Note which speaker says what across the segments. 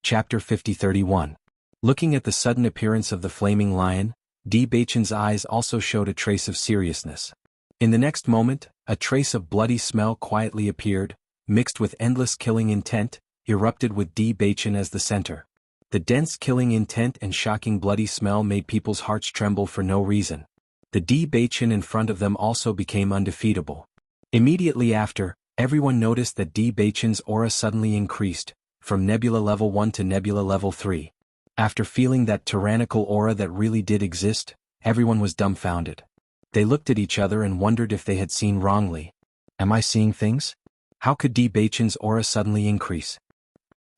Speaker 1: Chapter 50-31. Looking at the sudden appearance of the flaming lion, Di Baichen's eyes also showed a trace of seriousness. In the next moment, a trace of bloody smell quietly appeared, mixed with endless killing intent, erupted with Di Baichen as the center. The dense killing intent and shocking bloody smell made people's hearts tremble for no reason. The Di Baichen in front of them also became undefeatable. Immediately after, everyone noticed that Di Baichen's aura suddenly increased, from Nebula Level 1 to Nebula Level 3. After feeling that tyrannical aura that really did exist, everyone was dumbfounded. They looked at each other and wondered if they had seen wrongly. Am I seeing things? How could Di Baichen's aura suddenly increase?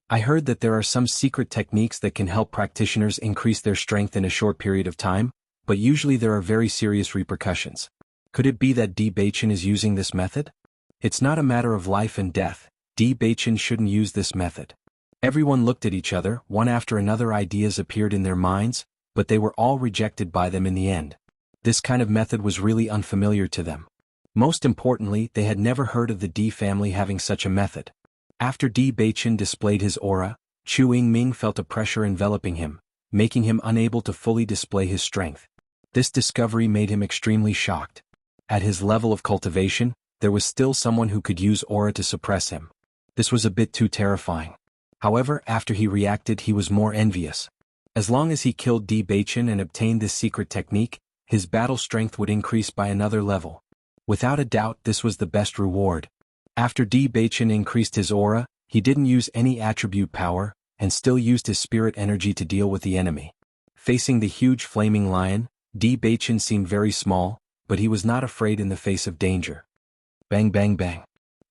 Speaker 1: I heard that there are some secret techniques that can help practitioners increase their strength in a short period of time, but usually there are very serious repercussions. Could it be that Di Baichen is using this method? It's not a matter of life and death. Di Baichen shouldn't use this method. Everyone looked at each other, one after another ideas appeared in their minds, but they were all rejected by them in the end. This kind of method was really unfamiliar to them. Most importantly, they had never heard of the Di family having such a method. After Di Baichen displayed his aura, Chu Yingming felt a pressure enveloping him, making him unable to fully display his strength. This discovery made him extremely shocked. At his level of cultivation, there was still someone who could use aura to suppress him. This was a bit too terrifying. However, after he reacted, he was more envious. As long as he killed Di Baichen and obtained this secret technique, his battle strength would increase by another level. Without a doubt, this was the best reward. After Di Baichen increased his aura, he didn't use any attribute power, and still used his spirit energy to deal with the enemy. Facing the huge flaming lion, Di Baichen seemed very small, but he was not afraid in the face of danger. Bang bang bang.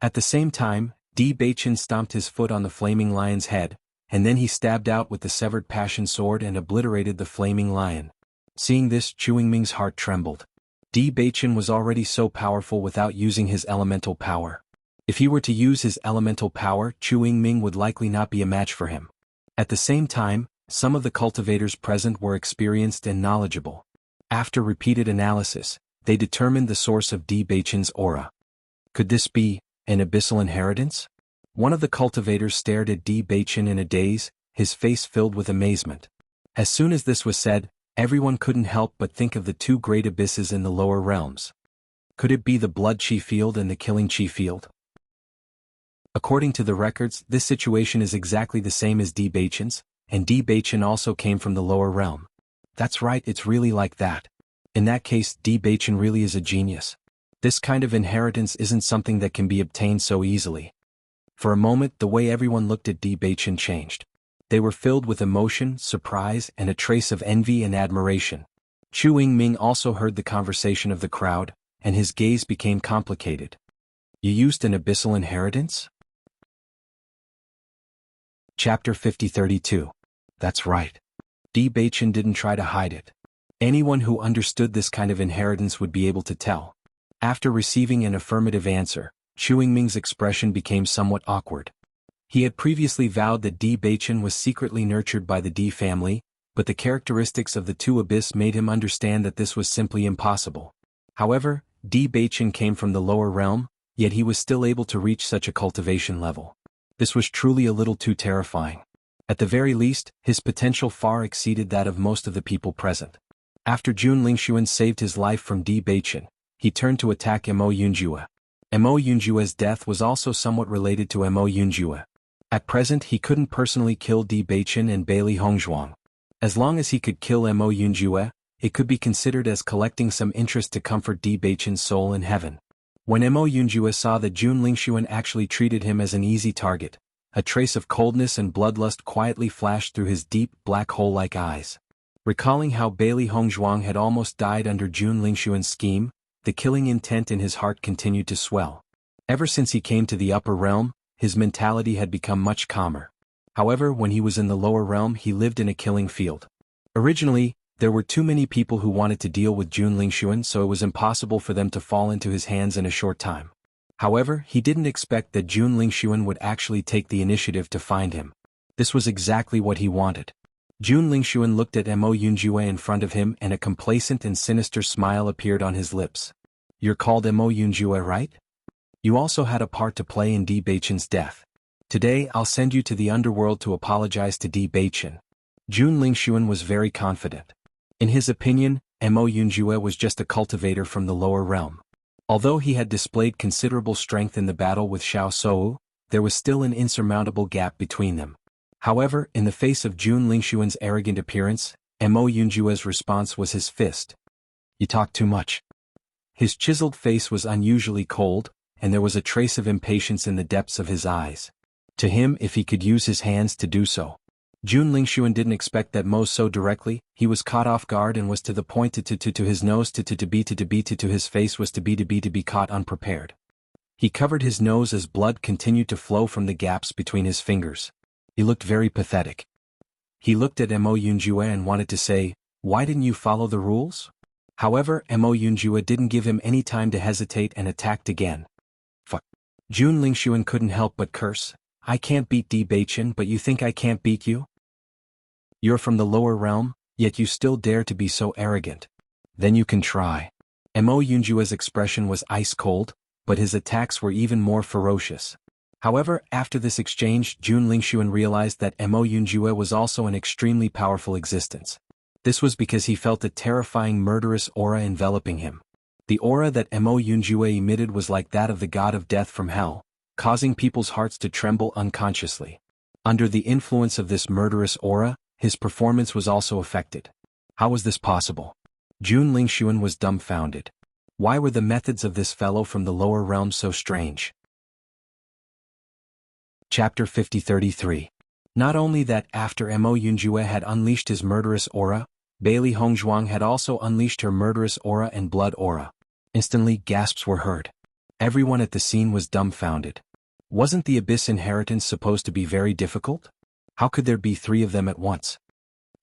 Speaker 1: At the same time, Di Baichen stomped his foot on the flaming lion's head, and then he stabbed out with the severed passion sword and obliterated the flaming lion. Seeing this, Chu Yingming's heart trembled. Di Baichen was already so powerful without using his elemental power. If he were to use his elemental power, Chu Yingming would likely not be a match for him. At the same time, some of the cultivators present were experienced and knowledgeable. After repeated analysis, they determined the source of Di Baichen's aura. Could this be an abyssal inheritance? One of the cultivators stared at Di Baichen in a daze, his face filled with amazement. As soon as this was said, everyone couldn't help but think of the two great abysses in the lower realms. Could it be the blood chi field and the killing chi field? According to the records, this situation is exactly the same as Di Baichen's, and Di Baichen also came from the lower realm. That's right, it's really like that. In that case, Di Baichen really is a genius. This kind of inheritance isn't something that can be obtained so easily. For a moment, the way everyone looked at Di Baichen changed. They were filled with emotion, surprise, and a trace of envy and admiration. Chu Yingming also heard the conversation of the crowd, and his gaze became complicated. You used an abyssal inheritance? Chapter 50-32. That's right. Di Baichen didn't try to hide it. Anyone who understood this kind of inheritance would be able to tell. After receiving an affirmative answer, Chu Yingming's expression became somewhat awkward. He had previously vowed that Di Baichen was secretly nurtured by the Di family, but the characteristics of the two abyss made him understand that this was simply impossible. However, Di Baichen came from the lower realm, yet he was still able to reach such a cultivation level. This was truly a little too terrifying. At the very least, his potential far exceeded that of most of the people present. After Jun Lingxuan saved his life from Di Baichen, he turned to attack Mo Yunjue. Mo Yunjue's death was also somewhat related to Mo Yunjue. At present, he couldn't personally kill Di Baichen and Bailey Hongzhuang. As long as he could kill Mo Yunjue, it could be considered as collecting some interest to comfort Di Baichen's soul in heaven. When Mo Yunjue saw that Jun Lingxuan actually treated him as an easy target, a trace of coldness and bloodlust quietly flashed through his deep, black hole-like eyes. Recalling how Bailey Hongzhuang had almost died under Jun Lingxuan's scheme, the killing intent in his heart continued to swell. Ever since he came to the upper realm, his mentality had become much calmer. However, when he was in the lower realm, he lived in a killing field. Originally, there were too many people who wanted to deal with Jun Lingxuan, so it was impossible for them to fall into his hands in a short time. However, he didn't expect that Jun Lingxuan would actually take the initiative to find him. This was exactly what he wanted. Jun Lingxuan looked at Mo Yunjue in front of him, and a complacent and sinister smile appeared on his lips. You're called Mo Yunjue, right? You also had a part to play in Di Baichen's death. Today I'll send you to the underworld to apologize to Di Beichen. Jun Lingxuan was very confident. In his opinion, Mo Yunjue was just a cultivator from the lower realm. Although he had displayed considerable strength in the battle with Xiao Sou, there was still an insurmountable gap between them. However, in the face of Jun Lingxuan's arrogant appearance, Mo Yunjue's response was his fist. You talk too much. His chiseled face was unusually cold, and there was a trace of impatience in the depths of his eyes. To him, if he could use his hands to do so. Jun Lingxuan didn't expect that Mo so directly. He was caught off guard and was to the point to his nose to his face was to be caught unprepared. He covered his nose as blood continued to flow from the gaps between his fingers. He looked very pathetic. He looked at Mo Yunjue and wanted to say, "Why didn't you follow the rules?" However, Mo Yunjue didn't give him any time to hesitate and attacked again. Fuck. Jun Lingxuan couldn't help but curse. I can't beat Di Beichen, but you think I can't beat you? You're from the lower realm, yet you still dare to be so arrogant. Then you can try. Mo Yunjue's expression was ice cold, but his attacks were even more ferocious. However, after this exchange, Jun Lingxuan realized that Mo Yunjue was also an extremely powerful existence. This was because he felt a terrifying murderous aura enveloping him. The aura that Mo Yunjue emitted was like that of the god of death from hell, causing people's hearts to tremble unconsciously. Under the influence of this murderous aura, his performance was also affected. How was this possible? Jun Lingxuan was dumbfounded. Why were the methods of this fellow from the lower realm so strange? Chapter 50-33. Not only that, after Mo Yunjue had unleashed his murderous aura, Bailey Hongzhuang had also unleashed her murderous aura and blood aura. Instantly, gasps were heard. Everyone at the scene was dumbfounded. Wasn't the Abyss inheritance supposed to be very difficult? How could there be 3 of them at once?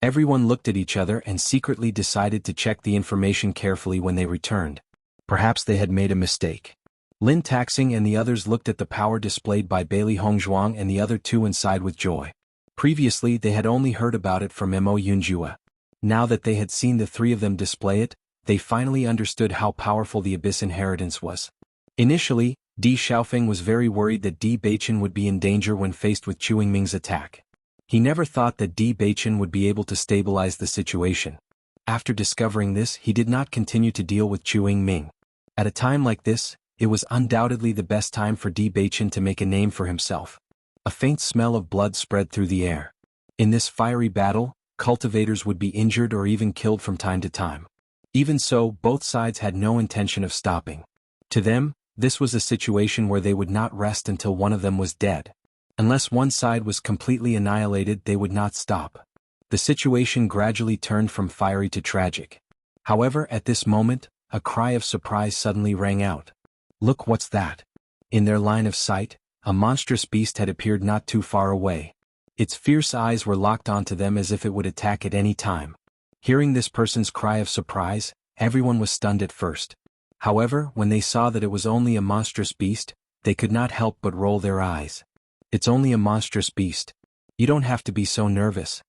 Speaker 1: Everyone looked at each other and secretly decided to check the information carefully when they returned. Perhaps they had made a mistake. Lin Taxing and the others looked at the power displayed by Bailey Hongzhuang and the other 2 and sighed with joy. Previously they had only heard about it from Mo Yunjue. Now that they had seen the 3 of them display it, they finally understood how powerful the Abyss inheritance was. Initially, Di Xiaofeng was very worried that Di Beichen would be in danger when faced with Chu Yingming's attack. He never thought that Di Beichen would be able to stabilize the situation. After discovering this, he did not continue to deal with Chu Yingming. At a time like this, it was undoubtedly the best time for Di Beichen to make a name for himself. A faint smell of blood spread through the air. In this fiery battle, cultivators would be injured or even killed from time to time. Even so, both sides had no intention of stopping. To them, this was a situation where they would not rest until one of them was dead. Unless one side was completely annihilated, they would not stop. The situation gradually turned from fiery to tragic. However, at this moment, a cry of surprise suddenly rang out. Look, what's that? In their line of sight, a monstrous beast had appeared not too far away. Its fierce eyes were locked onto them as if it would attack at any time. Hearing this person's cry of surprise, everyone was stunned at first. However, when they saw that it was only a monstrous beast, they could not help but roll their eyes. It's only a monstrous beast. You don't have to be so nervous.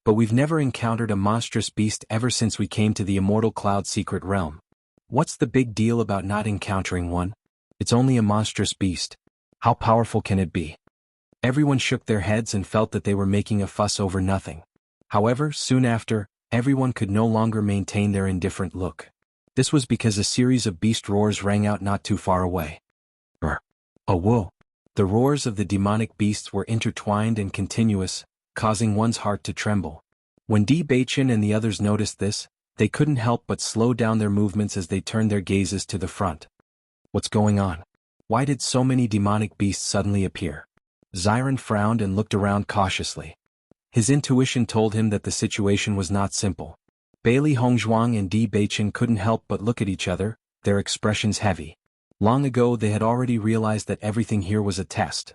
Speaker 1: But we've never encountered a monstrous beast ever since we came to the Immortal Cloud Secret Realm. What's the big deal about not encountering one? It's only a monstrous beast. How powerful can it be? Everyone shook their heads and felt that they were making a fuss over nothing. However, soon after, everyone could no longer maintain their indifferent look. This was because a series of beast roars rang out not too far away. Oh whoa! The roars of the demonic beasts were intertwined and continuous, causing one's heart to tremble. When Di Beichen and the others noticed this, they couldn't help but slow down their movements as they turned their gazes to the front. What's going on? Why did so many demonic beasts suddenly appear? Xiren frowned and looked around cautiously. His intuition told him that the situation was not simple. Bailey Hongzhuang and Di Beichen couldn't help but look at each other, their expressions heavy. Long ago they had already realized that everything here was a test.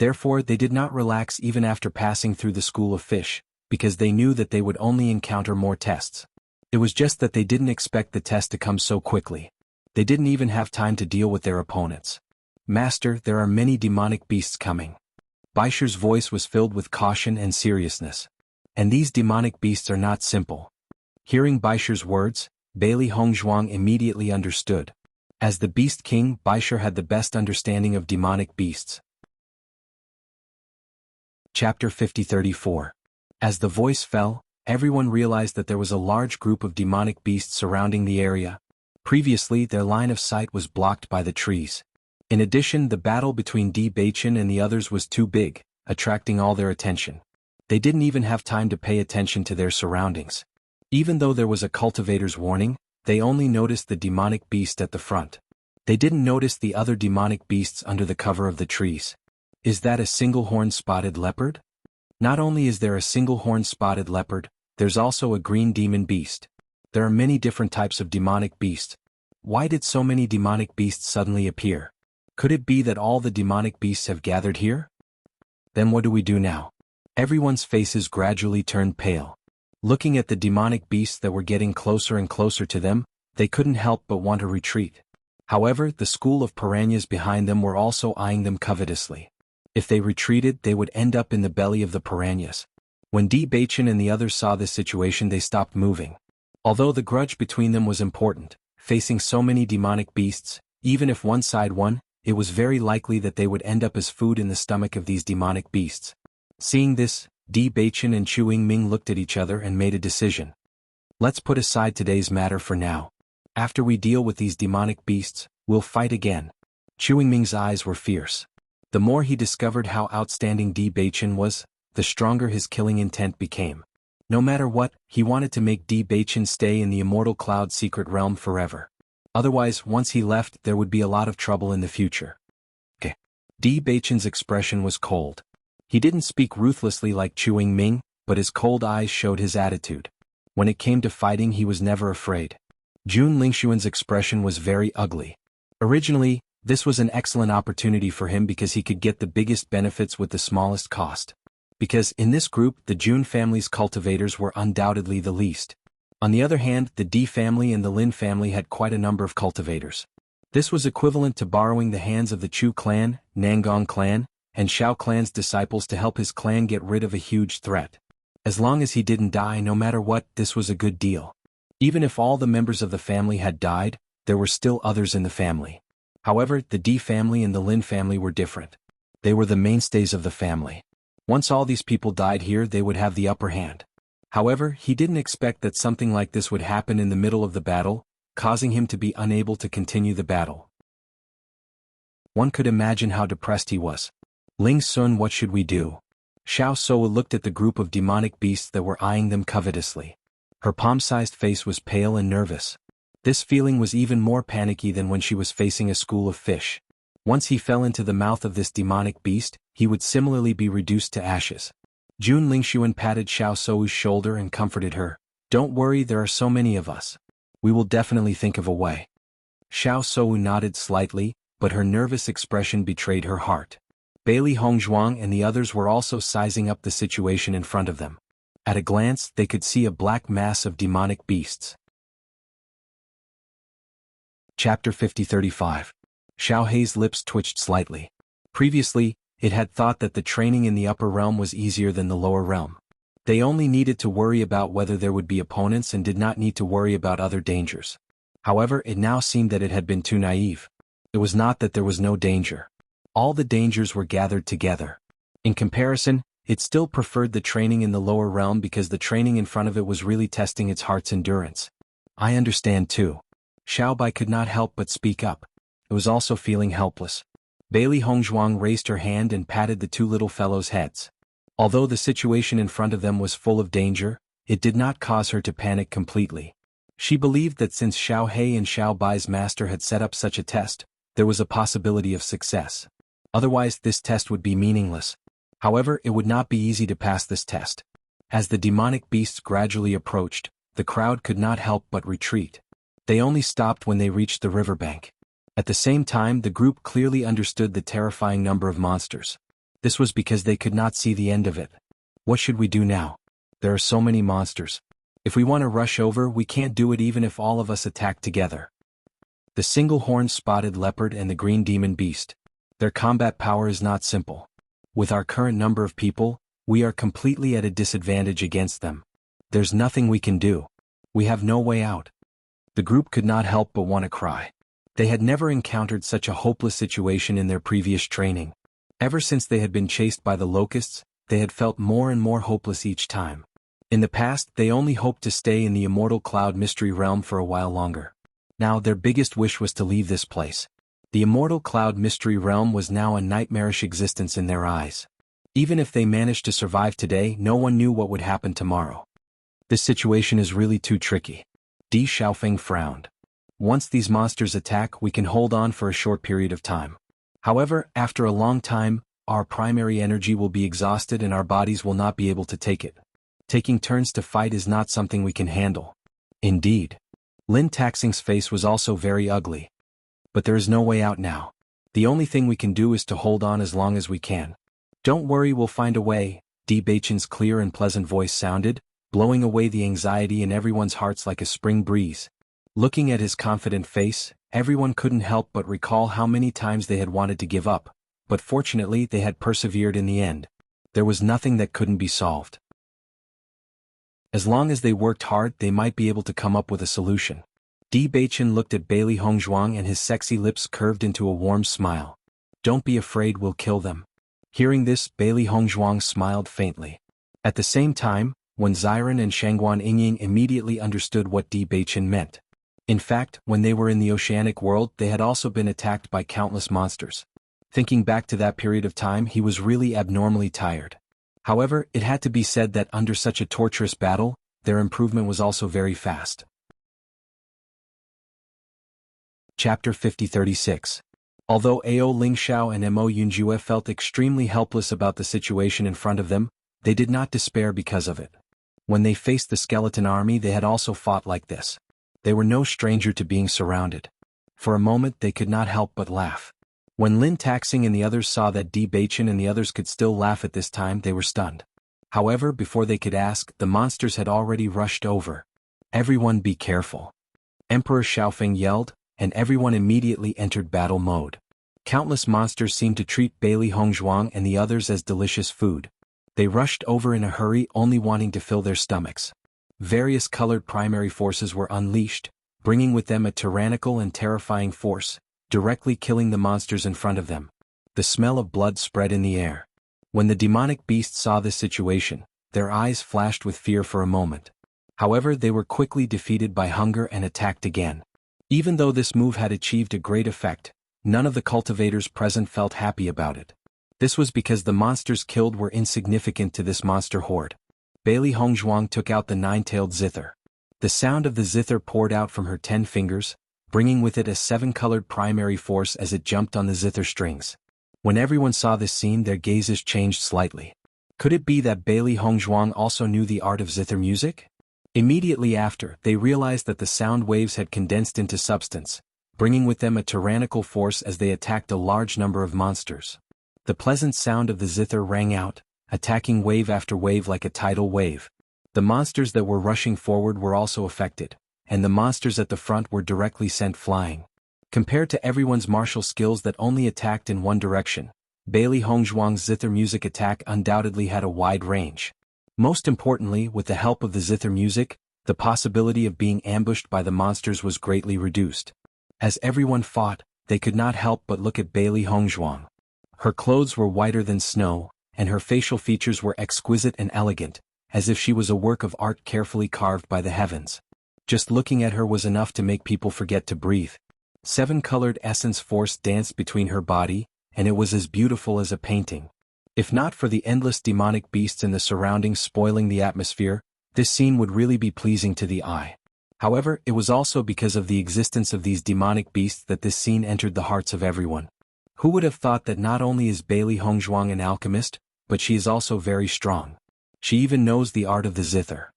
Speaker 1: Therefore they did not relax even after passing through the School of Fish, because they knew that they would only encounter more tests. It was just that they didn't expect the test to come so quickly. They didn't even have time to deal with their opponents. Master, there are many demonic beasts coming. Baisher's voice was filled with caution and seriousness. And these demonic beasts are not simple. Hearing Baisher's words, Bailey Hongzhuang immediately understood. As the Beast King, Baisher had the best understanding of demonic beasts. Chapter 50-34. As the voice fell, everyone realized that there was a large group of demonic beasts surrounding the area. Previously, their line of sight was blocked by the trees. In addition, the battle between Di Baichen and the others was too big, attracting all their attention. They didn't even have time to pay attention to their surroundings. Even though there was a cultivator's warning, they only noticed the demonic beast at the front. They didn't notice the other demonic beasts under the cover of the trees. Is that a single-horned spotted leopard? Not only is there a single-horned spotted leopard, there's also a green demon beast. There are many different types of demonic beasts. Why did so many demonic beasts suddenly appear? Could it be that all the demonic beasts have gathered here? Then what do we do now? Everyone's faces gradually turned pale. Looking at the demonic beasts that were getting closer and closer to them, they couldn't help but want to retreat. However, the school of piranhas behind them were also eyeing them covetously. If they retreated, they would end up in the belly of the piranhas. When Di Baichen and the others saw this situation, they stopped moving. Although the grudge between them was important, facing so many demonic beasts, even if one side won, it was very likely that they would end up as food in the stomach of these demonic beasts. Seeing this, Di Baichen and Chu Yingming looked at each other and made a decision. Let's put aside today's matter for now. After we deal with these demonic beasts, we'll fight again. Chu Yingming's eyes were fierce. The more he discovered how outstanding Di Baichen was, the stronger his killing intent became. No matter what, he wanted to make Di Baichen stay in the Immortal Cloud secret realm forever. Otherwise, once he left, there would be a lot of trouble in the future. Di Baichen's expression was cold. He didn't speak ruthlessly like Chu Yingming, but his cold eyes showed his attitude. When it came to fighting, he was never afraid. Jun Lingshuan's expression was very ugly. Originally, this was an excellent opportunity for him because he could get the biggest benefits with the smallest cost. Because in this group, the Jun family's cultivators were undoubtedly the least. On the other hand, the Di family and the Lin family had quite a number of cultivators. This was equivalent to borrowing the hands of the Chu clan, Nangong clan, and Shao clan's disciples to help his clan get rid of a huge threat. As long as he didn't die, no matter what, this was a good deal. Even if all the members of the family had died, there were still others in the family. However, the Di family and the Lin family were different. They were the mainstays of the family. Once all these people died here, they would have the upper hand. However, he didn't expect that something like this would happen in the middle of the battle, causing him to be unable to continue the battle. One could imagine how depressed he was. Ling Sun, what should we do? Xiao Soa looked at the group of demonic beasts that were eyeing them covetously. Her palm-sized face was pale and nervous. This feeling was even more panicky than when she was facing a school of fish. Once he fell into the mouth of this demonic beast, he would similarly be reduced to ashes. Jun Lingshuan patted Xiao Sou's shoulder and comforted her. Don't worry, there are so many of us. We will definitely think of a way. Xiao Sou nodded slightly, but her nervous expression betrayed her heart. Bailey Hongzhuang and the others were also sizing up the situation in front of them. At a glance, they could see a black mass of demonic beasts. Chapter 50-35. Xiao Hei's lips twitched slightly. Previously, it had thought that the training in the upper realm was easier than the lower realm. They only needed to worry about whether there would be opponents and did not need to worry about other dangers. However, it now seemed that it had been too naive. It was not that there was no danger. All the dangers were gathered together. In comparison, it still preferred the training in the lower realm because the training in front of it was really testing its heart's endurance. I understand too. Xiao Bai could not help but speak up. It was also feeling helpless. Bailey Hongzhuang raised her hand and patted the two little fellows' heads. Although the situation in front of them was full of danger, it did not cause her to panic completely. She believed that since Xiao Hei and Xiao Bai's master had set up such a test, there was a possibility of success. Otherwise, this test would be meaningless. However, it would not be easy to pass this test. As the demonic beasts gradually approached, the crowd could not help but retreat. They only stopped when they reached the riverbank. At the same time, the group clearly understood the terrifying number of monsters. This was because they could not see the end of it. What should we do now? There are so many monsters. If we want to rush over, we can't do it even if all of us attack together. The single-horned spotted leopard and the green demon beast. Their combat power is not simple. With our current number of people, we are completely at a disadvantage against them. There's nothing we can do. We have no way out. The group could not help but want to cry. They had never encountered such a hopeless situation in their previous training. Ever since they had been chased by the locusts, they had felt more and more hopeless each time. In the past, they only hoped to stay in the immortal cloud mystery realm for a while longer. Now their biggest wish was to leave this place. The immortal cloud mystery realm was now a nightmarish existence in their eyes. Even if they managed to survive today, no one knew what would happen tomorrow. This situation is really too tricky. Di Xiaofeng frowned. Once these monsters attack, we can hold on for a short period of time. However, after a long time, our primary energy will be exhausted and our bodies will not be able to take it. Taking turns to fight is not something we can handle. Indeed. Lin Taxing's face was also very ugly. But there is no way out now. The only thing we can do is to hold on as long as we can. Don't worry, we'll find a way, Di Beichen's clear and pleasant voice sounded, blowing away the anxiety in everyone's hearts like a spring breeze. Looking at his confident face, everyone couldn't help but recall how many times they had wanted to give up, but fortunately they had persevered in the end. There was nothing that couldn't be solved. As long as they worked hard, they might be able to come up with a solution. Di Beichen looked at Bailey Hongzhuang and his sexy lips curved into a warm smile. Don't be afraid, we'll kill them. Hearing this, Bailey Hongzhuang smiled faintly. At the same time, Wen Xiren and Shangguan Yingying immediately understood what Di Beichen meant. In fact, when they were in the oceanic world, they had also been attacked by countless monsters. Thinking back to that period of time, he was really abnormally tired. However, it had to be said that under such a torturous battle, their improvement was also very fast. Chapter 50-36. Although Ao Lingxiao and Mo Yunjue felt extremely helpless about the situation in front of them, they did not despair because of it. When they faced the skeleton army, they had also fought like this. They were no stranger to being surrounded. For a moment they could not help but laugh. When Lin Taxing and the others saw that Di Beichen and the others could still laugh at this time, they were stunned. However, before they could ask, the monsters had already rushed over. Everyone be careful. Emperor Xiaofeng yelled, and everyone immediately entered battle mode. Countless monsters seemed to treat Bailey Hongzhuang and the others as delicious food. They rushed over in a hurry, only wanting to fill their stomachs. Various colored primary forces were unleashed, bringing with them a tyrannical and terrifying force, directly killing the monsters in front of them. The smell of blood spread in the air. When the demonic beasts saw this situation, their eyes flashed with fear for a moment. However, they were quickly defeated by hunger and attacked again. Even though this move had achieved a great effect, none of the cultivators present felt happy about it. This was because the monsters killed were insignificant to this monster horde. Bailey Hongzhuang took out the nine-tailed zither. The sound of the zither poured out from her 10 fingers, bringing with it a 7-colored primary force as it jumped on the zither strings. When everyone saw this scene, their gazes changed slightly. Could it be that Bailey Hongzhuang also knew the art of zither music? Immediately after, they realized that the sound waves had condensed into substance, bringing with them a tyrannical force as they attacked a large number of monsters. The pleasant sound of the zither rang out, attacking wave after wave like a tidal wave. The monsters that were rushing forward were also affected, and the monsters at the front were directly sent flying. Compared to everyone's martial skills that only attacked in one direction, Bailey Hongzhuang's zither music attack undoubtedly had a wide range. Most importantly, with the help of the zither music, the possibility of being ambushed by the monsters was greatly reduced. As everyone fought, they could not help but look at Bailey Hongzhuang. Her clothes were whiter than snow, and her facial features were exquisite and elegant, as if she was a work of art carefully carved by the heavens. Just looking at her was enough to make people forget to breathe. 7-colored essence force danced between her body, and it was as beautiful as a painting. If not for the endless demonic beasts in the surroundings spoiling the atmosphere, this scene would really be pleasing to the eye. However, it was also because of the existence of these demonic beasts that this scene entered the hearts of everyone. Who would have thought that not only is Bailey Hongzhuang an alchemist, but she is also very strong. She even knows the art of the zither.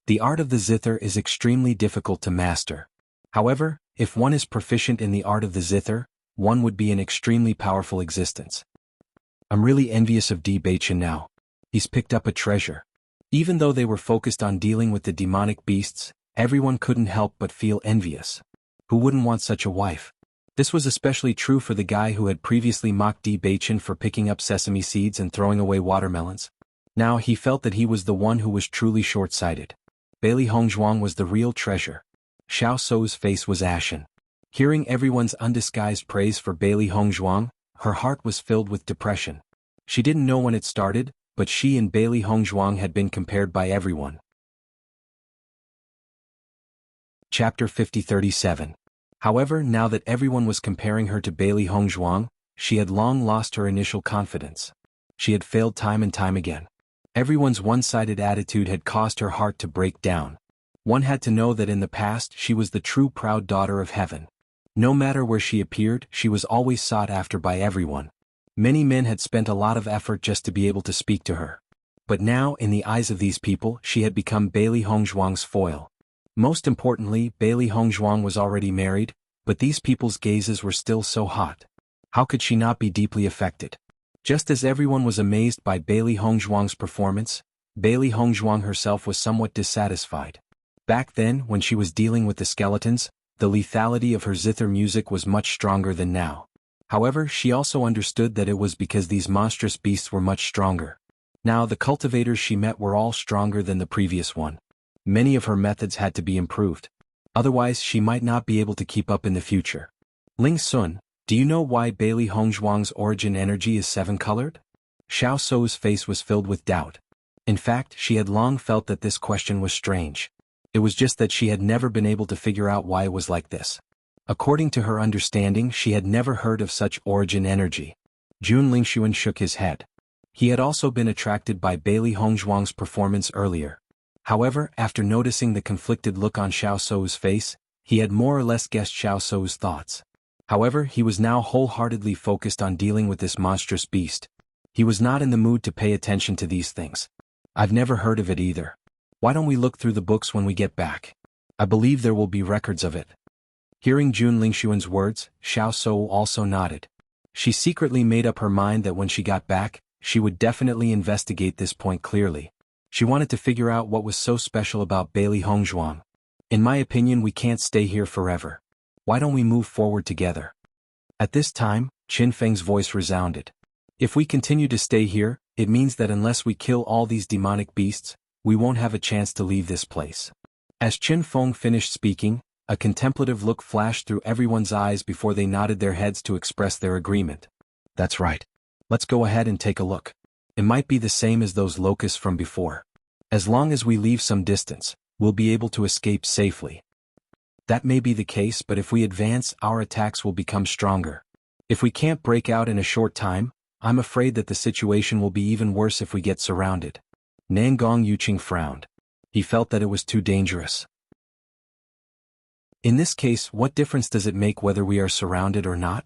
Speaker 1: The art of the zither is extremely difficult to master. However, if one is proficient in the art of the zither, one would be an extremely powerful existence. I'm really envious of Di Beichen now. He's picked up a treasure. Even though they were focused on dealing with the demonic beasts, everyone couldn't help but feel envious. Who wouldn't want such a wife? This was especially true for the guy who had previously mocked Di Beichen for picking up sesame seeds and throwing away watermelons. Now he felt that he was the one who was truly short-sighted. Bailey Hongzhuang was the real treasure. Xiao Sou's face was ashen. Hearing everyone's undisguised praise for Bailey Hongzhuang, her heart was filled with depression. She didn't know when it started, but she and Bailey Hongzhuang had been compared by everyone. Chapter 50-37. However, now that everyone was comparing her to Bailey Hongzhuang, she had long lost her initial confidence. She had failed time and time again. Everyone's one-sided attitude had caused her heart to break down. One had to know that in the past she was the true proud daughter of heaven. No matter where she appeared, she was always sought after by everyone. Many men had spent a lot of effort just to be able to speak to her. But now, in the eyes of these people, she had become Bailey Hongzhuang's foil. Most importantly, Bailey Hongzhuang was already married, but these people's gazes were still so hot. How could she not be deeply affected? Just as everyone was amazed by Bailey Hongzhuang's performance, Bailey Hongzhuang herself was somewhat dissatisfied. Back then, when she was dealing with the skeletons, the lethality of her zither music was much stronger than now. However, she also understood that it was because these monstrous beasts were much stronger. Now the cultivators she met were all stronger than the previous one. Many of her methods had to be improved. Otherwise she might not be able to keep up in the future. Ling Sun, do you know why Bailey Hongzhuang's origin energy is seven-colored? Xiao Sou's face was filled with doubt. In fact, she had long felt that this question was strange. It was just that she had never been able to figure out why it was like this. According to her understanding, she had never heard of such origin energy. Jun Lingshuan shook his head. He had also been attracted by Bailey Hongzhuang's performance earlier. However, after noticing the conflicted look on Xiao Sou's face, he had more or less guessed Xiao Sou's thoughts. However, he was now wholeheartedly focused on dealing with this monstrous beast. He was not in the mood to pay attention to these things. I've never heard of it either. Why don't we look through the books when we get back? I believe there will be records of it. Hearing Jun Lingshuan's words, Xiao Sou also nodded. She secretly made up her mind that when she got back, she would definitely investigate this point clearly. She wanted to figure out what was so special about Bailey Hongzhuang. In my opinion, we can't stay here forever. Why don't we move forward together? At this time, Qin Feng's voice resounded. If we continue to stay here, it means that unless we kill all these demonic beasts, we won't have a chance to leave this place. As Qin Feng finished speaking, a contemplative look flashed through everyone's eyes before they nodded their heads to express their agreement. That's right. Let's go ahead and take a look. It might be the same as those locusts from before. As long as we leave some distance, we'll be able to escape safely. That may be the case, but if we advance, our attacks will become stronger. If we can't break out in a short time, I'm afraid that the situation will be even worse if we get surrounded. Nangong Yuqing frowned. He felt that it was too dangerous. In this case, what difference does it make whether we are surrounded or not?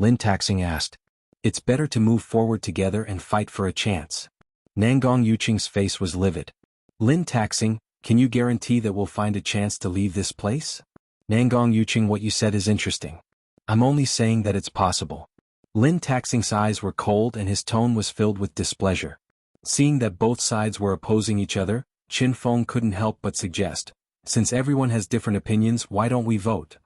Speaker 1: Lin Taxing asked. It's better to move forward together and fight for a chance. Nangong Yuqing's face was livid. Lin Taxing, can you guarantee that we'll find a chance to leave this place? Nangong Yuqing, what you said is interesting. I'm only saying that it's possible. Lin Taxing's eyes were cold and his tone was filled with displeasure. Seeing that both sides were opposing each other, Qin Feng couldn't help but suggest, since everyone has different opinions, why don't we vote?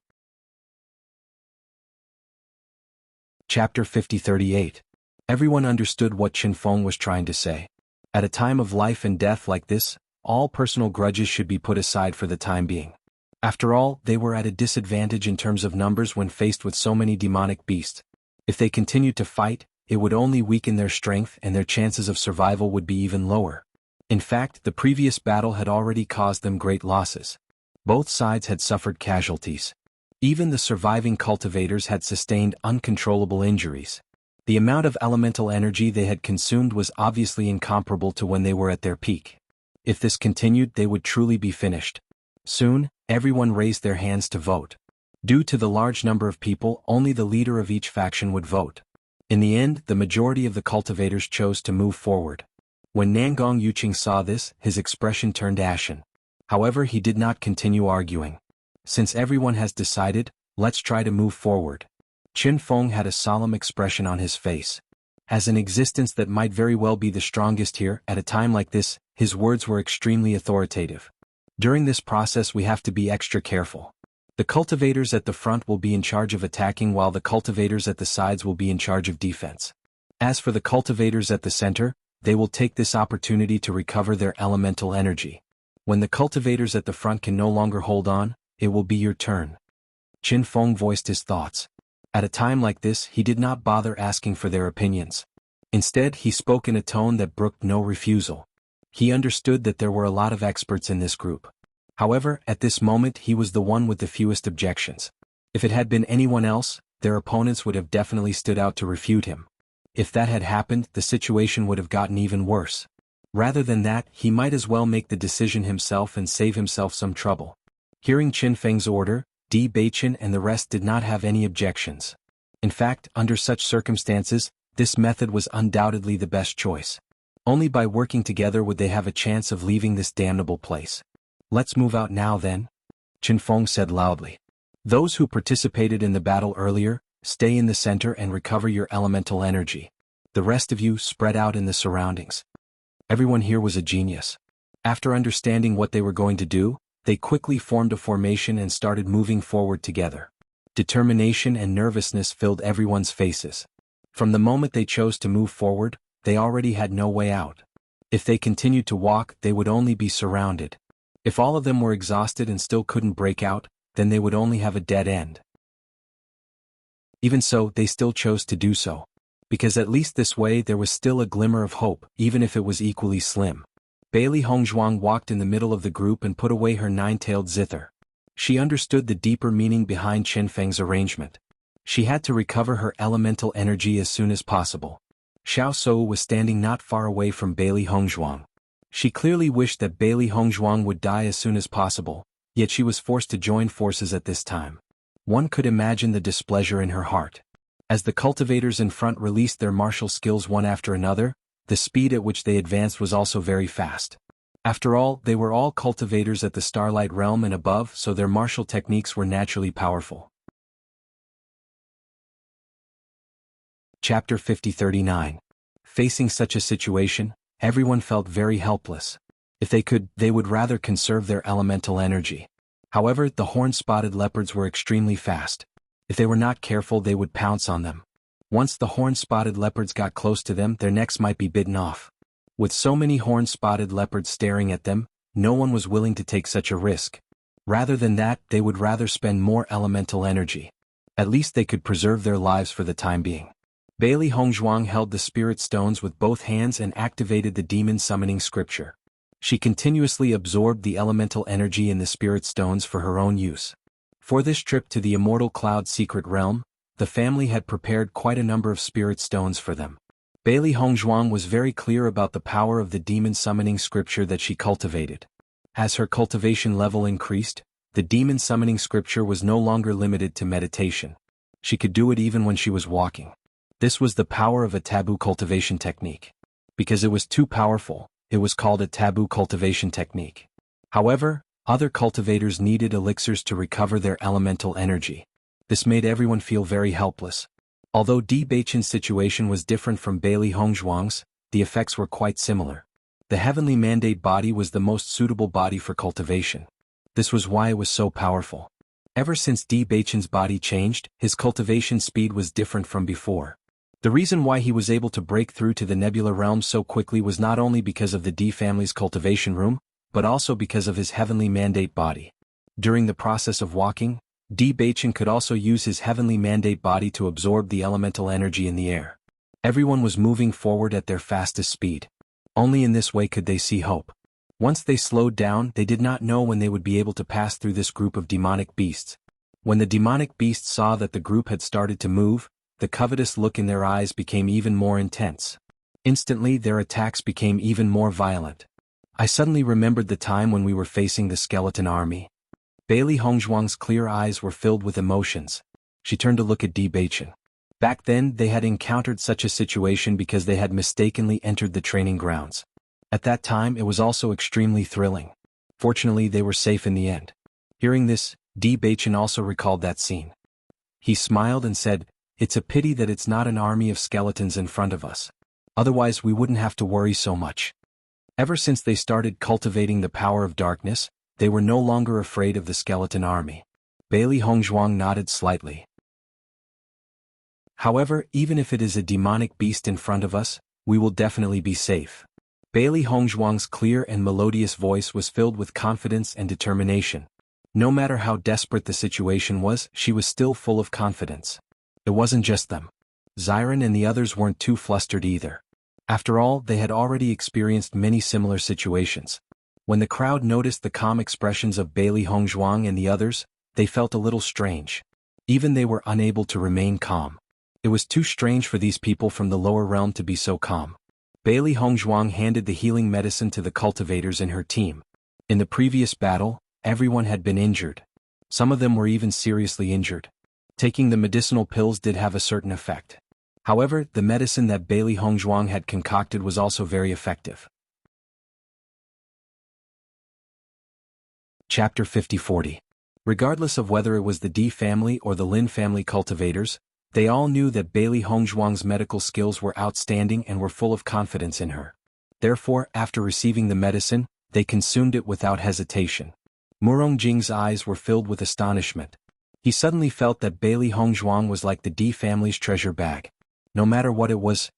Speaker 1: Chapter 50-38. Everyone understood what Qin Feng was trying to say. At a time of life and death like this, all personal grudges should be put aside for the time being. After all, they were at a disadvantage in terms of numbers when faced with so many demonic beasts. If they continued to fight, it would only weaken their strength and their chances of survival would be even lower. In fact, the previous battle had already caused them great losses. Both sides had suffered casualties. Even the surviving cultivators had sustained uncontrollable injuries. The amount of elemental energy they had consumed was obviously incomparable to when they were at their peak. If this continued, they would truly be finished. Soon, everyone raised their hands to vote. Due to the large number of people, only the leader of each faction would vote. In the end, the majority of the cultivators chose to move forward. When Nangong Yuqing saw this, his expression turned ashen. However, he did not continue arguing. Since everyone has decided, let's try to move forward. Qin Feng had a solemn expression on his face. As an existence that might very well be the strongest here, at a time like this, his words were extremely authoritative. During this process we have to be extra careful. The cultivators at the front will be in charge of attacking while the cultivators at the sides will be in charge of defense. As for the cultivators at the center, they will take this opportunity to recover their elemental energy. When the cultivators at the front can no longer hold on, it will be your turn. Qin Feng voiced his thoughts. At a time like this, he did not bother asking for their opinions. Instead, he spoke in a tone that brooked no refusal. He understood that there were a lot of experts in this group. However, at this moment he was the one with the fewest objections. If it had been anyone else, their opponents would have definitely stood out to refute him. If that had happened, the situation would have gotten even worse. Rather than that, he might as well make the decision himself and save himself some trouble. Hearing Qin Feng's order, Di Beichen and the rest did not have any objections. In fact, under such circumstances, this method was undoubtedly the best choice. Only by working together would they have a chance of leaving this damnable place. "Let's move out now then," Qin Feng said loudly. "Those who participated in the battle earlier, stay in the center and recover your elemental energy. The rest of you spread out in the surroundings." Everyone here was a genius. After understanding what they were going to do, they quickly formed a formation and started moving forward together. Determination and nervousness filled everyone's faces. From the moment they chose to move forward, they already had no way out. If they continued to walk, they would only be surrounded. If all of them were exhausted and still couldn't break out, then they would only have a dead end. Even so, they still chose to do so. Because at least this way there was still a glimmer of hope, even if it was equally slim. Bailey Hongzhuang walked in the middle of the group and put away her nine-tailed zither. She understood the deeper meaning behind Qin Feng's arrangement. She had to recover her elemental energy as soon as possible. Xiao Shou was standing not far away from Bailey Hongzhuang. She clearly wished that Bailey Hongzhuang would die as soon as possible, yet she was forced to join forces at this time. One could imagine the displeasure in her heart. As the cultivators in front released their martial skills one after another, the speed at which they advanced was also very fast. After all, they were all cultivators at the Starlight Realm and above, so their martial techniques were naturally powerful. Chapter 50-39. Facing such a situation, everyone felt very helpless. If they could, they would rather conserve their elemental energy. However, the horn-spotted leopards were extremely fast. If they were not careful, they would pounce on them. Once the horn-spotted leopards got close to them, their necks might be bitten off. With so many horn-spotted leopards staring at them, no one was willing to take such a risk. Rather than that, they would rather spend more elemental energy. At least they could preserve their lives for the time being. Bailey Hongzhuang held the spirit stones with both hands and activated the demon summoning scripture. She continuously absorbed the elemental energy in the spirit stones for her own use. For this trip to the Immortal Cloud Secret Realm, the family had prepared quite a number of spirit stones for them. Bailey Hongzhuang was very clear about the power of the demon summoning scripture that she cultivated. As her cultivation level increased, the demon summoning scripture was no longer limited to meditation. She could do it even when she was walking. This was the power of a taboo cultivation technique. Because it was too powerful, it was called a taboo cultivation technique. However, other cultivators needed elixirs to recover their elemental energy. This made everyone feel very helpless. Although Di Beichen's situation was different from Bailey Hongzhuang's, the effects were quite similar. The heavenly mandate body was the most suitable body for cultivation. This was why it was so powerful. Ever since Di Beichen's body changed, his cultivation speed was different from before. The reason why he was able to break through to the Nebula Realm so quickly was not only because of the Di family's cultivation room, but also because of his heavenly mandate body. During the process of walking, Di Beichen could also use his heavenly mandate body to absorb the elemental energy in the air. Everyone was moving forward at their fastest speed. Only in this way could they see hope. Once they slowed down, they did not know when they would be able to pass through this group of demonic beasts. When the demonic beasts saw that the group had started to move, the covetous look in their eyes became even more intense. Instantly, their attacks became even more violent. I suddenly remembered the time when we were facing the skeleton army. Bailey Hongzhuang's clear eyes were filled with emotions. She turned to look at Di Beichen. Back then, they had encountered such a situation because they had mistakenly entered the training grounds. At that time, it was also extremely thrilling. Fortunately, they were safe in the end. Hearing this, Di Beichen also recalled that scene. He smiled and said, "It's a pity that it's not an army of skeletons in front of us. Otherwise we wouldn't have to worry so much." Ever since they started cultivating the power of darkness, they were no longer afraid of the skeleton army. Bailey Hongzhuang nodded slightly. "However, even if it is a demonic beast in front of us, we will definitely be safe." Bailey Hongzhuang's clear and melodious voice was filled with confidence and determination. No matter how desperate the situation was, she was still full of confidence. It wasn't just them. Xiren and the others weren't too flustered either. After all, they had already experienced many similar situations. When the crowd noticed the calm expressions of Bailey Hongzhuang and the others, they felt a little strange. Even they were unable to remain calm. It was too strange for these people from the lower realm to be so calm. Bailey Hongzhuang handed the healing medicine to the cultivators in her team. In the previous battle, everyone had been injured. Some of them were even seriously injured. Taking the medicinal pills did have a certain effect. However, the medicine that Bailey Hongzhuang had concocted was also very effective. Chapter 50-40. Regardless of whether it was the D family or the Lin family cultivators, they all knew that Bailey Hongzhuang's medical skills were outstanding and were full of confidence in her. Therefore, after receiving the medicine, they consumed it without hesitation. Murong Jing's eyes were filled with astonishment. He suddenly felt that Bailey Hongzhuang was like the D family's treasure bag. No matter what it was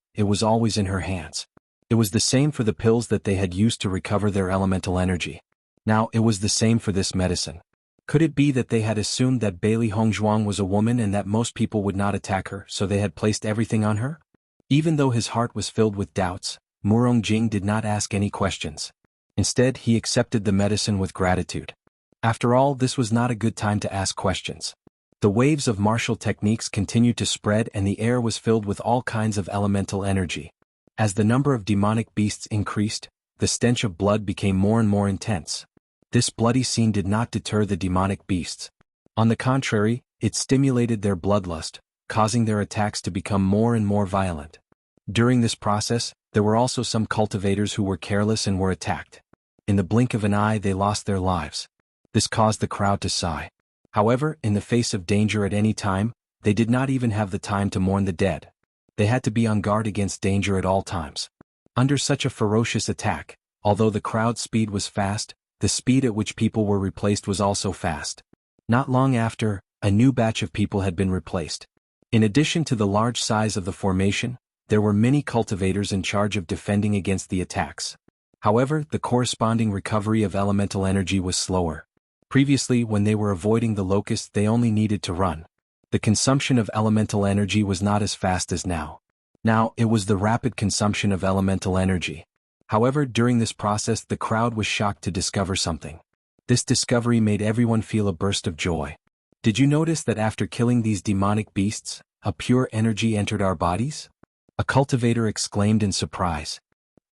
Speaker 1: always in her hands. It was the same for the pills that they had used to recover their elemental energy. Now it was the same for this medicine. Could it be that they had assumed that Bailey Hongzhuang was a woman and that most people would not attack her, so they had placed everything on her? Even though his heart was filled with doubts, Murong Jing did not ask any questions. Instead, he accepted the medicine with gratitude. After all, this was not a good time to ask questions. The waves of martial techniques continued to spread and the air was filled with all kinds of elemental energy. As the number of demonic beasts increased, the stench of blood became more and more intense. This bloody scene did not deter the demonic beasts. On the contrary, it stimulated their bloodlust, causing their attacks to become more and more violent. During this process, there were also some cultivators who were careless and were attacked. In the blink of an eye they lost their lives. This caused the crowd to sigh. However, in the face of danger at any time, they did not even have the time to mourn the dead. They had to be on guard against danger at all times. Under such a ferocious attack, although the crowd's speed was fast, the speed at which people were replaced was also fast. Not long after, a new batch of people had been replaced. In addition to the large size of the formation, there were many cultivators in charge of defending against the attacks. However, the corresponding recovery of elemental energy was slower. Previously, when they were avoiding the locusts, they only needed to run. The consumption of elemental energy was not as fast as now. Now, it was the rapid consumption of elemental energy. However, during this process the crowd was shocked to discover something. This discovery made everyone feel a burst of joy. Did you notice that after killing these demonic beasts, a pure energy entered our bodies? A cultivator exclaimed in surprise.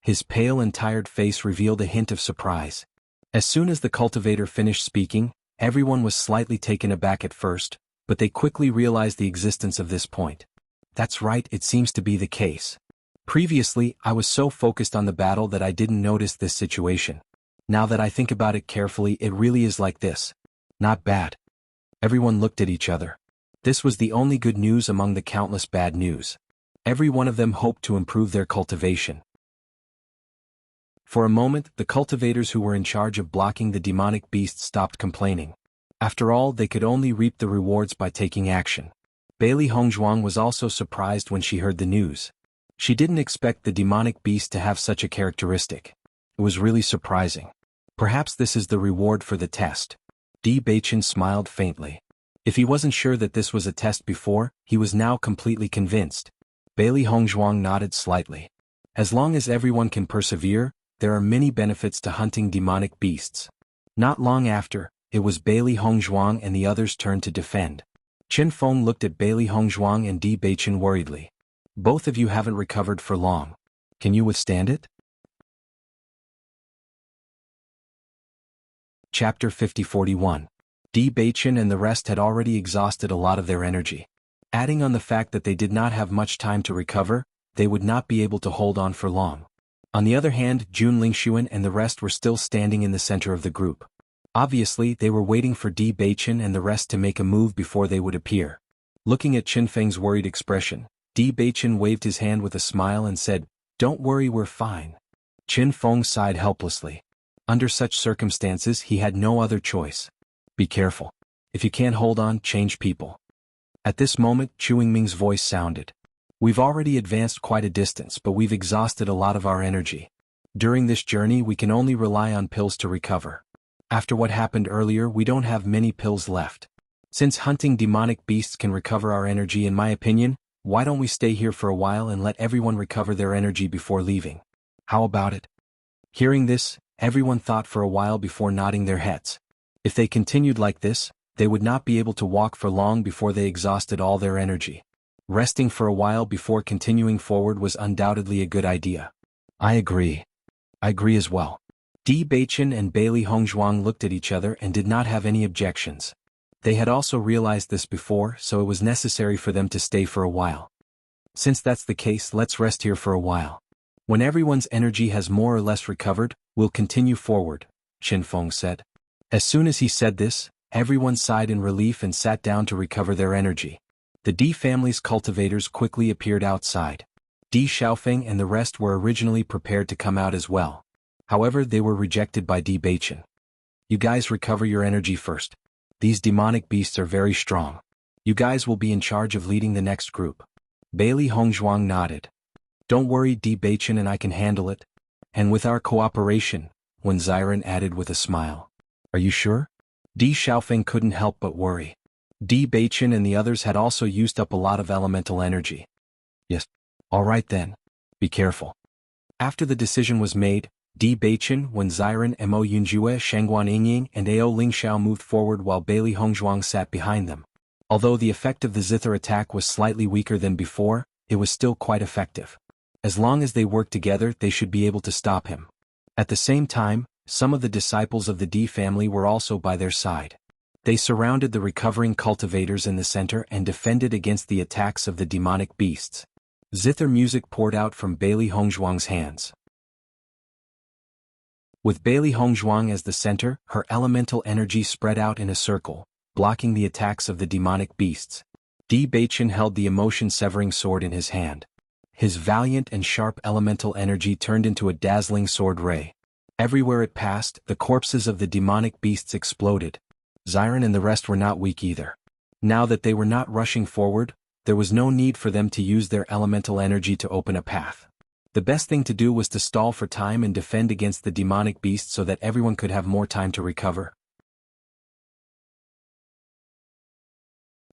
Speaker 1: His pale and tired face revealed a hint of surprise. As soon as the cultivator finished speaking, everyone was slightly taken aback at first, but they quickly realized the existence of this point. That's right, it seems to be the case. Previously, I was so focused on the battle that I didn't notice this situation. Now that I think about it carefully, it really is like this. Not bad. Everyone looked at each other. This was the only good news among the countless bad news. Every one of them hoped to improve their cultivation. For a moment, the cultivators who were in charge of blocking the demonic beasts stopped complaining. After all, they could only reap the rewards by taking action. Bailey Hongzhuang was also surprised when she heard the news. She didn't expect the demonic beast to have such a characteristic. It was really surprising. Perhaps this is the reward for the test. Di Beichen smiled faintly. If he wasn't sure that this was a test before, he was now completely convinced. Bailey Hongzhuang nodded slightly. As long as everyone can persevere, there are many benefits to hunting demonic beasts. Not long after, it was Bailey Hongzhuang and the others' turn to defend. Chen Feng looked at Bailey Hongzhuang and Di Beichen worriedly. Both of you haven't recovered for long. Can you withstand it? Chapter 50-41. Di Beichen and the rest had already exhausted a lot of their energy. Adding on the fact that they did not have much time to recover, they would not be able to hold on for long. On the other hand, Jun Lingxuan and the rest were still standing in the center of the group. Obviously, they were waiting for Di Beichen and the rest to make a move before they would appear. Looking at Chen Feng's worried expression, Di Beichen waved his hand with a smile and said, "Don't worry, we're fine." Chen Feng sighed helplessly. Under such circumstances, he had no other choice. Be careful. If you can't hold on, change people. At this moment, Chu Yingming's voice sounded. We've already advanced quite a distance, but we've exhausted a lot of our energy. During this journey, we can only rely on pills to recover. After what happened earlier, we don't have many pills left. Since hunting demonic beasts can recover our energy, in my opinion, Why don't we stay here for a while and let everyone recover their energy before leaving? How about it? Hearing this, everyone thought for a while before nodding their heads. If they continued like this, they would not be able to walk for long before they exhausted all their energy. Resting for a while before continuing forward was undoubtedly a good idea. I agree. I agree as well. Di Beichen and Bailey Hongzhuang looked at each other and did not have any objections. They had also realized this before, so it was necessary for them to stay for a while. Since that's the case, let's rest here for a while. When everyone's energy has more or less recovered, we'll continue forward, Qin Feng said. As soon as he said this, everyone sighed in relief and sat down to recover their energy. The Di family's cultivators quickly appeared outside. Di Xiaofeng and the rest were originally prepared to come out as well. However, they were rejected by Di Beichen. You guys recover your energy first. These demonic beasts are very strong. You guys will be in charge of leading the next group. Bailey Hongzhuang nodded. Don't worry, Di Beichen and I can handle it. And with our cooperation, Wen Xiren added with a smile. Are you sure? Di Xiaofeng couldn't help but worry. Di Beichen and the others had also used up a lot of elemental energy. Yes. All right then. Be careful. After the decision was made, Di Beichen, Wen Xiren, Mo Yunjue, Shengguan Yingying, and Ao Lingxiao moved forward while Bailey Hongzhuang sat behind them. Although the effect of the zither attack was slightly weaker than before, it was still quite effective. As long as they worked together, they should be able to stop him. At the same time, some of the disciples of the Di family were also by their side. They surrounded the recovering cultivators in the center and defended against the attacks of the demonic beasts. Zither music poured out from Bailey Hongzhuang's hands. With Bailey Hongzhuang as the center, her elemental energy spread out in a circle, blocking the attacks of the demonic beasts. Di Beichen held the emotion-severing sword in his hand. His valiant and sharp elemental energy turned into a dazzling sword ray. Everywhere it passed, the corpses of the demonic beasts exploded. Xiren and the rest were not weak either. Now that they were not rushing forward, there was no need for them to use their elemental energy to open a path. The best thing to do was to stall for time and defend against the demonic beasts so that everyone could have more time to recover.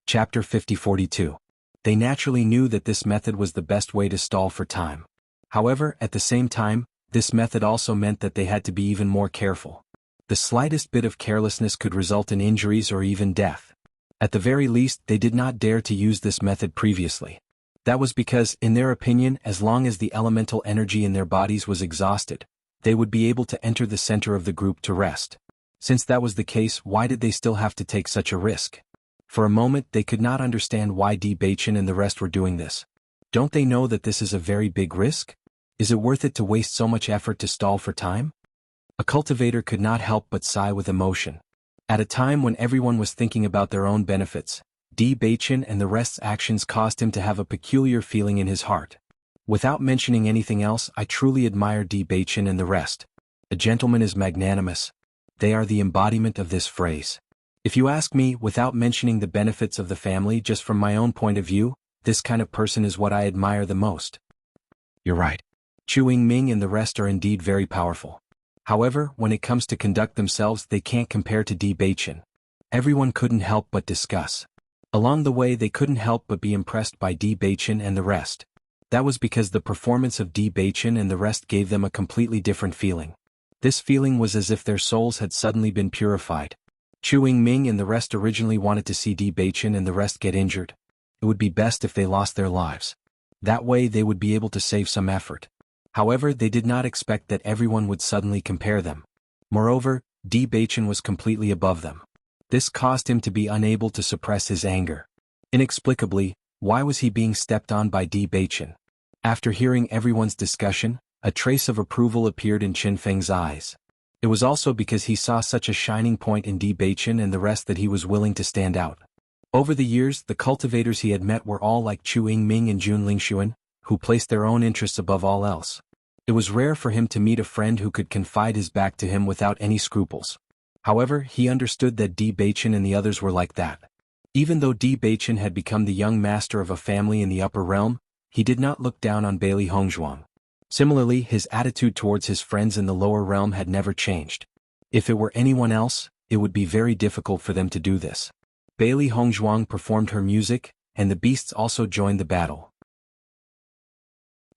Speaker 1: Chapter 50-42. They naturally knew that this method was the best way to stall for time. However, at the same time, this method also meant that they had to be even more careful. The slightest bit of carelessness could result in injuries or even death. At the very least, they did not dare to use this method previously. That was because, in their opinion, as long as the elemental energy in their bodies was exhausted, they would be able to enter the center of the group to rest. Since that was the case, why did they still have to take such a risk? For a moment, they could not understand why Di Beichen and the rest were doing this. Don't they know that this is a very big risk? Is it worth it to waste so much effort to stall for time? A cultivator could not help but sigh with emotion. At a time when everyone was thinking about their own benefits, Di Beichen and the rest's actions caused him to have a peculiar feeling in his heart. Without mentioning anything else, I truly admire Di Beichen and the rest. A gentleman is magnanimous. They are the embodiment of this phrase. If you ask me, without mentioning the benefits of the family just from my own point of view, this kind of person is what I admire the most. You're right. Chu Yingming and the rest are indeed very powerful. However, when it comes to conduct themselves, they can't compare to Di Beichen. Everyone couldn't help but discuss. Along the way, they couldn't help but be impressed by Di Beichen and the rest. That was because the performance of Di Beichen and the rest gave them a completely different feeling. This feeling was as if their souls had suddenly been purified. Chu Yingming and the rest originally wanted to see Di Beichen and the rest get injured. It would be best if they lost their lives. That way they would be able to save some effort. However, they did not expect that everyone would suddenly compare them. Moreover, Di Beichen was completely above them. This caused him to be unable to suppress his anger. Inexplicably, why was he being stepped on by Di Beichen? After hearing everyone's discussion, a trace of approval appeared in Qin Feng's eyes. It was also because he saw such a shining point in Di Beichen and the rest that he was willing to stand out. Over the years, the cultivators he had met were all like Chu Yingming and Jun Lingxuan, who placed their own interests above all else. It was rare for him to meet a friend who could confide his back to him without any scruples. However, he understood that Di Beichen and the others were like that. Even though Di Beichen had become the young master of a family in the upper realm, he did not look down on Bailey Hongzhuang. Similarly, his attitude towards his friends in the lower realm had never changed. If it were anyone else, it would be very difficult for them to do this. Bailey Hongzhuang performed her music, and the beasts also joined the battle.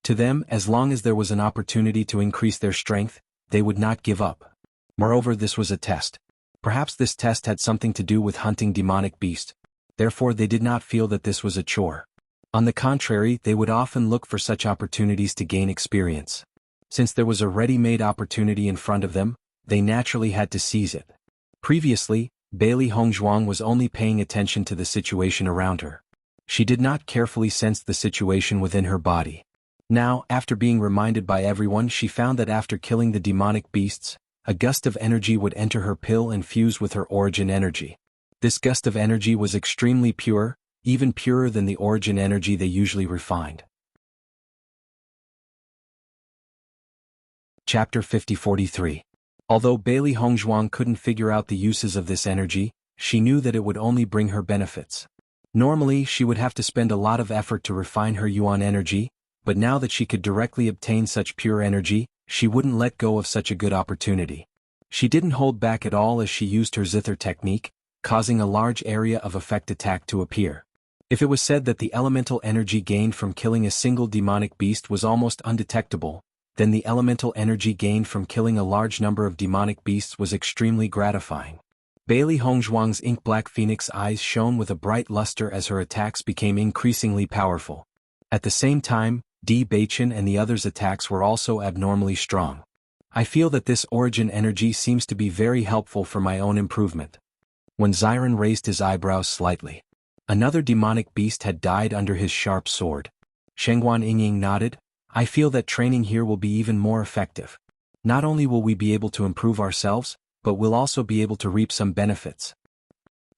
Speaker 1: To them, as long as there was an opportunity to increase their strength, they would not give up. Moreover, this was a test. Perhaps this test had something to do with hunting demonic beasts. Therefore they did not feel that this was a chore. On the contrary, they would often look for such opportunities to gain experience. Since there was a ready-made opportunity in front of them, they naturally had to seize it. Previously, Bailey Hongzhuang was only paying attention to the situation around her. She did not carefully sense the situation within her body. Now, after being reminded by everyone, she found that after killing the demonic beasts, a gust of energy would enter her pill and fuse with her origin energy. This gust of energy was extremely pure, even purer than the origin energy they usually refined. Chapter 50-43. Although Bailey Hongzhuang couldn't figure out the uses of this energy, she knew that it would only bring her benefits. Normally, she would have to spend a lot of effort to refine her yuan energy, but now that she could directly obtain such pure energy, she wouldn't let go of such a good opportunity. She didn't hold back at all as she used her zither technique, causing a large area of effect attack to appear. If it was said that the elemental energy gained from killing a single demonic beast was almost undetectable, then the elemental energy gained from killing a large number of demonic beasts was extremely gratifying. Bailey Hongzhuang's ink-black phoenix eyes shone with a bright luster as her attacks became increasingly powerful. At the same time, Di Beichen and the others' attacks were also abnormally strong. I feel that this origin energy seems to be very helpful for my own improvement. When Xiren raised his eyebrows slightly. Another demonic beast had died under his sharp sword. Shengguan Yingying nodded. I feel that training here will be even more effective. Not only will we be able to improve ourselves, but we'll also be able to reap some benefits.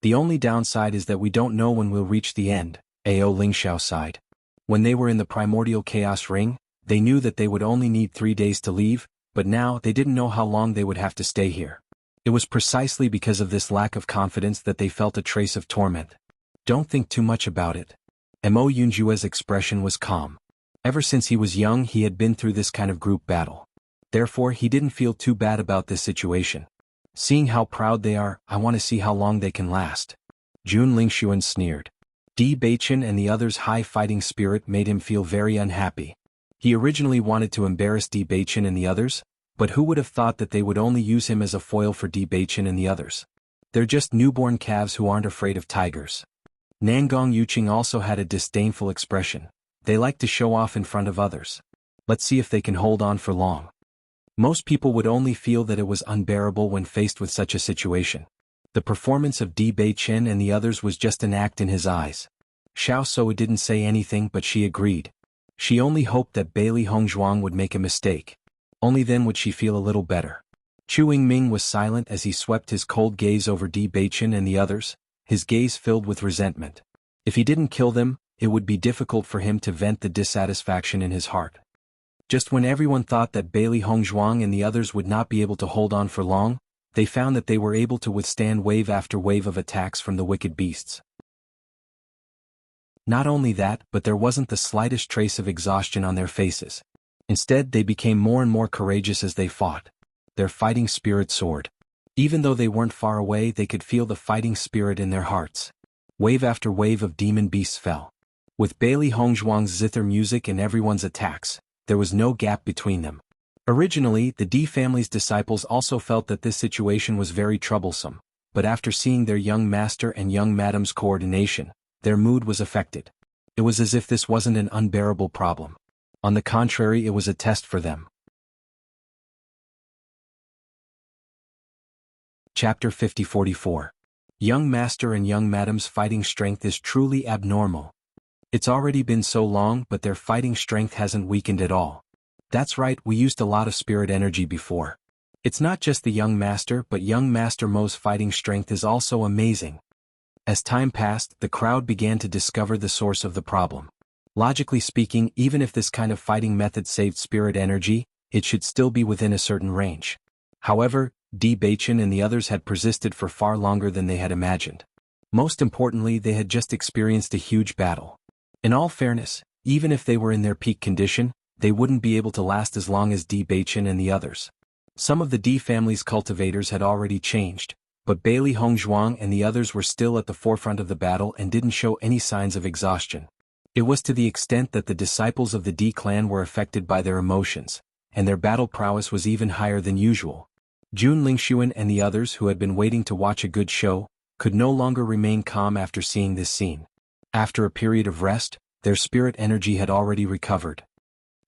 Speaker 1: The only downside is that we don't know when we'll reach the end, Ao Lingxiao sighed. When they were in the primordial chaos ring, they knew that they would only need 3 days to leave, but now they didn't know how long they would have to stay here. It was precisely because of this lack of confidence that they felt a trace of torment. Don't think too much about it. Mo Yunjue's expression was calm. Ever since he was young he had been through this kind of group battle. Therefore he didn't feel too bad about this situation. Seeing how proud they are, I want to see how long they can last. Jun Lingxuan sneered. Di Beichen and the others' high fighting spirit made him feel very unhappy. He originally wanted to embarrass Di Beichen and the others, but who would have thought that they would only use him as a foil for Di Beichen and the others? They're just newborn calves who aren't afraid of tigers. Nangong Yuqing also had a disdainful expression. They like to show off in front of others. Let's see if they can hold on for long. Most people would only feel that it was unbearable when faced with such a situation. The performance of Di Beichen and the others was just an act in his eyes. Xiao Soa didn't say anything but she agreed. She only hoped that Bailey Hongzhuang would make a mistake. Only then would she feel a little better. Chu Yingming was silent as he swept his cold gaze over Di Beichen and the others, his gaze filled with resentment. If he didn't kill them, it would be difficult for him to vent the dissatisfaction in his heart. Just when everyone thought that Bailey Hongzhuang and the others would not be able to hold on for long, they found that they were able to withstand wave after wave of attacks from the wicked beasts. Not only that, but there wasn't the slightest trace of exhaustion on their faces. Instead, they became more and more courageous as they fought. Their fighting spirit soared. Even though they weren't far away, they could feel the fighting spirit in their hearts. Wave after wave of demon beasts fell. With Bailey Hongzhuang's zither music and everyone's attacks, there was no gap between them. Originally, the Di family's disciples also felt that this situation was very troublesome, but after seeing their young master and young madam's coordination, their mood was affected. It was as if this wasn't an unbearable problem. On the contrary, it was a test for them. Chapter 50-44. Young master and young madam's fighting strength is truly abnormal. It's already been so long, but their fighting strength hasn't weakened at all. That's right, we used a lot of spirit energy before. It's not just the young master, but young master Mo's fighting strength is also amazing. As time passed, the crowd began to discover the source of the problem. Logically speaking, even if this kind of fighting method saved spirit energy, it should still be within a certain range. However, Di Beichen and the others had persisted for far longer than they had imagined. Most importantly, they had just experienced a huge battle. In all fairness, even if they were in their peak condition, they wouldn't be able to last as long as Di Beichen and the others. Some of the Di family's cultivators had already changed, but Bailey Hongzhuang and the others were still at the forefront of the battle and didn't show any signs of exhaustion. It was to the extent that the disciples of the D clan were affected by their emotions, and their battle prowess was even higher than usual. Jun Lingxuan and the others who had been waiting to watch a good show could no longer remain calm after seeing this scene. After a period of rest, their spirit energy had already recovered.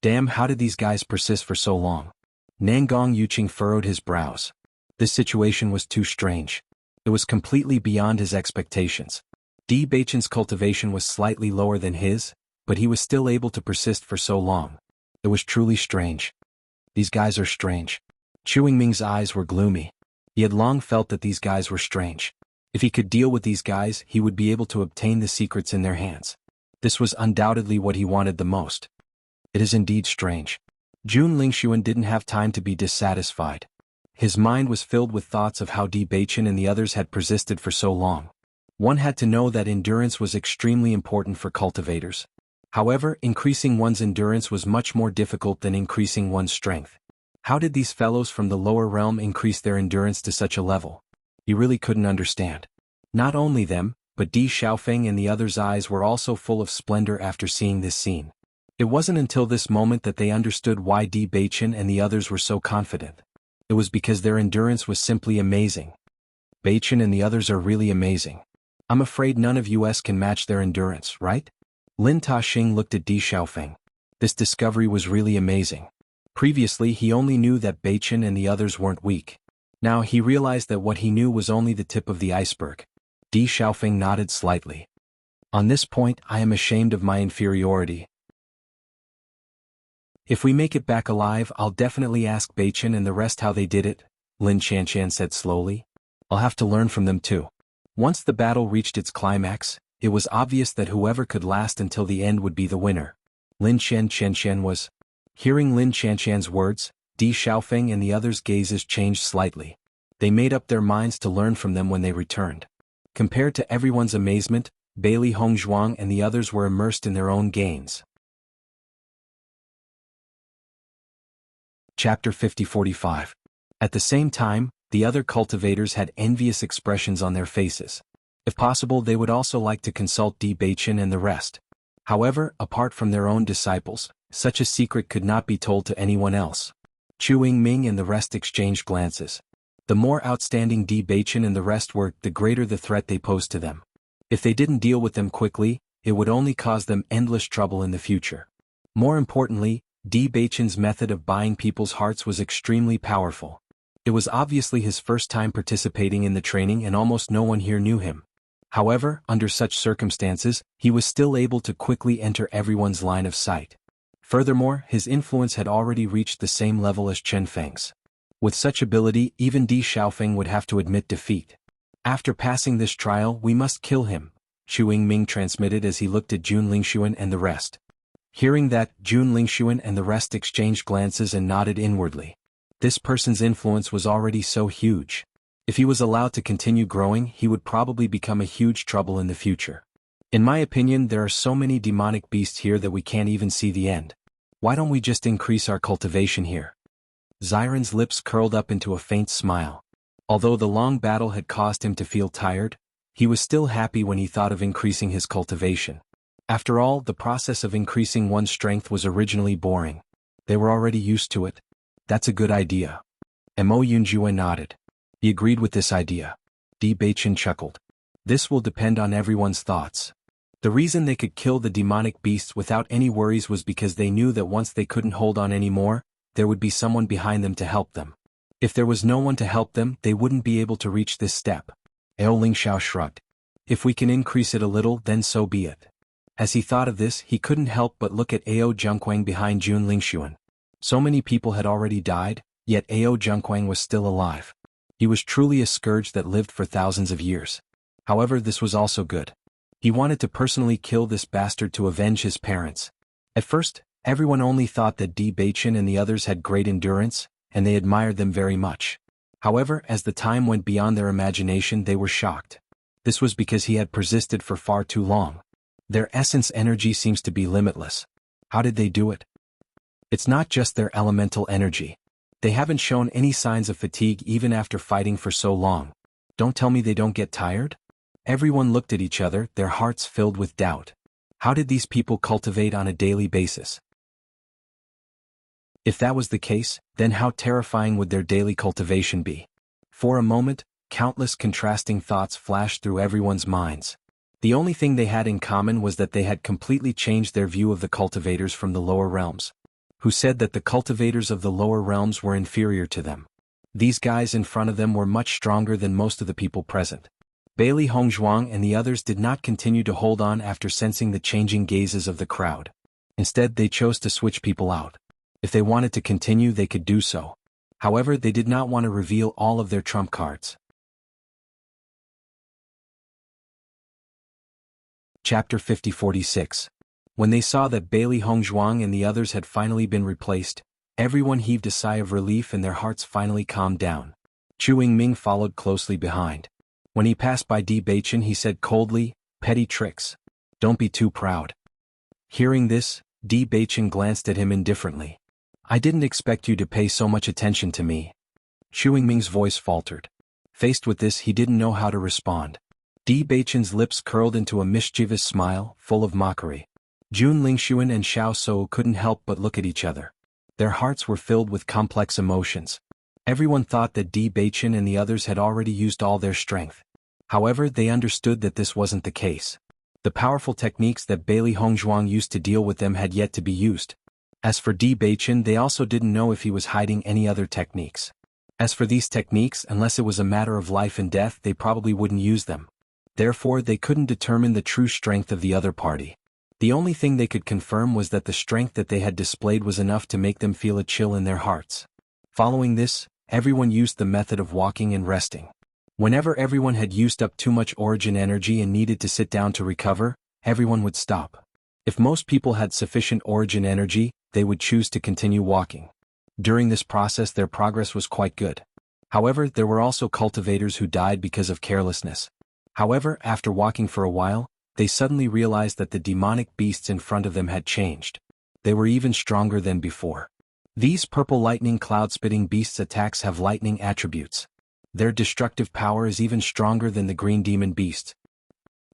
Speaker 1: Damn, how did these guys persist for so long? Nangong Yuqing furrowed his brows. This situation was too strange. It was completely beyond his expectations. Di Beichen's cultivation was slightly lower than his, but he was still able to persist for so long. It was truly strange. These guys are strange. Chu Yingming's eyes were gloomy. He had long felt that these guys were strange. If he could deal with these guys, he would be able to obtain the secrets in their hands. This was undoubtedly what he wanted the most. It is indeed strange. Jun Lingxuan didn't have time to be dissatisfied. His mind was filled with thoughts of how Di Beichen and the others had persisted for so long. One had to know that endurance was extremely important for cultivators. However, increasing one's endurance was much more difficult than increasing one's strength. How did these fellows from the lower realm increase their endurance to such a level? He really couldn't understand. Not only them, but Di Xiaofeng and the others' eyes were also full of splendor after seeing this scene. It wasn't until this moment that they understood why Di Beichen and the others were so confident. It was because their endurance was simply amazing. Beichen and the others are really amazing. I'm afraid none of us can match their endurance, right? Lin Taxing looked at Di Xiaofeng. This discovery was really amazing. Previously he only knew that Beichen and the others weren't weak. Now he realized that what he knew was only the tip of the iceberg. Di Xiaofeng nodded slightly. On this point I am ashamed of my inferiority. If we make it back alive, I'll definitely ask Beichen and the rest how they did it, Lin Qianshan said slowly. I'll have to learn from them too. Once the battle reached its climax, it was obvious that whoever could last until the end would be the winner. Lin Qianshan was. Hearing Lin Qianshan's words, Di Xiaofeng and the others' gazes changed slightly. They made up their minds to learn from them when they returned. Compared to everyone's amazement, Bailey Hongzhuang and the others were immersed in their own gains. Chapter 50-45. At the same time, the other cultivators had envious expressions on their faces. If possible, they would also like to consult Di Beichen and the rest. However, apart from their own disciples, such a secret could not be told to anyone else. Chu Yingming and the rest exchanged glances. The more outstanding Di Beichen and the rest were, the greater the threat they posed to them. If they didn't deal with them quickly, it would only cause them endless trouble in the future. More importantly, Di Beichen's method of buying people's hearts was extremely powerful. It was obviously his first time participating in the training and almost no one here knew him. However, under such circumstances, he was still able to quickly enter everyone's line of sight. Furthermore, his influence had already reached the same level as Chen Feng's. With such ability, even Di Xiaofeng would have to admit defeat. After passing this trial, we must kill him, Chu Yingming transmitted as he looked at Jun Lingxuan and the rest. Hearing that, Jun Lingxuan and the rest exchanged glances and nodded inwardly. This person's influence was already so huge. If he was allowed to continue growing, he would probably become a huge trouble in the future. In my opinion, there are so many demonic beasts here that we can't even see the end. Why don't we just increase our cultivation here? Xiren's lips curled up into a faint smile. Although the long battle had caused him to feel tired, he was still happy when he thought of increasing his cultivation. After all, the process of increasing one's strength was originally boring. They were already used to it. That's a good idea. Mo Yunjue nodded. He agreed with this idea. Di Beichen chuckled. This will depend on everyone's thoughts. The reason they could kill the demonic beasts without any worries was because they knew that once they couldn't hold on anymore, there would be someone behind them to help them. If there was no one to help them, they wouldn't be able to reach this step. Ao Lingxiao shrugged. If we can increase it a little, then so be it. As he thought of this, he couldn't help but look at Ao Zhengquang behind Jun Lingxuan. So many people had already died, yet Ao Zhengquang was still alive. He was truly a scourge that lived for thousands of years. However, this was also good. He wanted to personally kill this bastard to avenge his parents. At first, everyone only thought that Di Beichen and the others had great endurance, and they admired them very much. However, as the time went beyond their imagination, they were shocked. This was because he had persisted for far too long. Their essence energy seems to be limitless. How did they do it? It's not just their elemental energy. They haven't shown any signs of fatigue even after fighting for so long. Don't tell me they don't get tired? Everyone looked at each other, their hearts filled with doubt. How did these people cultivate on a daily basis? If that was the case, then how terrifying would their daily cultivation be? For a moment, countless contrasting thoughts flashed through everyone's minds. The only thing they had in common was that they had completely changed their view of the cultivators from the lower realms, who said that the cultivators of the lower realms were inferior to them. These guys in front of them were much stronger than most of the people present. Bailey Hongzhuang and the others did not continue to hold on after sensing the changing gazes of the crowd. Instead, they chose to switch people out. If they wanted to continue, they could do so. However, they did not want to reveal all of their trump cards. Chapter 50-46. When they saw that Bailey Hongzhuang and the others had finally been replaced, everyone heaved a sigh of relief and their hearts finally calmed down. Chu Yingming followed closely behind. When he passed by Di Beichen, he said coldly, "Petty tricks. Don't be too proud." Hearing this, Di Beichen glanced at him indifferently. "I didn't expect you to pay so much attention to me." Chu Yingming's voice faltered. Faced with this, he didn't know how to respond. Di Beichen's lips curled into a mischievous smile, full of mockery. Jun Lingxuan and Xiao Souo couldn't help but look at each other. Their hearts were filled with complex emotions. Everyone thought that Di Beichen and the others had already used all their strength. However, they understood that this wasn't the case. The powerful techniques that Bailey Hongzhuang used to deal with them had yet to be used. As for Di Beichen, they also didn't know if he was hiding any other techniques. As for these techniques, unless it was a matter of life and death, they probably wouldn't use them. Therefore, they couldn't determine the true strength of the other party. The only thing they could confirm was that the strength that they had displayed was enough to make them feel a chill in their hearts. Following this, everyone used the method of walking and resting. Whenever everyone had used up too much origin energy and needed to sit down to recover, everyone would stop. If most people had sufficient origin energy, they would choose to continue walking. During this process, their progress was quite good. However, there were also cultivators who died because of carelessness. However, after walking for a while, they suddenly realized that the demonic beasts in front of them had changed. They were even stronger than before. These purple lightning cloud-spitting beasts' attacks have lightning attributes. Their destructive power is even stronger than the green demon beast.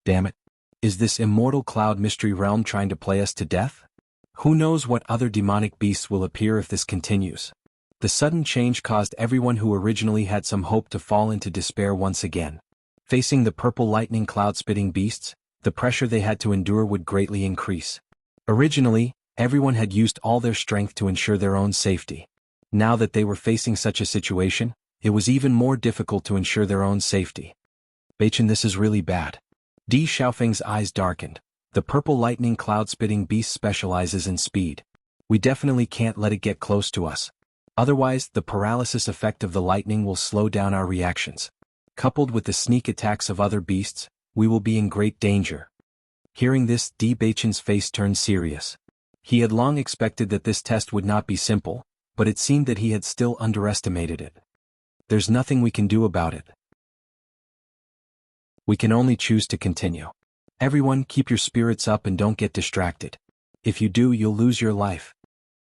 Speaker 1: Damn it. Is this immortal cloud mystery realm trying to play us to death? Who knows what other demonic beasts will appear if this continues? The sudden change caused everyone who originally had some hope to fall into despair once again. Facing the purple lightning cloud-spitting beasts, the pressure they had to endure would greatly increase. Originally, everyone had used all their strength to ensure their own safety. Now that they were facing such a situation, it was even more difficult to ensure their own safety. Beichen, this is really bad. Di Xiaofeng's eyes darkened. The purple lightning cloud-spitting beast specializes in speed. We definitely can't let it get close to us. Otherwise, the paralysis effect of the lightning will slow down our reactions. Coupled with the sneak attacks of other beasts, we will be in great danger. Hearing this, Di Beichen's face turned serious. He had long expected that this test would not be simple, but it seemed that he had still underestimated it. There's nothing we can do about it. We can only choose to continue. Everyone, keep your spirits up and don't get distracted. If you do, you'll lose your life.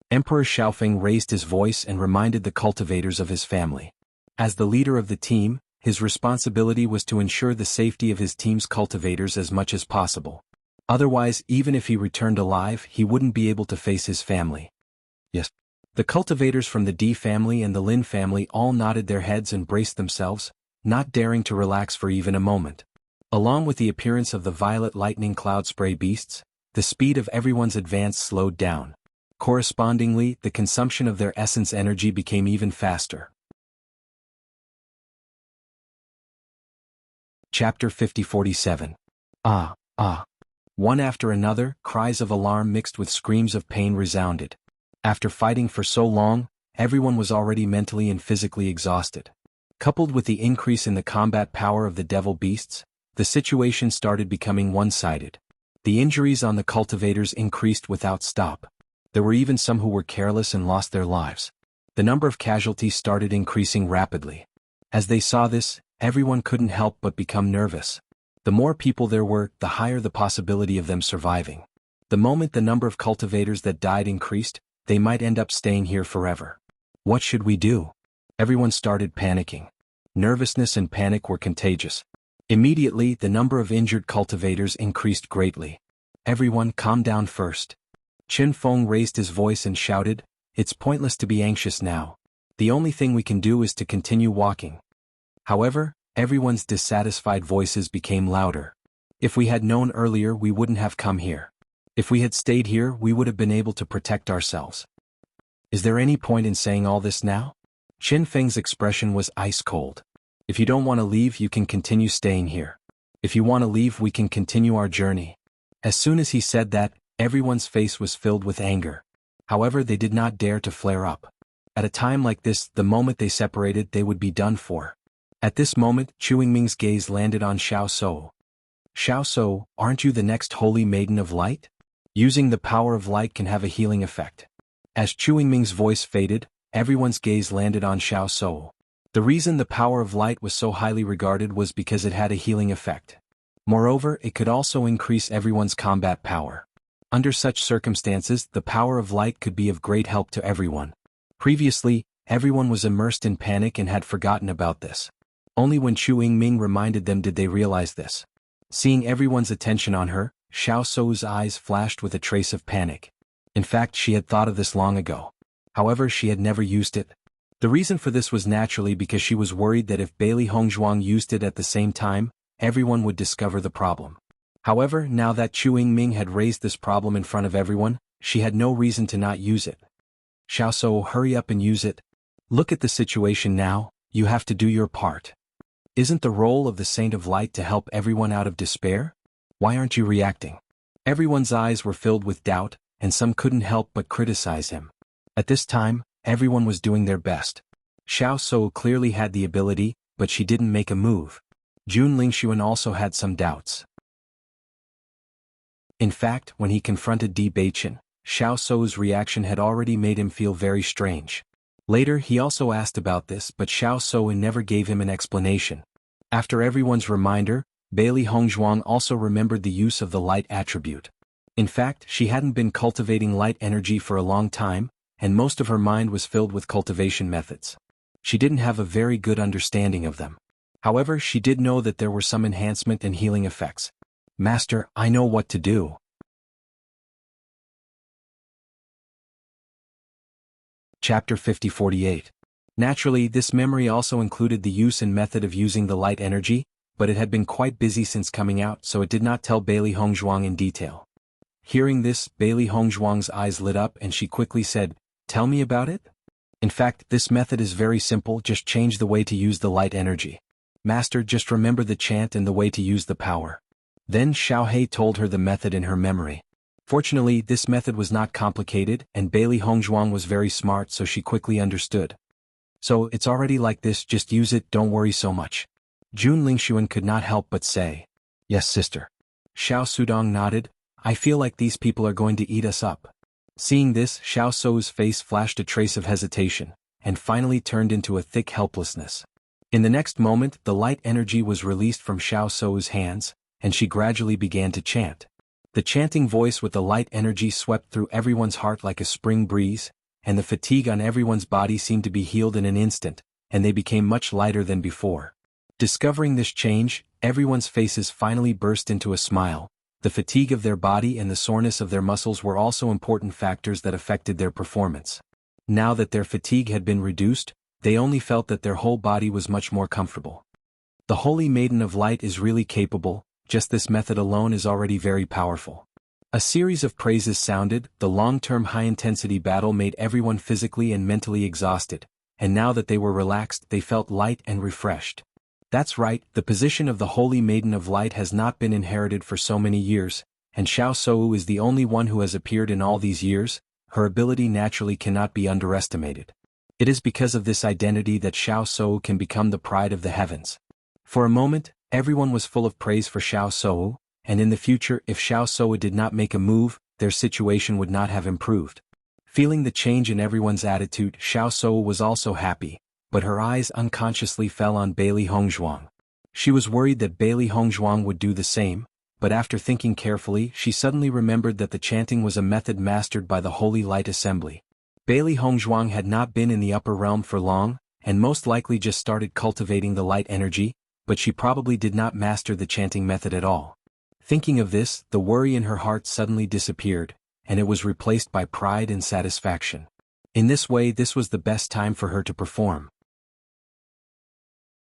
Speaker 1: Emperor Xiaofeng raised his voice and reminded the cultivators of his family. As the leader of the team, his responsibility was to ensure the safety of his team's cultivators as much as possible. Otherwise, even if he returned alive, he wouldn't be able to face his family. Yes. The cultivators from the Di family and the Lin family all nodded their heads and braced themselves, not daring to relax for even a moment. Along with the appearance of the violet lightning cloud spray beasts, the speed of everyone's advance slowed down. Correspondingly, the consumption of their essence energy became even faster. Chapter 50-47. Ah, ah. One after another, cries of alarm mixed with screams of pain resounded. After fighting for so long, everyone was already mentally and physically exhausted. Coupled with the increase in the combat power of the devil beasts, the situation started becoming one-sided. The injuries on the cultivators increased without stop. There were even some who were careless and lost their lives. The number of casualties started increasing rapidly. As they saw this, everyone couldn't help but become nervous. The more people there were, the higher the possibility of them surviving. The moment the number of cultivators that died increased, they might end up staying here forever. What should we do? Everyone started panicking. Nervousness and panic were contagious. Immediately, the number of injured cultivators increased greatly. Everyone calm down first. Qin Feng raised his voice and shouted, "It's pointless to be anxious now. The only thing we can do is to continue walking." However, everyone's dissatisfied voices became louder. "If we had known earlier, we wouldn't have come here. If we had stayed here, we would have been able to protect ourselves. Is there any point in saying all this now?" Qin Feng's expression was ice cold. "If you don't want to leave, you can continue staying here. If you want to leave, we can continue our journey." As soon as he said that, everyone's face was filled with anger. However, they did not dare to flare up. At a time like this, the moment they separated, they would be done for. At this moment, Chu Yingming's gaze landed on Xiao Shou. "Xiao Shou, aren't you the next holy maiden of light? Using the power of light can have a healing effect." As Chu Yingming's voice faded, everyone's gaze landed on Xiao Shou. The reason the power of light was so highly regarded was because it had a healing effect. Moreover, it could also increase everyone's combat power. Under such circumstances, the power of light could be of great help to everyone. Previously, everyone was immersed in panic and had forgotten about this. Only when Chu Yingming reminded them did they realize this. Seeing everyone's attention on her, Xiao Shou's eyes flashed with a trace of panic. In fact, she had thought of this long ago. However, she had never used it. The reason for this was naturally because she was worried that if Bailey Hongzhuang used it at the same time, everyone would discover the problem. However, now that Chu Yingming had raised this problem in front of everyone, she had no reason to not use it. "Xiao Shou, hurry up and use it. Look at the situation now, you have to do your part. Isn't the role of the Saint of Light to help everyone out of despair? Why aren't you reacting?" Everyone's eyes were filled with doubt, and some couldn't help but criticize him. At this time, everyone was doing their best. Xiao Shou clearly had the ability, but she didn't make a move. Jun Lingxuan also had some doubts. In fact, when he confronted Di Beichen, Xiao Shou's reaction had already made him feel very strange. Later, he also asked about this, but Xiao Shou never gave him an explanation. After everyone's reminder, Bailey Hongzhuang also remembered the use of the light attribute. In fact, she hadn't been cultivating light energy for a long time, and most of her mind was filled with cultivation methods. She didn't have a very good understanding of them. However, she did know that there were some enhancement and healing effects. "Master, I know what to do." Chapter 50-48. Naturally, this memory also included the use and method of using the light energy, but it had been quite busy since coming out, so it did not tell Bailey Hongzhuang in detail. Hearing this, Bailey Hongzhuang's eyes lit up and she quickly said, "Tell me about it?" "In fact, this method is very simple, just change the way to use the light energy. Master, just remember the chant and the way to use the power." Then Xiao He told her the method in her memory. Fortunately, this method was not complicated, and Bailey Hongzhuang was very smart, so she quickly understood. "So, it's already like this, just use it, don't worry so much." Jun Lingxuan could not help but say, "Yes, sister." Xiao Sudong nodded, "I feel like these people are going to eat us up." Seeing this, Xiao Shou's face flashed a trace of hesitation, and finally turned into a thick helplessness. In the next moment, the light energy was released from Xiao Shou's hands, and she gradually began to chant. The chanting voice with the light energy swept through everyone's heart like a spring breeze, and the fatigue on everyone's body seemed to be healed in an instant, and they became much lighter than before. Discovering this change, everyone's faces finally burst into a smile. The fatigue of their body and the soreness of their muscles were also important factors that affected their performance. Now that their fatigue had been reduced, they only felt that their whole body was much more comfortable. The Holy Maiden of Light is really capable, just this method alone is already very powerful. A series of praises sounded, the long-term high-intensity battle made everyone physically and mentally exhausted, and now that they were relaxed they felt light and refreshed. That's right, the position of the Holy Maiden of Light has not been inherited for so many years, and Xiao Shou is the only one who has appeared in all these years. Her ability naturally cannot be underestimated. It is because of this identity that Xiao Shou can become the pride of the heavens. For a moment, everyone was full of praise for Xiao Shou, and in the future if Xiao Shou did not make a move, their situation would not have improved. Feeling the change in everyone's attitude, Xiao Shou was also happy, but her eyes unconsciously fell on Bailey Hongzhuang. She was worried that Bailey Hongzhuang would do the same, but after thinking carefully she suddenly remembered that the chanting was a method mastered by the Holy Light Assembly. Bailey Hongzhuang had not been in the upper realm for long, and most likely just started cultivating the light energy, but she probably did not master the chanting method at all. Thinking of this, the worry in her heart suddenly disappeared, and it was replaced by pride and satisfaction. In this way, this was the best time for her to perform.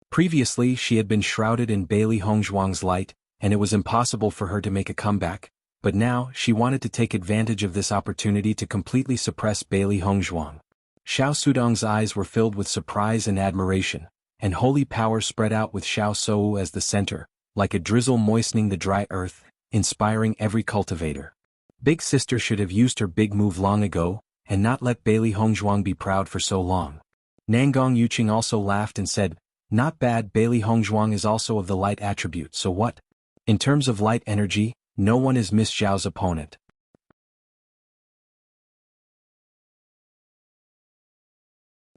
Speaker 1: Previously, she had been shrouded in Bailey Hongzhuang's light, and it was impossible for her to make a comeback, but now, she wanted to take advantage of this opportunity to completely suppress Bailey Hongzhuang. Xiao Sudong's eyes were filled with surprise and admiration, and holy power spread out with Xiao Sou as the center, like a drizzle moistening the dry earth, inspiring every cultivator. Big Sister should have used her big move long ago, and not let Bailey Hongzhuang be proud for so long. Nangong Yuqing also laughed and said, "Not bad, Bailey Hongzhuang is also of the light attribute, so what? In terms of light energy, no one is Miss Zhao's opponent."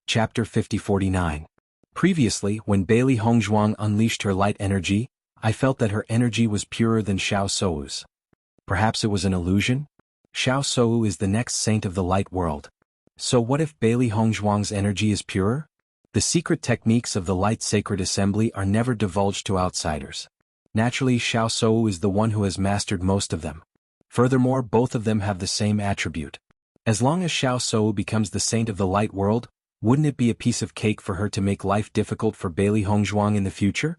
Speaker 1: Chapter 50-49. Previously, when Bailey Hongzhuang unleashed her light energy, I felt that her energy was purer than Xiao Sou's. Perhaps it was an illusion? Xiao Sou is the next saint of the light world. So what if Bailey Hongzhuang's energy is purer? The secret techniques of the light sacred assembly are never divulged to outsiders. Naturally, Xiao Sou is the one who has mastered most of them. Furthermore, both of them have the same attribute. As long as Xiao Sou becomes the saint of the light world, wouldn't it be a piece of cake for her to make life difficult for Bailey Hongzhuang in the future?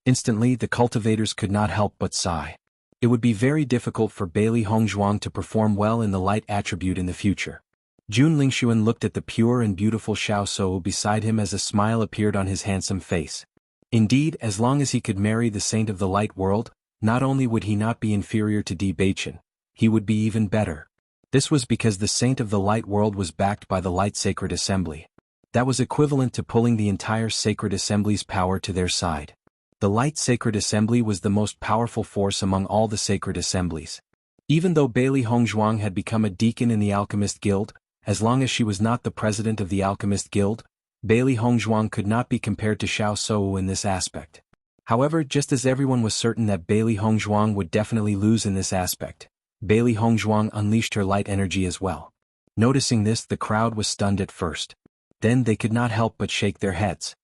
Speaker 1: Instantly, the cultivators could not help but sigh. It would be very difficult for Bailey Hongzhuang to perform well in the light attribute in the future. Jun Lingxuan looked at the pure and beautiful Xiao Sou beside him as a smile appeared on his handsome face. Indeed, as long as he could marry the saint of the light world, not only would he not be inferior to Di Beichen, he would be even better. This was because the saint of the light world was backed by the light sacred assembly. That was equivalent to pulling the entire sacred assembly's power to their side. The light sacred assembly was the most powerful force among all the sacred assemblies. Even though Bailey Hongzhuang had become a deacon in the Alchemist Guild, as long as she was not the president of the Alchemist Guild, Bailey Hongzhuang could not be compared to Xiao Sou in this aspect. However, just as everyone was certain that Bailey Hongzhuang would definitely lose in this aspect, Bailey Hongzhuang unleashed her light energy as well. Noticing this, the crowd was stunned at first. Then they could not help but shake their heads.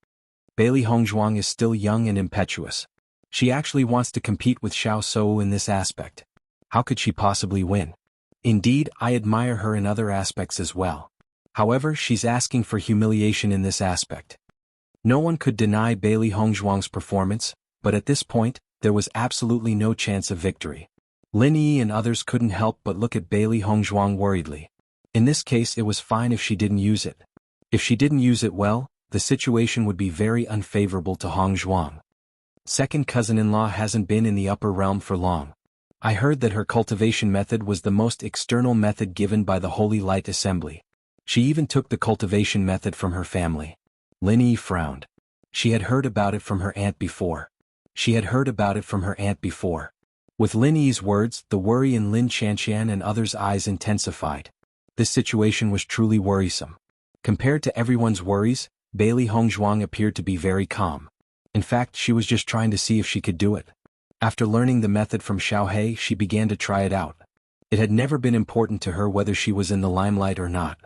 Speaker 1: Bailey Hongzhuang is still young and impetuous. She actually wants to compete with Xiao Sou in this aspect. How could she possibly win? Indeed, I admire her in other aspects as well. However, she's asking for humiliation in this aspect. No one could deny Bailey Hongzhuang's performance, but at this point, there was absolutely no chance of victory. Lin Yi and others couldn't help but look at Bailey Hongzhuang worriedly. In this case, it was fine if she didn't use it. If she didn't use it well, the situation would be very unfavorable to Hongzhuang. Second cousin-in-law hasn't been in the upper realm for long. I heard that her cultivation method was the most external method given by the Holy Light Assembly. She even took the cultivation method from her family. Lin Yi frowned. She had heard about it from her aunt before. With Lin Yi's words, the worry in Lin Chanqian and others' eyes intensified. This situation was truly worrisome. Compared to everyone's worries, Bailey Hongzhuang appeared to be very calm. In fact, she was just trying to see if she could do it. After learning the method from Xiaohe, she began to try it out. It had never been important to her whether she was in the limelight or not.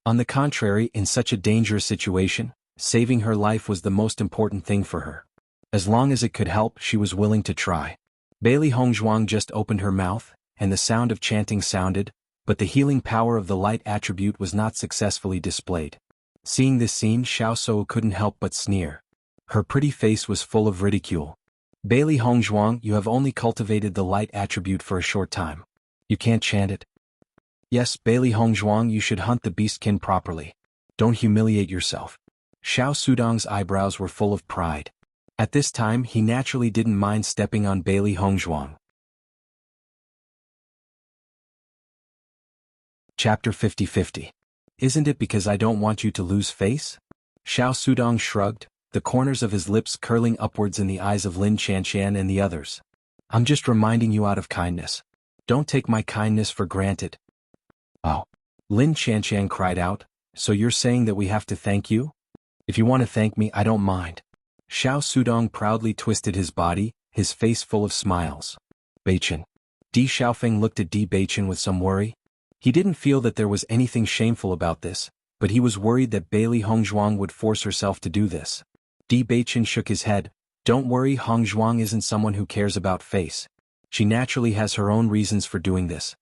Speaker 1: On the contrary, in such a dangerous situation, saving her life was the most important thing for her. As long as it could help, she was willing to try. Bailey Hongzhuang just opened her mouth, and the sound of chanting sounded, but the healing power of the light attribute was not successfully displayed. Seeing this scene, Xiao Sou couldn't help but sneer. Her pretty face was full of ridicule. Bailey Hongzhuang, you have only cultivated the light attribute for a short time. You can't chant it. Yes, Bailey Hongzhuang, you should hunt the beastkin properly. Don't humiliate yourself. Xiao Sudong's eyebrows were full of pride. At this time, he naturally didn't mind stepping on Bailey Hongzhuang. Chapter 50-50. Isn't it because I don't want you to lose face? Xiao Sudong shrugged, the corners of his lips curling upwards in the eyes of Lin Chanqian and the others. I'm just reminding you out of kindness. Don't take my kindness for granted. Oh. Lin Chanqian cried out, so you're saying that we have to thank you? If you want to thank me, I don't mind. Xiao Sudong proudly twisted his body, his face full of smiles. Beichen. Di Xiaofeng looked at Di Beichen with some worry. He didn't feel that there was anything shameful about this, but he was worried that Bailey Hongzhuang would force herself to do this. Di Beichen shook his head. Don't worry, Hongzhuang isn't someone who cares about face. She naturally has her own reasons for doing this.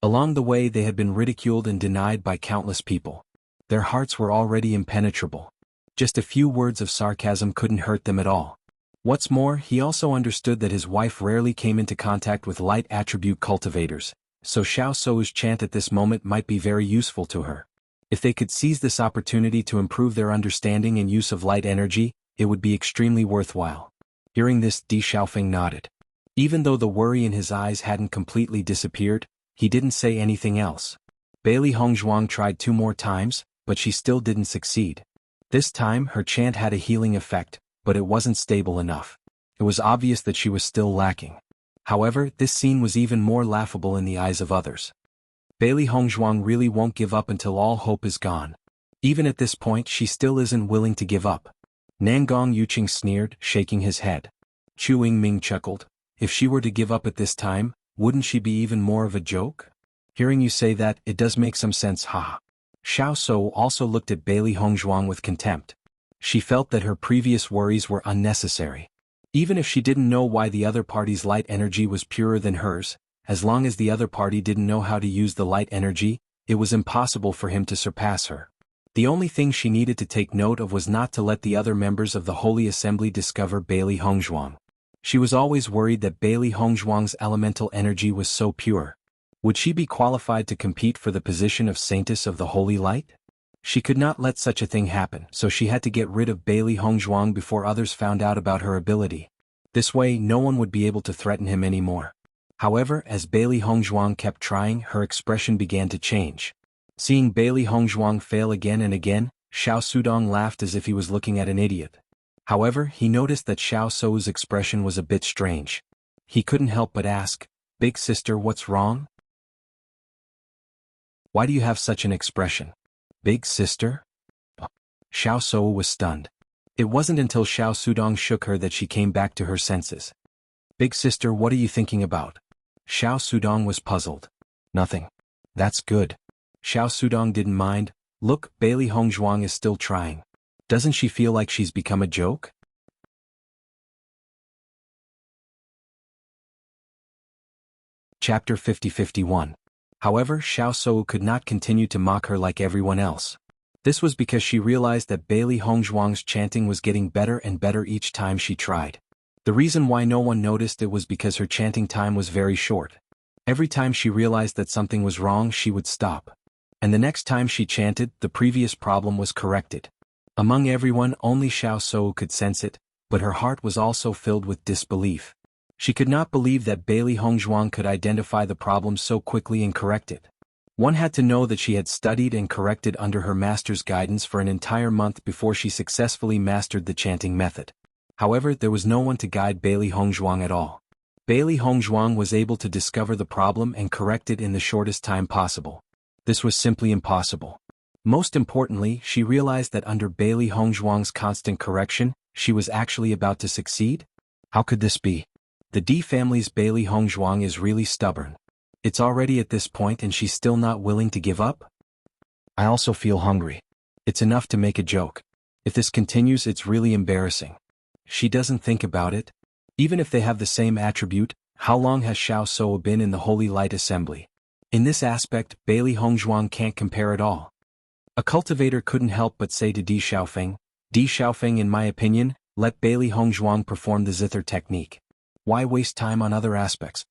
Speaker 1: Along the way they had been ridiculed and denied by countless people. Their hearts were already impenetrable. Just a few words of sarcasm couldn't hurt them at all. What's more, he also understood that his wife rarely came into contact with light attribute cultivators, so Xiao Sou's chant at this moment might be very useful to her. If they could seize this opportunity to improve their understanding and use of light energy, it would be extremely worthwhile. Hearing this, Di Xiaofeng nodded. Even though the worry in his eyes hadn't completely disappeared, he didn't say anything else. Bailey Hongzhuang tried 2 more times, but she still didn't succeed. This time her chant had a healing effect, but it wasn't stable enough. It was obvious that she was still lacking. However, this scene was even more laughable in the eyes of others. Bailey Hongzhuang really won't give up until all hope is gone. Even at this point she still isn't willing to give up. Nangong Yuqing sneered, shaking his head. Chu Yingming chuckled. If she were to give up at this time, wouldn't she be even more of a joke? Hearing you say that, it does make some sense, haha. Xiao Sou also looked at Bailey Hongzhuang with contempt. She felt that her previous worries were unnecessary. Even if she didn't know why the other party's light energy was purer than hers, as long as the other party didn't know how to use the light energy, it was impossible for him to surpass her. The only thing she needed to take note of was not to let the other members of the Holy Assembly discover Bailey Hongzhuang. She was always worried that Bailey Hongzhuang's elemental energy was so pure. Would she be qualified to compete for the position of Saintess of the Holy Light? She could not let such a thing happen, so she had to get rid of Bailey Hongzhuang before others found out about her ability. This way no one would be able to threaten him anymore. However, as Bailey Hongzhuang kept trying, her expression began to change. Seeing Bailey Hongzhuang fail again and again, Xiao Sudong laughed as if he was looking at an idiot. However, he noticed that Xiao Sou's expression was a bit strange. He couldn't help but ask, "Big sister, what's wrong? Why do you have such an expression?" "Big sister?" Xiao Sou was stunned. It wasn't until Xiao Sudong shook her that she came back to her senses. "Big sister, what are you thinking about?" Xiao Sudong was puzzled. "Nothing." "That's good." Xiao Sudong didn't mind. "Look, Bailey Hongzhuang is still trying. Doesn't she feel like she's become a joke?" Chapter 50-51. However, Xiao Sou could not continue to mock her like everyone else. This was because she realized that Bailey Hongzhuang's chanting was getting better and better each time she tried. The reason why no one noticed it was because her chanting time was very short. Every time she realized that something was wrong, she would stop. And the next time she chanted, the previous problem was corrected. Among everyone, only Xiao Sou could sense it, but her heart was also filled with disbelief. She could not believe that Bailey Hongzhuang could identify the problem so quickly and correct it. One had to know that she had studied and corrected under her master's guidance for an entire month before she successfully mastered the chanting method. However, there was no one to guide Bailey Hongzhuang at all. Bailey Hongzhuang was able to discover the problem and correct it in the shortest time possible. This was simply impossible. Most importantly, she realized that under Bailey Hongzhuang's constant correction, she was actually about to succeed. How could this be? The Di family's Bailey Hongzhuang is really stubborn. It's already at this point and she's still not willing to give up? I also feel hungry. It's enough to make a joke. If this continues, it's really embarrassing. She doesn't think about it. Even if they have the same attribute, how long has Xiao Sou been in the Holy Light Assembly? In this aspect, Bailey Hongzhuang can't compare at all. A cultivator couldn't help but say to Di Xiaofeng, in my opinion, let Bailey Hongzhuang perform the zither technique. Why waste time on other aspects?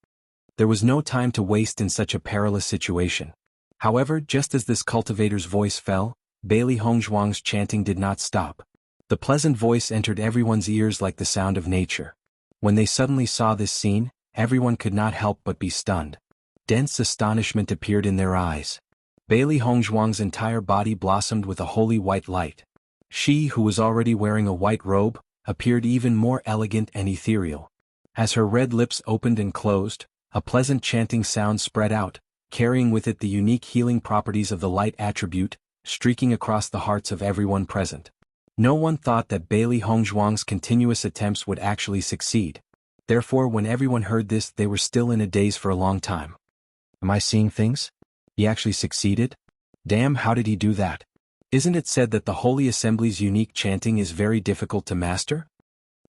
Speaker 1: There was no time to waste in such a perilous situation. However, just as this cultivator's voice fell, Bailey Hongzhuang's chanting did not stop. The pleasant voice entered everyone's ears like the sound of nature. When they suddenly saw this scene, everyone could not help but be stunned. Dense astonishment appeared in their eyes. Bailey Hongzhuang's entire body blossomed with a holy white light. She, who was already wearing a white robe, appeared even more elegant and ethereal. As her red lips opened and closed, a pleasant chanting sound spread out, carrying with it the unique healing properties of the light attribute, streaking across the hearts of everyone present. No one thought that Bailey Hongzhuang's continuous attempts would actually succeed. Therefore, when everyone heard this, they were still in a daze for a long time. Am I seeing things? He actually succeeded? Damn, how did he do that? Isn't it said that the Holy Assembly's unique chanting is very difficult to master?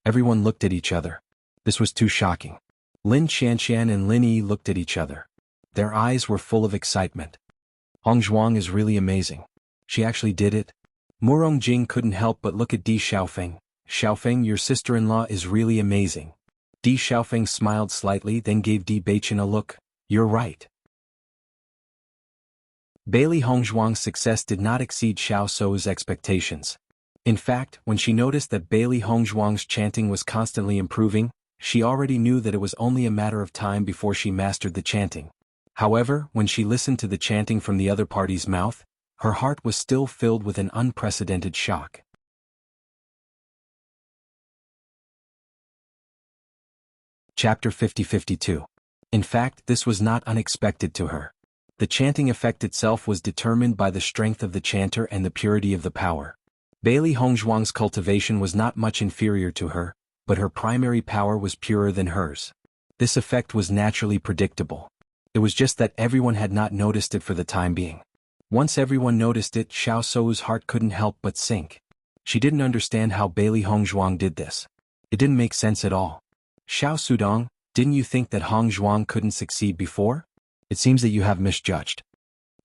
Speaker 1: Everyone looked at each other. This was too shocking. Lin Xianxian and Lin Yi looked at each other. Their eyes were full of excitement. Hong Zhuang is really amazing. She actually did it. Murong Jing couldn't help but look at Di Xiaofeng. Xiaofeng, your sister-in-law is really amazing. Di Xiaofeng smiled slightly, then gave Di Beichen a look. You're right. Bailey Hongzhuang's success did not exceed Xiao Sou's expectations. In fact, when she noticed that Bailey Hongzhuang's chanting was constantly improving, she already knew that it was only a matter of time before she mastered the chanting. However, when she listened to the chanting from the other party's mouth, her heart was still filled with an unprecedented shock. Chapter 50-52. In fact, this was not unexpected to her. The chanting effect itself was determined by the strength of the chanter and the purity of the power. Bailey Hongzhuang's cultivation was not much inferior to her, but her primary power was purer than hers. This effect was naturally predictable. It was just that everyone had not noticed it for the time being. Once everyone noticed it, Xiao Sou's heart couldn't help but sink. She didn't understand how Bailey Hongzhuang did this. It didn't make sense at all. Xiao Sudong, didn't you think that Hongzhuang couldn't succeed before? It seems that you have misjudged.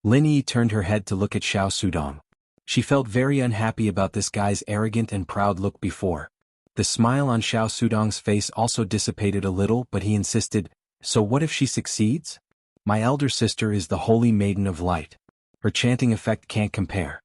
Speaker 1: Lin Yi turned her head to look at Xiao Sudong. She felt very unhappy about this guy's arrogant and proud look before. The smile on Xiao Sudong's face also dissipated a little, but he insisted, so what if she succeeds? My elder sister is the Holy Maiden of Light. Her chanting effect can't compare.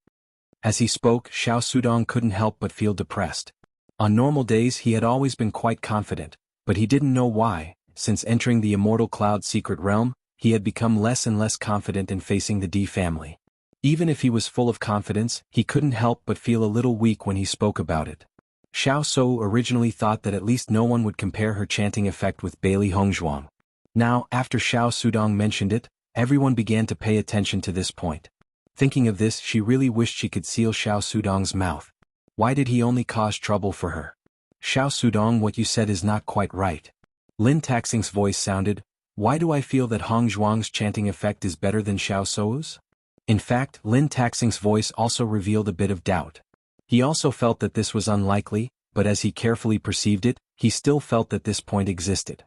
Speaker 1: As he spoke, Xiao Sudong couldn't help but feel depressed. On normal days he had always been quite confident, but he didn't know why. Since entering the Immortal Cloud secret realm, he had become less and less confident in facing the D family. Even if he was full of confidence, he couldn't help but feel a little weak when he spoke about it. Xiao Sou originally thought that at least no one would compare her chanting effect with Bailey Hongzhuang. Now, after Xiao Sudong mentioned it, everyone began to pay attention to this point. Thinking of this, she really wished she could seal Xiao Sudong's mouth. Why did he only cause trouble for her? Xiao Sudong, what you said is not quite right. Lin Taxing's voice sounded, why do I feel that Hongzhuang's chanting effect is better than Xiao Sou's? In fact, Lin Taxing's voice also revealed a bit of doubt. He also felt that this was unlikely, but as he carefully perceived it, he still felt that this point existed.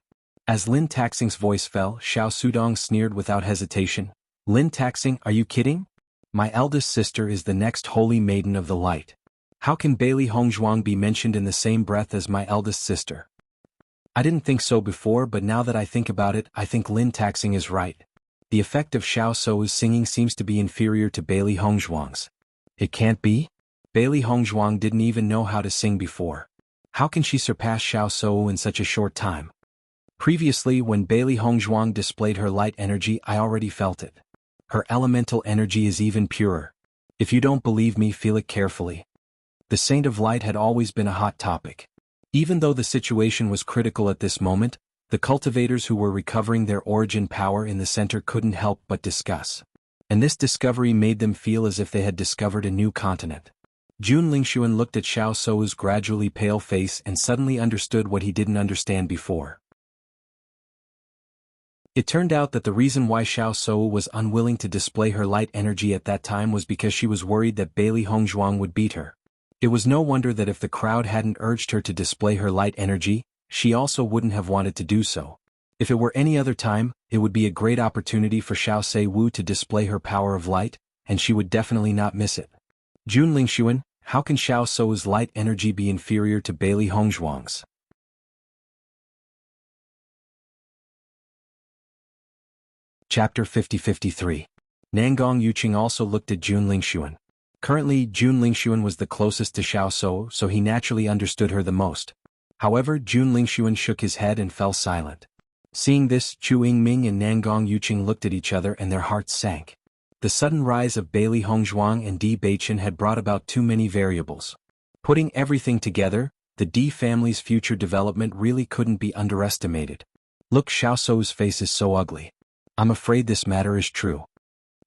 Speaker 1: As Lin Taxing's voice fell, Xiao Sudong sneered without hesitation. Lin Taxing, are you kidding? My eldest sister is the next Holy Maiden of the Light. How can Bailey Hongzhuang be mentioned in the same breath as my eldest sister? I didn't think so before, but now that I think about it, I think Lin Taxing is right. The effect of Xiao Sou's singing seems to be inferior to Bailey Hongzhuang's. It can't be? Bailey Hongzhuang didn't even know how to sing before. How can she surpass Xiao Sou in such a short time? Previously, when Bailey Hongzhuang displayed her light energy, I already felt it. Her elemental energy is even purer. If you don't believe me, feel it carefully. The Saint of Light had always been a hot topic. Even though the situation was critical at this moment, the cultivators who were recovering their origin power in the center couldn't help but discuss. And this discovery made them feel as if they had discovered a new continent. Jun Lingxuan looked at Xiao Sou's gradually pale face and suddenly understood what he didn't understand before. It turned out that the reason why Xiao Sou was unwilling to display her light energy at that time was because she was worried that Bailey Hongzhuang would beat her. It was no wonder that if the crowd hadn't urged her to display her light energy, she also wouldn't have wanted to do so. If it were any other time, it would be a great opportunity for Xiao Se Wu to display her power of light, and she would definitely not miss it. Jun Lingxuan, how can Xiao Sou's light energy be inferior to Bailey Hongzhuang's? Chapter 50-53. Nangong Yuqing also looked at Jun Lingxuan. Currently, Jun Lingxuan was the closest to Xiao Sou, so he naturally understood her the most. However, Jun Lingxuan shook his head and fell silent. Seeing this, Chu Yingming and Nangong Yuqing looked at each other and their hearts sank. The sudden rise of Bailey Hongzhuang and Di Beichen had brought about too many variables. Putting everything together, the Di family's future development really couldn't be underestimated. Look, Xiao Sou's face is so ugly. I'm afraid this matter is true.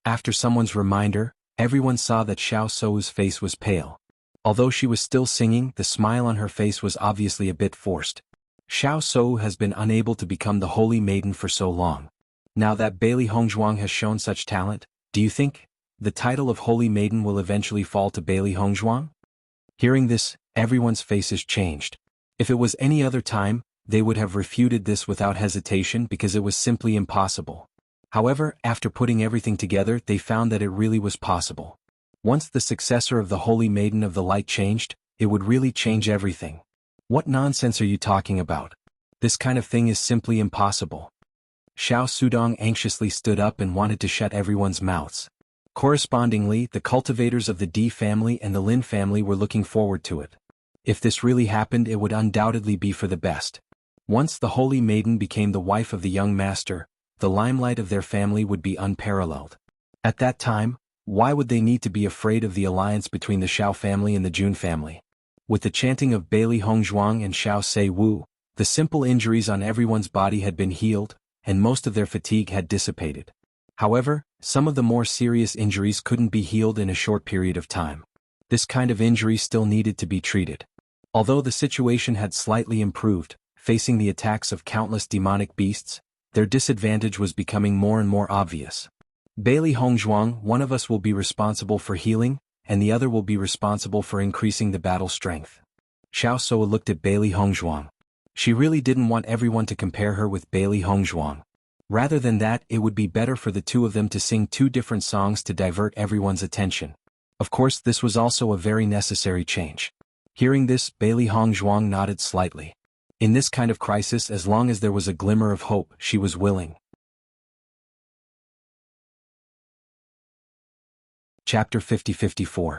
Speaker 1: After someone's reminder, everyone saw that Xiao Sou's face was pale. Although she was still singing, the smile on her face was obviously a bit forced. Xiao Sou has been unable to become the Holy Maiden for so long. Now that Bailey Hongzhuang has shown such talent, do you think the title of Holy Maiden will eventually fall to Bailey Hongzhuang? Hearing this, everyone's faces changed. If it was any other time, they would have refuted this without hesitation because it was simply impossible. However, after putting everything together, they found that it really was possible. Once the successor of the Holy Maiden of the Light changed, it would really change everything. What nonsense are you talking about? This kind of thing is simply impossible. Xiao Sudong anxiously stood up and wanted to shut everyone's mouths. Correspondingly, the cultivators of the D family and the Lin family were looking forward to it. If this really happened, it would undoubtedly be for the best. Once the Holy Maiden became the wife of the young master, the limelight of their family would be unparalleled. At that time, why would they need to be afraid of the alliance between the Xiao family and the Jun family? With the chanting of Bailey Hongzhuang and Xiao Sei Wu, the simple injuries on everyone's body had been healed, and most of their fatigue had dissipated. However, some of the more serious injuries couldn't be healed in a short period of time. This kind of injury still needed to be treated. Although the situation had slightly improved, facing the attacks of countless demonic beasts, their disadvantage was becoming more and more obvious. Bailey Hongzhuang, one of us will be responsible for healing, and the other will be responsible for increasing the battle strength. Xiao Soa looked at Bailey Hongzhuang. She really didn't want everyone to compare her with Bailey Hongzhuang. Rather than that, it would be better for the two of them to sing two different songs to divert everyone's attention. Of course, this was also a very necessary change. Hearing this, Bailey Hongzhuang nodded slightly. In this kind of crisis, as long as there was a glimmer of hope, she was willing. Chapter 50-54.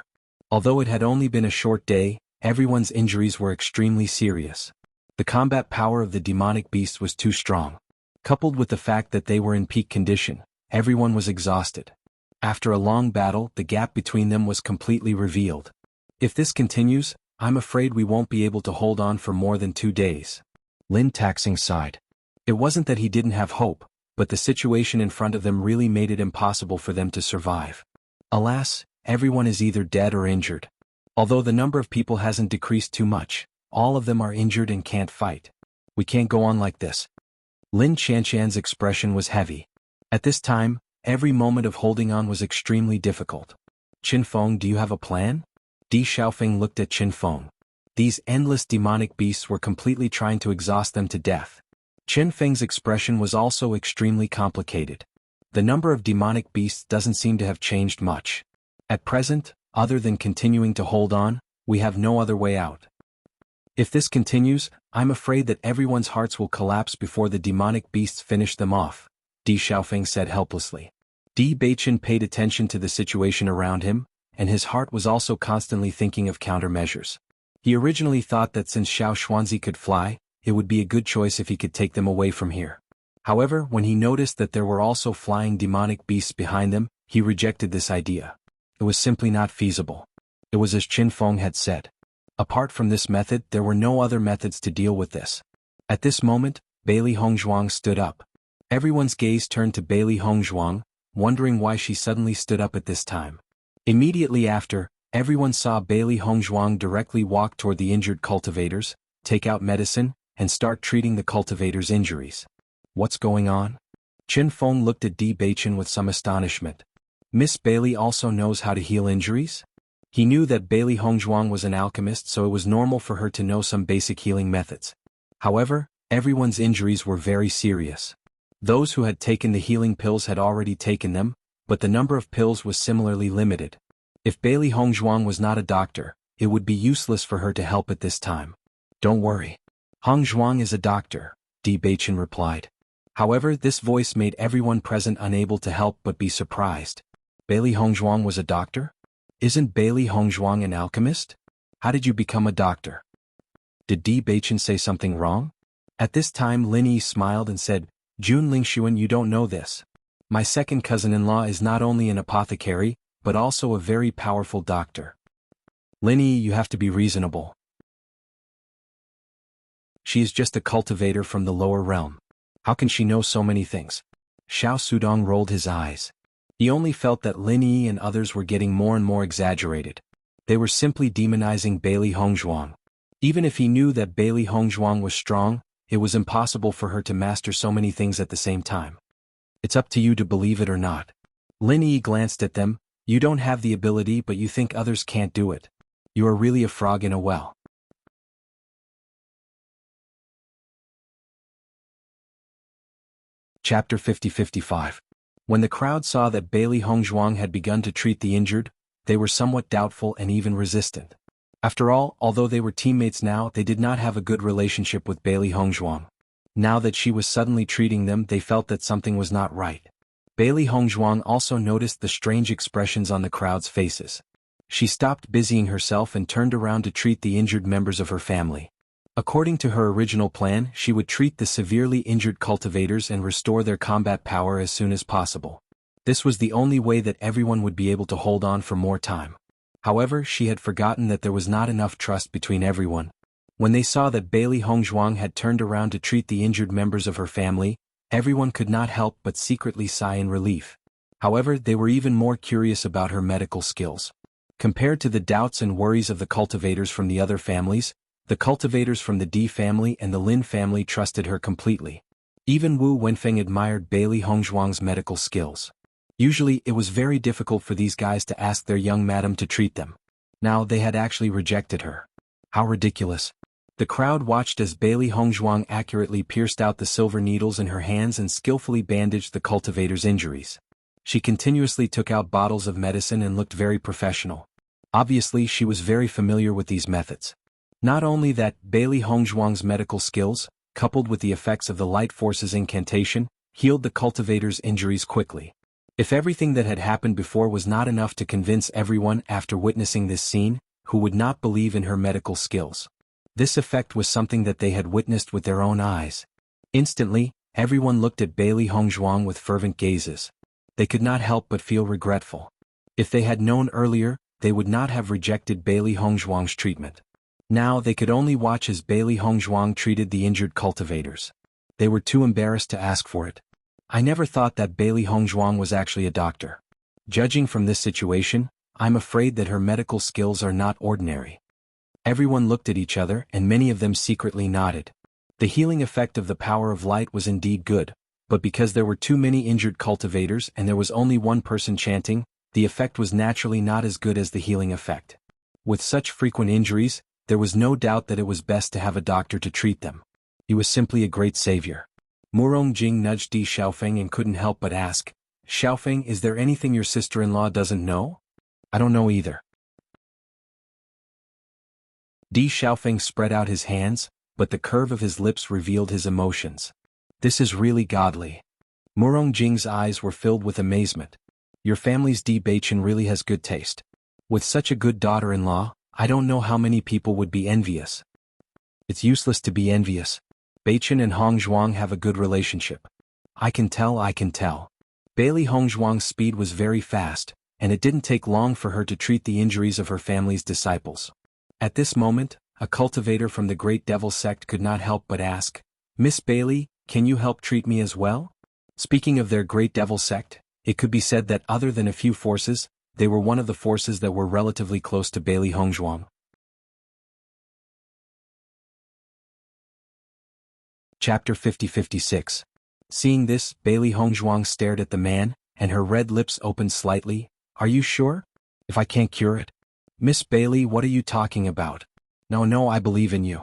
Speaker 1: Although it had only been a short day, everyone's injuries were extremely serious. The combat power of the demonic beast was too strong. Coupled with the fact that they were in peak condition, everyone was exhausted. After a long battle, the gap between them was completely revealed. If this continues, I'm afraid we won't be able to hold on for more than 2 days. Lin Taxing sighed. It wasn't that he didn't have hope, but the situation in front of them really made it impossible for them to survive. Alas, everyone is either dead or injured. Although the number of people hasn't decreased too much, all of them are injured and can't fight. We can't go on like this. Lin Qianshan's expression was heavy. At this time, every moment of holding on was extremely difficult. Qin Feng, do you have a plan? Di Xiaofeng looked at Qin Feng. These endless demonic beasts were completely trying to exhaust them to death. Qin Feng's expression was also extremely complicated. The number of demonic beasts doesn't seem to have changed much. At present, other than continuing to hold on, we have no other way out. If this continues, I'm afraid that everyone's hearts will collapse before the demonic beasts finish them off, Di Xiaofeng said helplessly. Di Beichen paid attention to the situation around him, and his heart was also constantly thinking of countermeasures. He originally thought that since Xiao Xuanzi could fly, it would be a good choice if he could take them away from here. However, when he noticed that there were also flying demonic beasts behind them, he rejected this idea. It was simply not feasible. It was as Qin Feng had said. Apart from this method, there were no other methods to deal with this. At this moment, Bailey Hongzhuang stood up. Everyone's gaze turned to Bailey Hongzhuang, wondering why she suddenly stood up at this time. Immediately after, everyone saw Bailey Hongzhuang directly walk toward the injured cultivators, take out medicine, and start treating the cultivators' injuries. What's going on? Qin Feng looked at Di Beichen with some astonishment. Miss Bailey also knows how to heal injuries? He knew that Bailey Hongzhuang was an alchemist, so it was normal for her to know some basic healing methods. However, everyone's injuries were very serious. Those who had taken the healing pills had already taken them, but the number of pills was similarly limited. If Bailey Hongzhuang was not a doctor, it would be useless for her to help at this time. Don't worry. Hongzhuang is a doctor, Di Beichen replied. However, this voice made everyone present unable to help but be surprised. Bailey Hongzhuang was a doctor? Isn't Bailey Hongzhuang an alchemist? How did you become a doctor? Did Di Beichen say something wrong? At this time Lin Yi smiled and said, Jun Lingshuan, you don't know this. My second cousin-in-law is not only an apothecary, but also a very powerful doctor. Lin Yi, you have to be reasonable. She is just a cultivator from the lower realm. How can she know so many things? Xiao Sudong rolled his eyes. He only felt that Lin Yi and others were getting more and more exaggerated. They were simply demonizing Bailey Hongzhuang. Even if he knew that Bailey Hongzhuang was strong, it was impossible for her to master so many things at the same time. It's up to you to believe it or not. Lin Yi glanced at them, You don't have the ability but you think others can't do it. You are really a frog in a well. Chapter 50-55. When the crowd saw that Bailey Hongzhuang had begun to treat the injured, they were somewhat doubtful and even resistant. After all, although they were teammates now, they did not have a good relationship with Bailey Hongzhuang. Now that she was suddenly treating them, they felt that something was not right. Bailey Hongzhuang also noticed the strange expressions on the crowd's faces. She stopped busying herself and turned around to treat the injured members of her family. According to her original plan, she would treat the severely injured cultivators and restore their combat power as soon as possible. This was the only way that everyone would be able to hold on for more time. However, she had forgotten that there was not enough trust between everyone. When they saw that Bailey Hongzhuang had turned around to treat the injured members of her family, everyone could not help but secretly sigh in relief. However, they were even more curious about her medical skills. Compared to the doubts and worries of the cultivators from the other families, the cultivators from the D family and the Lin family trusted her completely. Even Wu Wenfeng admired Bailey Hongzhuang's medical skills. Usually, it was very difficult for these guys to ask their young madam to treat them. Now they had actually rejected her. How ridiculous. The crowd watched as Bailey Hongzhuang accurately pierced out the silver needles in her hands and skillfully bandaged the cultivator's injuries. She continuously took out bottles of medicine and looked very professional. Obviously, she was very familiar with these methods. Not only that, Bailey Hongzhuang's medical skills, coupled with the effects of the Light Force's incantation, healed the cultivator's injuries quickly. If everything that had happened before was not enough to convince everyone after witnessing this scene, who would not believe in her medical skills? This effect was something that they had witnessed with their own eyes. Instantly, everyone looked at Bailey Hongzhuang with fervent gazes. They could not help but feel regretful. If they had known earlier, they would not have rejected Bailey Hongzhuang's treatment. Now they could only watch as Bailey Hongzhuang treated the injured cultivators. They were too embarrassed to ask for it. I never thought that Bailey Hongzhuang was actually a doctor. Judging from this situation, I'm afraid that her medical skills are not ordinary. Everyone looked at each other and many of them secretly nodded. The healing effect of the power of light was indeed good, but because there were too many injured cultivators and there was only one person chanting, the effect was naturally not as good as the healing effect. With such frequent injuries, there was no doubt that it was best to have a doctor to treat them. He was simply a great savior. Murong Jing nudged Di Xiaofeng and couldn't help but ask, "Xiaofeng, is there anything your sister-in-law doesn't know?" "I don't know either." Di Xiaofeng spread out his hands, but the curve of his lips revealed his emotions. "This is really godly." Murong Jing's eyes were filled with amazement. "Your family's Di Beichen really has good taste. With such a good daughter-in-law, I don't know how many people would be envious." "It's useless to be envious. Beichen and Hongzhuang have a good relationship. I can tell. Bailey Hongzhuang's speed was very fast, and it didn't take long for her to treat the injuries of her family's disciples. At this moment, a cultivator from the Great Devil sect could not help but ask, "Miss Bailey, can you help treat me as well?" Speaking of their Great Devil sect, it could be said that other than a few forces, they were one of the forces that were relatively close to Bailey Hongzhuang. Chapter 50-56. Seeing this, Bailey Hongzhuang stared at the man, and her red lips opened slightly. "Are you sure? If I can't cure it?" "Miss Bailey, what are you talking about? No, I believe in you."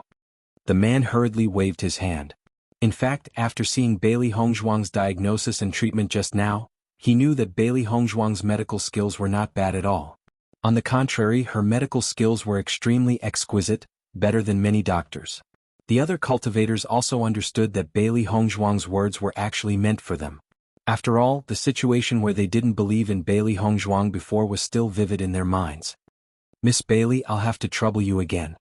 Speaker 1: The man hurriedly waved his hand. In fact, after seeing Bailey Hongzhuang's diagnosis and treatment just now, he knew that Bailey Hongzhuang's medical skills were not bad at all. On the contrary, her medical skills were extremely exquisite, better than many doctors. The other cultivators also understood that Bailey Hongzhuang's words were actually meant for them. After all, the situation where they didn't believe in Bailey Hongzhuang before was still vivid in their minds. "Miss Bailey, I'll have to trouble you again."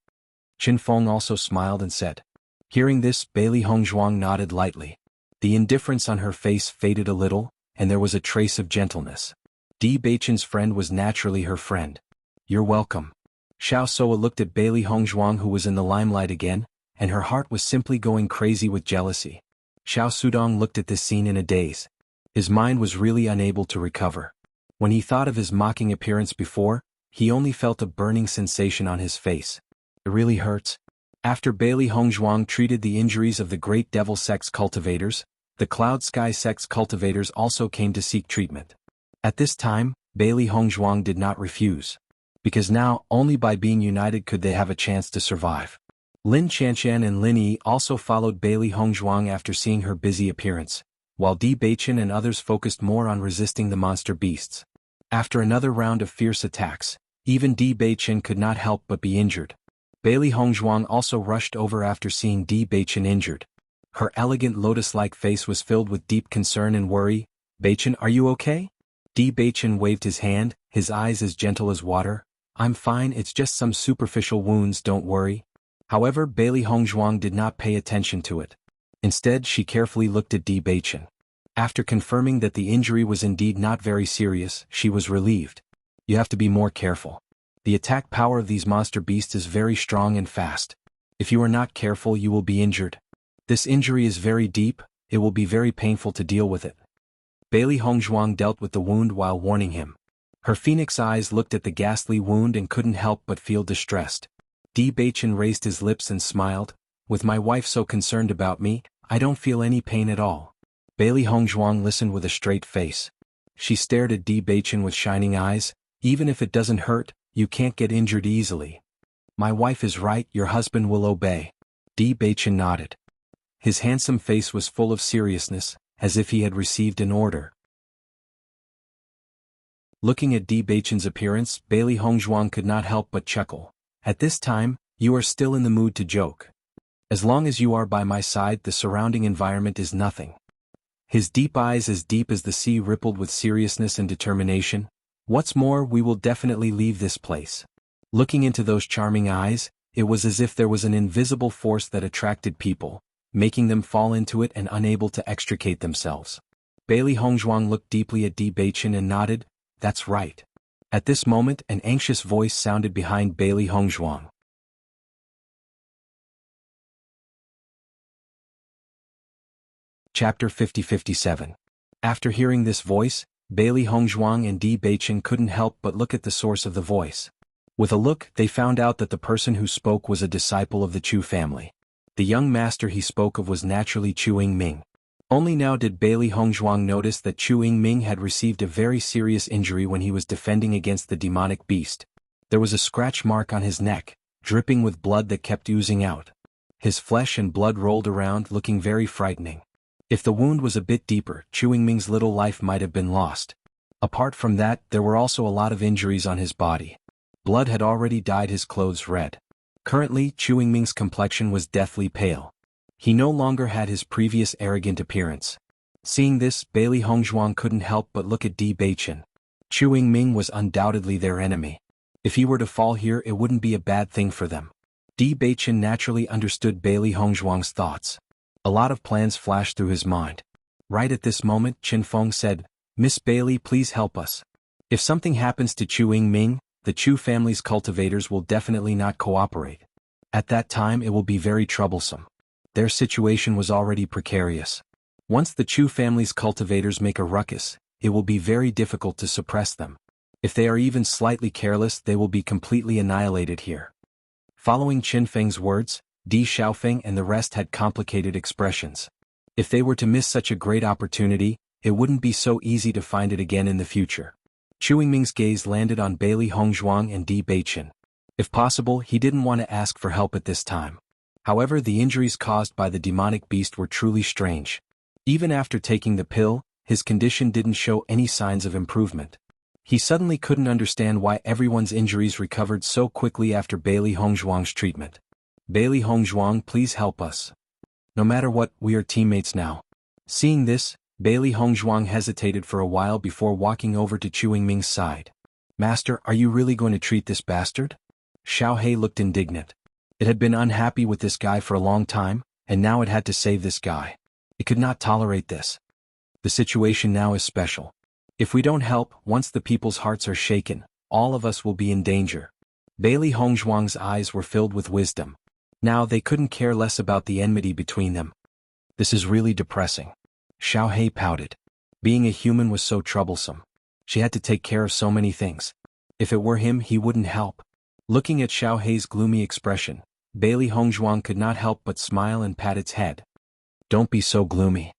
Speaker 1: Qin Feng also smiled and said. Hearing this, Bailey Hongzhuang nodded lightly. The indifference on her face faded a little, and there was a trace of gentleness. Di Beichen's friend was naturally her friend. "You're welcome." Xiao Soa looked at Bailey Hongzhuang, who was in the limelight again, and her heart was simply going crazy with jealousy. Xiao Sudong looked at this scene in a daze. His mind was really unable to recover. When he thought of his mocking appearance before, he only felt a burning sensation on his face. It really hurts. After Bailey Hongzhuang treated the injuries of the Great Devil Sect's cultivators, the Cloud Sky Sect's cultivators also came to seek treatment. At this time, Bailey Hongzhuang did not refuse. Because now, only by being united could they have a chance to survive. Lin Qianshan and Lin Yi also followed Bailey Hongzhuang after seeing her busy appearance, while Di Beichen and others focused more on resisting the monster beasts. After another round of fierce attacks, even Di Beichen could not help but be injured. Bailey Hongzhuang also rushed over after seeing Di Beichen injured. Her elegant lotus-like face was filled with deep concern and worry. "Beichen, are you okay?" Di Beichen waved his hand, his eyes as gentle as water. "I'm fine, it's just some superficial wounds, don't worry." However, Bailey Hongzhuang did not pay attention to it. Instead, she carefully looked at Di Beichen. After confirming that the injury was indeed not very serious, she was relieved. "You have to be more careful. The attack power of these monster beasts is very strong and fast. If you are not careful, you will be injured. This injury is very deep, it will be very painful to deal with it." Bailey Hongzhuang dealt with the wound while warning him. Her phoenix eyes looked at the ghastly wound and couldn't help but feel distressed. Di Beichen raised his lips and smiled. "With my wife so concerned about me, I don't feel any pain at all." Bailey Hongzhuang listened with a straight face. She stared at Di Beichen with shining eyes. "Even if it doesn't hurt, you can't get injured easily." "My wife is right, your husband will obey." Di Beichen nodded. His handsome face was full of seriousness, as if he had received an order. Looking at Di Beichen's appearance, Bailey Hongzhuang could not help but chuckle. "At this time, you are still in the mood to joke. As long as you are by my side, the surrounding environment is nothing." His deep eyes as deep as the sea rippled with seriousness and determination. "What's more, we will definitely leave this place." Looking into those charming eyes, it was as if there was an invisible force that attracted people, making them fall into it and unable to extricate themselves. Bailey Hongzhuang looked deeply at Di Beichen and nodded. "That's right." At this moment, an anxious voice sounded behind Bailey Hongzhuang. Chapter 50-57. After hearing this voice, Bailey Hongzhuang and Di Beichen couldn't help but look at the source of the voice. With a look, they found out that the person who spoke was a disciple of the Chu family. The young master he spoke of was naturally Chu Yingming. Only now did Bailey Hongzhuang notice that Chu Yingming had received a very serious injury when he was defending against the demonic beast. There was a scratch mark on his neck, dripping with blood that kept oozing out. His flesh and blood rolled around, looking very frightening. If the wound was a bit deeper, Chu Yingming's little life might have been lost. Apart from that, there were also a lot of injuries on his body. Blood had already dyed his clothes red. Currently, Chu Yingming's complexion was deathly pale. He no longer had his previous arrogant appearance. Seeing this, Bailey Hongzhuang couldn't help but look at Di Beichen. Chu Yingming was undoubtedly their enemy. If he were to fall here, it wouldn't be a bad thing for them. Di Beichen naturally understood Bailey Hongzhuang's thoughts. A lot of plans flashed through his mind. Right at this moment, Qin Feng said, "Miss Bailey, please help us. If something happens to Chu Yingming, the Chu family's cultivators will definitely not cooperate. At that time it will be very troublesome." Their situation was already precarious. Once the Chu family's cultivators make a ruckus, it will be very difficult to suppress them. If they are even slightly careless, they will be completely annihilated here. Following Qin Feng's words, Di Xiaofeng and the rest had complicated expressions. If they were to miss such a great opportunity, it wouldn't be so easy to find it again in the future. Chu Yingming's gaze landed on Bailey Hongzhuang and Di Beichen. If possible, he didn't want to ask for help at this time. However, the injuries caused by the demonic beast were truly strange. Even after taking the pill, his condition didn't show any signs of improvement. He suddenly couldn't understand why everyone's injuries recovered so quickly after Bailey Hongzhuang's treatment. "Bailey Hongzhuang, please help us. No matter what, we are teammates now." Seeing this, Bailey Hongzhuang hesitated for a while before walking over to Chu Yingming's side. "Master, are you really going to treat this bastard?" Xiao He looked indignant. It had been unhappy with this guy for a long time, and now it had to save this guy. It could not tolerate this. The situation now is special. If we don't help, once the people's hearts are shaken, all of us will be in danger. Bailey Hongzhuang's eyes were filled with wisdom. Now they couldn't care less about the enmity between them. This is really depressing. Xiao He pouted. Being a human was so troublesome. She had to take care of so many things. If it were him, he wouldn't help. Looking at Xiao He's gloomy expression, Bailey Hongzhuang could not help but smile and pat its head. "Don't be so gloomy.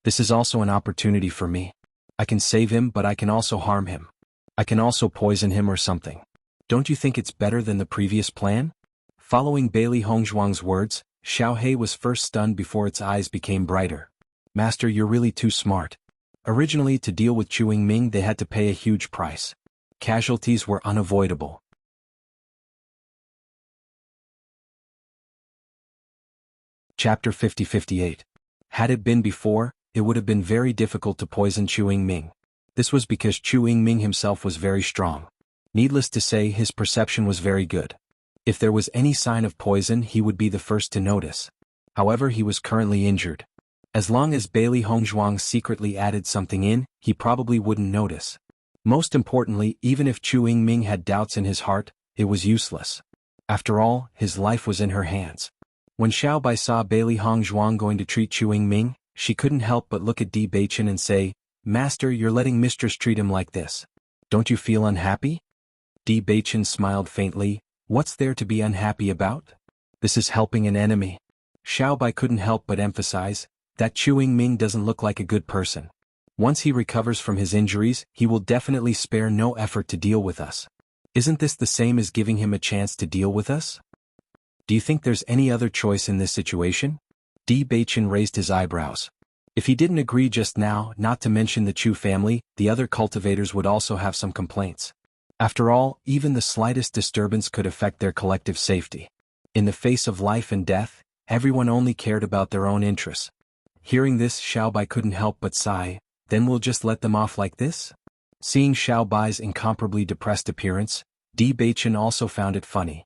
Speaker 1: This is also an opportunity for me. I can save him, but I can also harm him. I can also poison him or something. Don't you think it's better than the previous plan? Following Bailey Hongzhuang's words, Xiao He was first stunned before its eyes became brighter. Master, you're really too smart. Originally, to deal with Chu Yingming they had to pay a huge price. Casualties were unavoidable. Chapter 50-58. Had it been before, it would have been very difficult to poison Chu Yingming. This was because Chu Yingming himself was very strong. Needless to say, his perception was very good. If there was any sign of poison, he would be the first to notice. However, he was currently injured. As long as Bailey Hongzhuang secretly added something in, he probably wouldn't notice. Most importantly, even if Chu Yingming had doubts in his heart, it was useless. After all, his life was in her hands. When Xiao Bai saw Bailey Hongzhuang going to treat Chu Yingming, she couldn't help but look at Di Beichen and say, "Master, you're letting mistress treat him like this. Don't you feel unhappy?" Di Beichen smiled faintly. What's there to be unhappy about? This is helping an enemy. Xiao Bai couldn't help but emphasize, that Chu Yingming doesn't look like a good person. Once he recovers from his injuries, he will definitely spare no effort to deal with us. Isn't this the same as giving him a chance to deal with us? Do you think there's any other choice in this situation? Di Beichen raised his eyebrows. If he didn't agree just now, not to mention the Chu family, the other cultivators would also have some complaints. After all, even the slightest disturbance could affect their collective safety. In the face of life and death, everyone only cared about their own interests. Hearing this, Xiao Bai couldn't help but sigh. Then we'll just let them off like this? Seeing Xiao Bai's incomparably depressed appearance, Di Beichen also found it funny.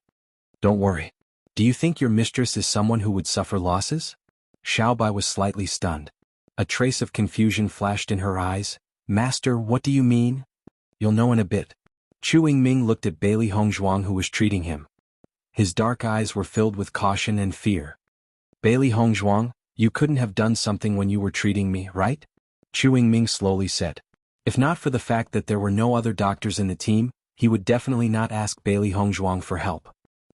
Speaker 1: Don't worry. Do you think your mistress is someone who would suffer losses? Xiao Bai was slightly stunned. A trace of confusion flashed in her eyes. Master, what do you mean? You'll know in a bit. Chu Yingming looked at Bailey Hongzhuang who was treating him. His dark eyes were filled with caution and fear. Bailey Hongzhuang, you couldn't have done something when you were treating me, right? Chu Yingming slowly said. If not for the fact that there were no other doctors in the team, he would definitely not ask Bailey Hongzhuang for help.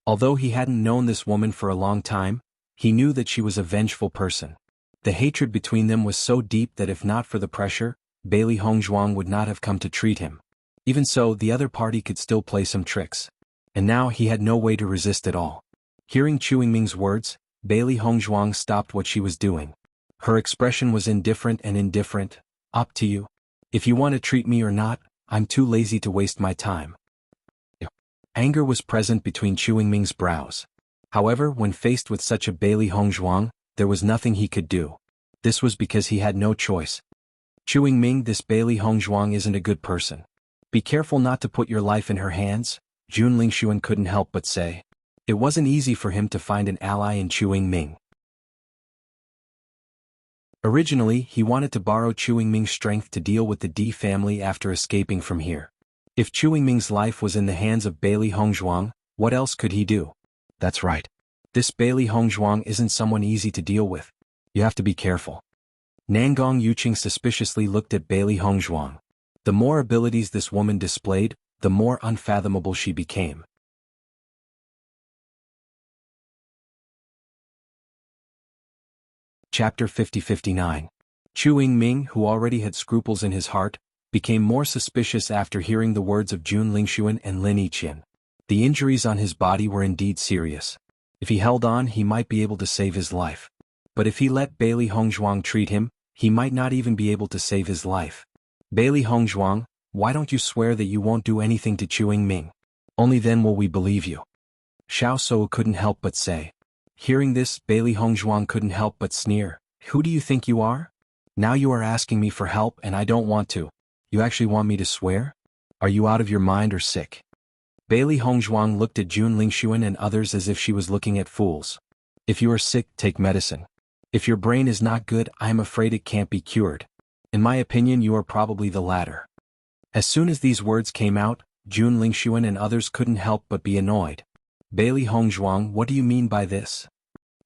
Speaker 1: Although he hadn't known this woman for a long time, he knew that she was a vengeful person. The hatred between them was so deep that if not for the pressure, Bailey Hongzhuang would not have come to treat him. Even so, the other party could still play some tricks. And now he had no way to resist at all. Hearing Chu Yingming's words, Bailey Hongzhuang stopped what she was doing. Her expression was indifferent. Up to you. If you want to treat me or not, I'm too lazy to waste my time. Anger was present between Chu Yingming's brows. However, when faced with such a Bailey Hongzhuang, there was nothing he could do. This was because he had no choice. Chu Yingming, this Bailey Hongzhuang isn't a good person. Be careful not to put your life in her hands, Jun Lingshuan couldn't help but say. It wasn't easy for him to find an ally in Chu Yingming. Originally, he wanted to borrow Chu Yingming's strength to deal with the Di family after escaping from here. If Chu Yingming's life was in the hands of Bailey Hongzhuang, what else could he do? That's right. This Bailey Hongzhuang isn't someone easy to deal with. You have to be careful. Nangong Yuqing suspiciously looked at Bailey Hongzhuang. The more abilities this woman displayed, the more unfathomable she became. Chapter 50-59. Chu Yingming, who already had scruples in his heart, became more suspicious after hearing the words of Jun Lingshuan and Lin Yiqian. The injuries on his body were indeed serious. If he held on, he might be able to save his life. But if he let Bailey Hongzhuang treat him, he might not even be able to save his life. Bailey Hongzhuang, why don't you swear that you won't do anything to Chu Yingming? Only then will we believe you. Xiao Shou couldn't help but say. Hearing this, Bailey Hongzhuang couldn't help but sneer. Who do you think you are? Now you are asking me for help and I don't want to. You actually want me to swear? Are you out of your mind or sick? Bailey Hongzhuang looked at Jun Lingshuan and others as if she was looking at fools. If you are sick, take medicine. If your brain is not good, I am afraid it can't be cured. In my opinion, you are probably the latter. As soon as these words came out, Jun Lingshuan and others couldn't help but be annoyed. Bailey Hongzhuang, what do you mean by this?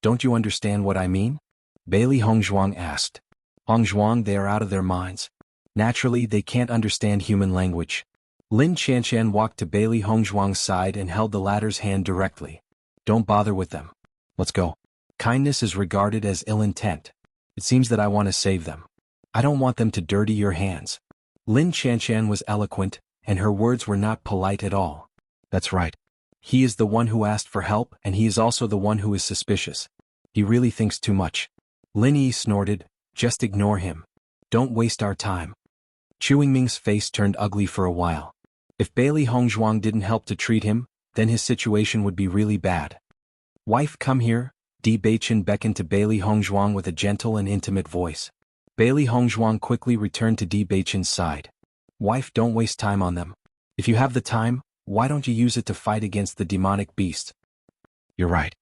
Speaker 1: Don't you understand what I mean? Bailey Hongzhuang asked. Hongzhuang, they are out of their minds. Naturally, they can't understand human language. Lin Qianshan walked to Bailey Hongzhuang's side and held the latter's hand directly. Don't bother with them. Let's go. Kindness is regarded as ill intent. It seems that I want to save them. I don't want them to dirty your hands. Lin Shanshan was eloquent, and her words were not polite at all. That's right. He is the one who asked for help, and he is also the one who is suspicious. He really thinks too much. Lin Yi snorted, just ignore him. Don't waste our time. Chu Yingming's face turned ugly for a while. If Bailey Hongzhuang didn't help to treat him, then his situation would be really bad. Wife, come here, Di Beichen beckoned to Bailey Hongzhuang with a gentle and intimate voice. Bailey Hongzhuang quickly returned to Di Beichen's side. Wife, don't waste time on them. If you have the time, why don't you use it to fight against the demonic beast? You're right.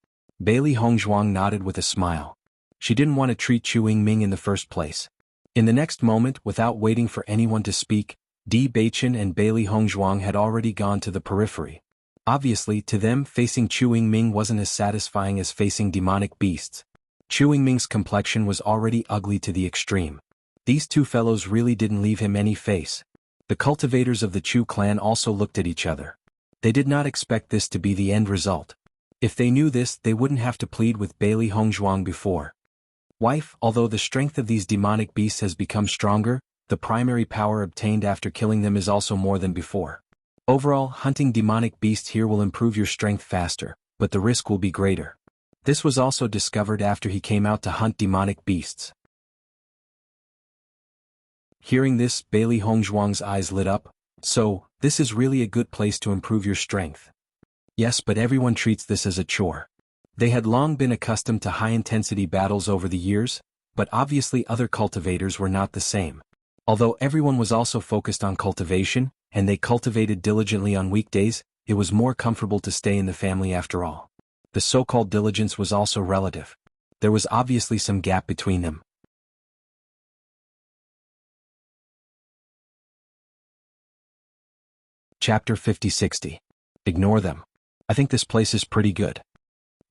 Speaker 1: Bailey Hongzhuang nodded with a smile. She didn't want to treat Chu Yingming in the first place. In the next moment, without waiting for anyone to speak, Di Beichen and Bailey Hongzhuang had already gone to the periphery. Obviously, to them, facing Chu Yingming wasn't as satisfying as facing demonic beasts. Chu Yingming's complexion was already ugly to the extreme. These two fellows really didn't leave him any face. The cultivators of the Chu clan also looked at each other. They did not expect this to be the end result. If they knew this, they wouldn't have to plead with Bailey Hongzhuang before. Wife, although the strength of these demonic beasts has become stronger, the primary power obtained after killing them is also more than before. Overall, hunting demonic beasts here will improve your strength faster, but the risk will be greater. This was also discovered after he came out to hunt demonic beasts. Hearing this, Bailey Hongzhuang's eyes lit up. So, this is really a good place to improve your strength. Yes, but everyone treats this as a chore. They had long been accustomed to high-intensity battles over the years, but obviously other cultivators were not the same. Although everyone was also focused on cultivation, and they cultivated diligently on weekdays, it was more comfortable to stay in the family after all. The so-called diligence was also relative. There was obviously some gap between them. Chapter 50-60. Ignore them. I think this place is pretty good.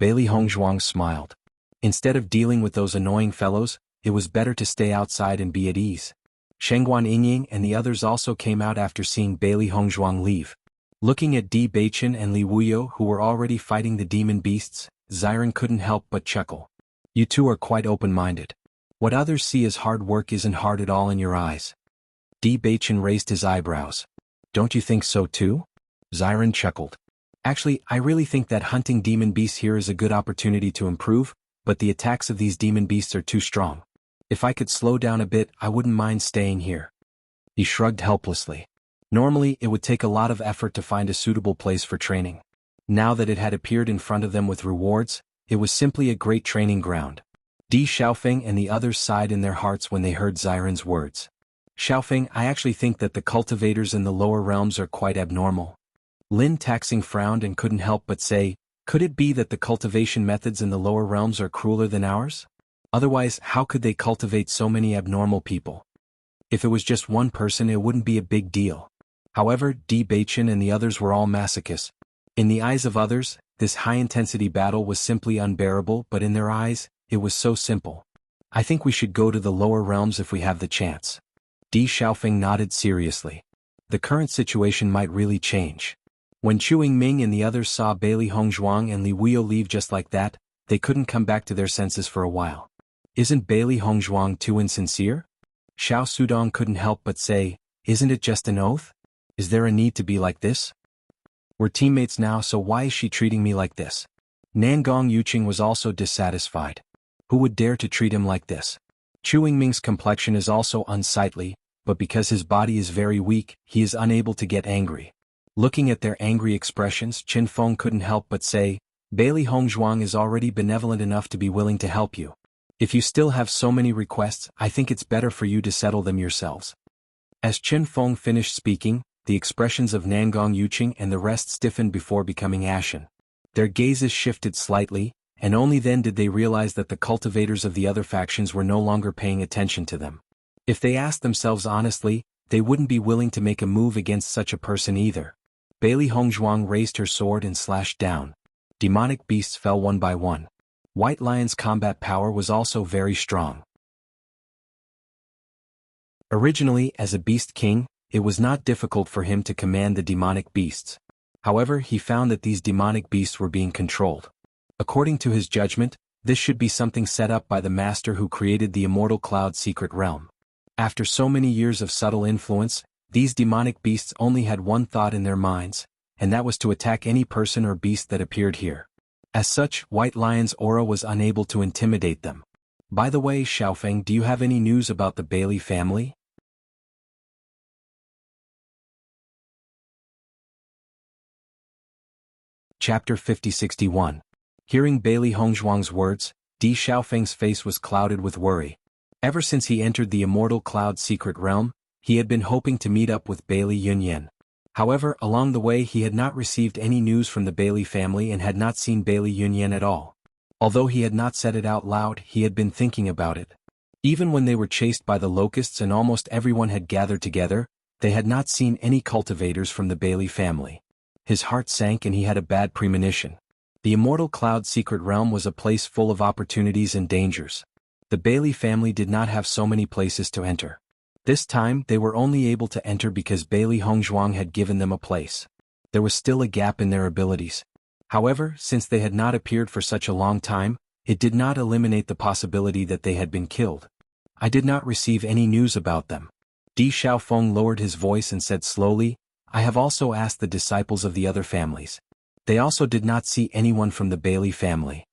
Speaker 1: Bailey Hongzhuang smiled. Instead of dealing with those annoying fellows, it was better to stay outside and be at ease. Shengguan Yingying and the others also came out after seeing Bailey Hongzhuang leave. Looking at Di Beichen and Li Wuyo who were already fighting the demon beasts, Xiren couldn't help but chuckle. You two are quite open-minded. What others see as hard work isn't hard at all in your eyes. Di Beichen raised his eyebrows. Don't you think so too? Xiren chuckled. Actually, I really think that hunting demon beasts here is a good opportunity to improve, but the attacks of these demon beasts are too strong. If I could slow down a bit, I wouldn't mind staying here. He shrugged helplessly. Normally, it would take a lot of effort to find a suitable place for training. Now that it had appeared in front of them with rewards, it was simply a great training ground. Di Xiaofeng and the others sighed in their hearts when they heard Xiren's words. Xiaofeng, I actually think that the cultivators in the lower realms are quite abnormal. Lin Taxing frowned and couldn't help but say, could it be that the cultivation methods in the lower realms are crueler than ours? Otherwise, how could they cultivate so many abnormal people? If it was just one person, it wouldn't be a big deal. However, Di Beichen and the others were all masochists. In the eyes of others, this high-intensity battle was simply unbearable, but in their eyes, it was so simple. I think we should go to the lower realms if we have the chance. Di Xiaofeng nodded seriously. The current situation might really change. When Chu Yingming and the others saw Bailey Hongzhuang and Li Wuyo leave just like that, they couldn't come back to their senses for a while. Isn't Bailey Hongzhuang too insincere? Xiao Sudong couldn't help but say, isn't it just an oath? Is there a need to be like this? We're teammates now, so why is she treating me like this? Nangong Yuqing was also dissatisfied. Who would dare to treat him like this? Chu Yingming's complexion is also unsightly, but because his body is very weak, he is unable to get angry. Looking at their angry expressions, Qin Feng couldn't help but say, Bailey Hongzhuang is already benevolent enough to be willing to help you. If you still have so many requests, I think it's better for you to settle them yourselves. As Qin Feng finished speaking, the expressions of Nangong Yuqing and the rest stiffened before becoming ashen. Their gazes shifted slightly, and only then did they realize that the cultivators of the other factions were no longer paying attention to them. If they asked themselves honestly, they wouldn't be willing to make a move against such a person either. Bailey Hongzhuang raised her sword and slashed down. Demonic beasts fell one by one. White Lion's combat power was also very strong. Originally, as a beast king, it was not difficult for him to command the demonic beasts. However, he found that these demonic beasts were being controlled. According to his judgment, this should be something set up by the master who created the immortal cloud secret realm. After so many years of subtle influence, these demonic beasts only had one thought in their minds, and that was to attack any person or beast that appeared here. As such, White Lion's aura was unable to intimidate them. By the way, Xiaofeng, do you have any news about the Bailey family? Chapter 5061. Hearing Bailey Hongzhuang's words, Di Xiaofeng's face was clouded with worry. Ever since he entered the Immortal Cloud secret realm, he had been hoping to meet up with Bailey Yunyan. However, along the way he had not received any news from the Bailey family and had not seen Bailey Yunyan at all. Although he had not said it out loud, he had been thinking about it. Even when they were chased by the locusts and almost everyone had gathered together, they had not seen any cultivators from the Bailey family. His heart sank and he had a bad premonition. The Immortal Cloud secret realm was a place full of opportunities and dangers. The Bailey family did not have so many places to enter. This time they were only able to enter because Bailey Hongzhuang had given them a place. There was still a gap in their abilities. However, since they had not appeared for such a long time, it did not eliminate the possibility that they had been killed. I did not receive any news about them. Di Xiaofeng lowered his voice and said slowly, I have also asked the disciples of the other families. They also did not see anyone from the Bailey family.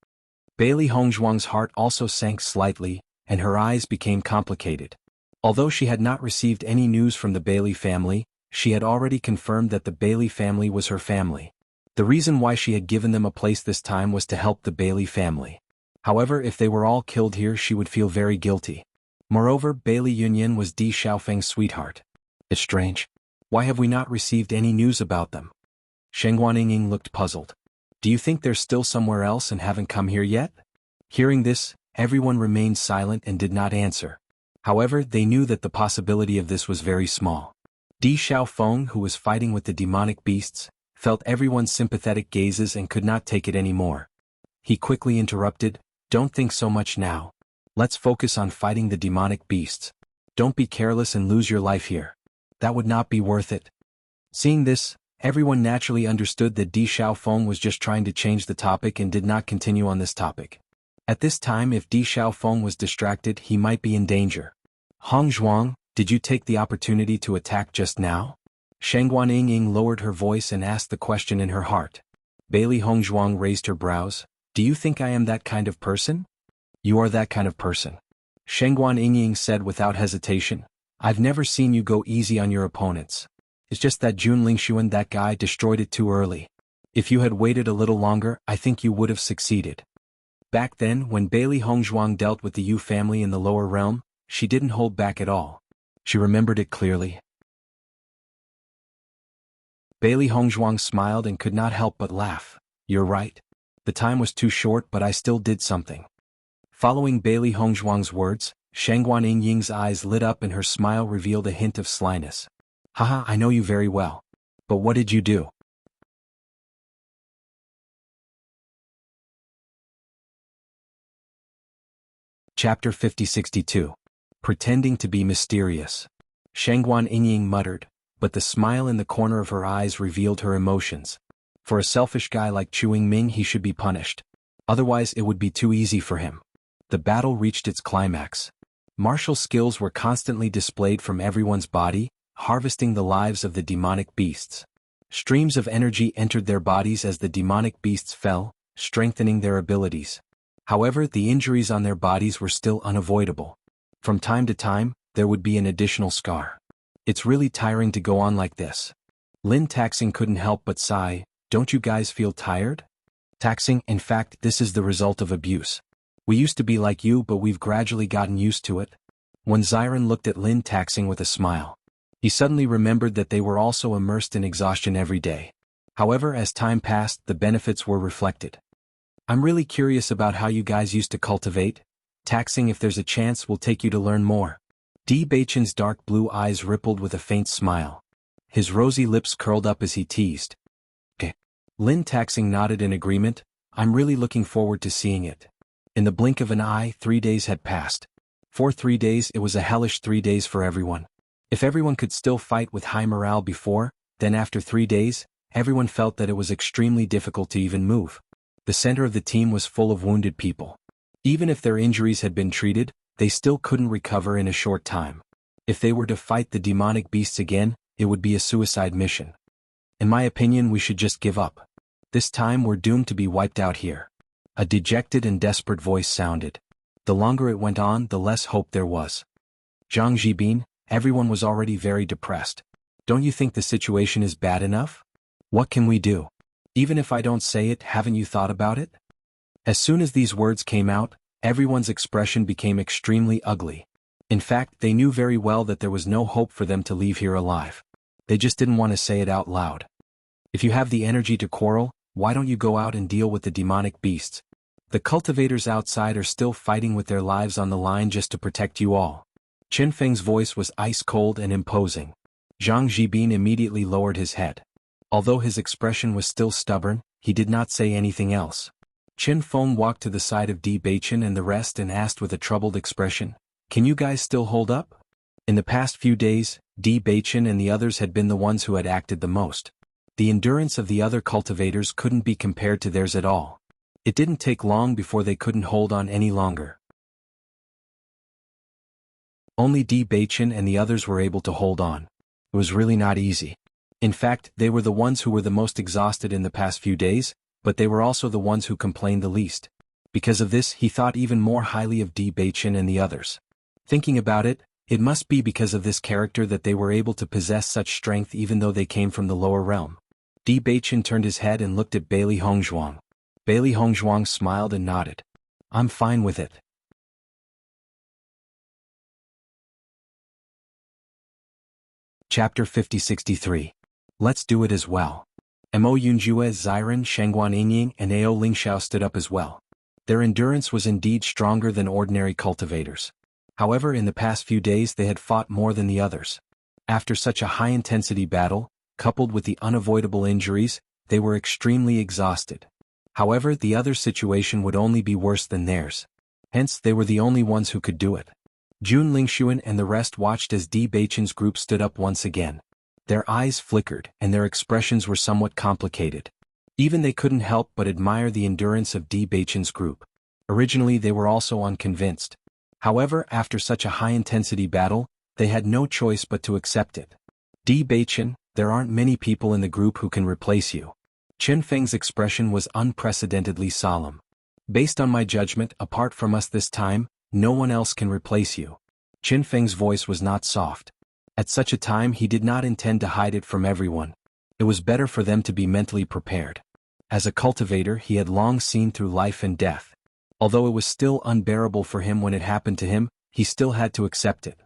Speaker 1: Bailey Hongzhuang's heart also sank slightly, and her eyes became complicated. Although she had not received any news from the Bailey family, she had already confirmed that the Bailey family was her family. The reason why she had given them a place this time was to help the Bailey family. However, if they were all killed here she would feel very guilty. Moreover, Bailey Yunyan was Di Xiaofeng's sweetheart. It's strange. Why have we not received any news about them? Shengguan Yingying looked puzzled. Do you think they're still somewhere else and haven't come here yet? Hearing this, everyone remained silent and did not answer. However, they knew that the possibility of this was very small. Di Xiaofeng, who was fighting with the demonic beasts, felt everyone's sympathetic gazes and could not take it anymore. He quickly interrupted, Don't think so much now. Let's focus on fighting the demonic beasts. Don't be careless and lose your life here. That would not be worth it. Seeing this, everyone naturally understood that Di Xiaofeng was just trying to change the topic and did not continue on this topic. At this time, if Di Xiaofeng was distracted, he might be in danger. Hongzhuang, did you take the opportunity to attack just now? Shengguan Yingying lowered her voice and asked the question in her heart. Bailey Hongzhuang raised her brows. Do you think I am that kind of person? You are that kind of person. Shengguan Yingying said without hesitation. I've never seen you go easy on your opponents. It's just that Jun Lingshuan, that guy, destroyed it too early. If you had waited a little longer, I think you would have succeeded. Back then, when Bailey Hongzhuang dealt with the Yu family in the lower realm, she didn't hold back at all. She remembered it clearly. Bailey Hongzhuang smiled and could not help but laugh. You're right. The time was too short, but I still did something. Following Bailey Hongzhuang's words, Shengguan Yingying's eyes lit up and her smile revealed a hint of slyness. Haha, I know you very well. But what did you do? Chapter 5062. Pretending to be mysterious. Shengguan Yingying muttered, but the smile in the corner of her eyes revealed her emotions. For a selfish guy like Chu Yingming, he should be punished. Otherwise it would be too easy for him. The battle reached its climax. Martial skills were constantly displayed from everyone's body, harvesting the lives of the demonic beasts. Streams of energy entered their bodies as the demonic beasts fell, strengthening their abilities. However, the injuries on their bodies were still unavoidable. From time to time, there would be an additional scar. It's really tiring to go on like this. Lin Taxing couldn't help but sigh. Don't you guys feel tired? Taxing, in fact, this is the result of abuse. We used to be like you, but we've gradually gotten used to it. When Xiren looked at Lin Taxing with a smile, he suddenly remembered that they were also immersed in exhaustion every day. However, as time passed, the benefits were reflected. I'm really curious about how you guys used to cultivate. Taxing, if there's a chance, we'll take you to learn more. Di Beichen's dark blue eyes rippled with a faint smile. His rosy lips curled up as he teased. Okay. Lin Taxing nodded in agreement. I'm really looking forward to seeing it. In the blink of an eye, 3 days had passed. For 3 days, it was a hellish 3 days for everyone. If everyone could still fight with high morale before, then after 3 days, everyone felt that it was extremely difficult to even move. The center of the team was full of wounded people. Even if their injuries had been treated, they still couldn't recover in a short time. If they were to fight the demonic beasts again, it would be a suicide mission. In my opinion, we should just give up. This time we're doomed to be wiped out here. A dejected and desperate voice sounded. The longer it went on, the less hope there was. Zhang Jibin, everyone was already very depressed. Don't you think the situation is bad enough? What can we do? Even if I don't say it, haven't you thought about it? As soon as these words came out, everyone's expression became extremely ugly. In fact, they knew very well that there was no hope for them to leave here alive. They just didn't want to say it out loud. If you have the energy to quarrel, why don't you go out and deal with the demonic beasts? The cultivators outside are still fighting with their lives on the line just to protect you all. Qin Feng's voice was ice-cold and imposing. Zhang Jibin immediately lowered his head. Although his expression was still stubborn, he did not say anything else. Qin Feng walked to the side of Di Baichen and the rest and asked with a troubled expression, "Can you guys still hold up?" In the past few days, Di Baichen and the others had been the ones who had acted the most. The endurance of the other cultivators couldn't be compared to theirs at all. It didn't take long before they couldn't hold on any longer. Only Di Baichen and the others were able to hold on. It was really not easy. In fact, they were the ones who were the most exhausted in the past few days, but they were also the ones who complained the least. Because of this, he thought even more highly of Di Baichen and the others. Thinking about it, it must be because of this character that they were able to possess such strength even though they came from the lower realm. Di Baichen turned his head and looked at Bailey Hongzhuang. Bailey Hongzhuang smiled and nodded. "I'm fine with it." Chapter 5063. Let's do it as well. Mo Yunjue, Ziren, Shengguan Yingying, and Ao Lingxiao stood up as well. Their endurance was indeed stronger than ordinary cultivators. However, in the past few days they had fought more than the others. After such a high-intensity battle, coupled with the unavoidable injuries, they were extremely exhausted. However, the other situation would only be worse than theirs. Hence, they were the only ones who could do it. Jun Lingxuan and the rest watched as Di Baichen's group stood up once again. Their eyes flickered, and their expressions were somewhat complicated. Even they couldn't help but admire the endurance of Di Baichen's group. Originally they were also unconvinced. However, after such a high-intensity battle, they had no choice but to accept it. Di Baichen, there aren't many people in the group who can replace you. Qin Feng's expression was unprecedentedly solemn. Based on my judgment, apart from us this time, no one else can replace you. Qin Feng's voice was not soft. At such a time he did not intend to hide it from everyone. It was better for them to be mentally prepared. As a cultivator he had long seen through life and death. Although it was still unbearable for him when it happened to him, he still had to accept it.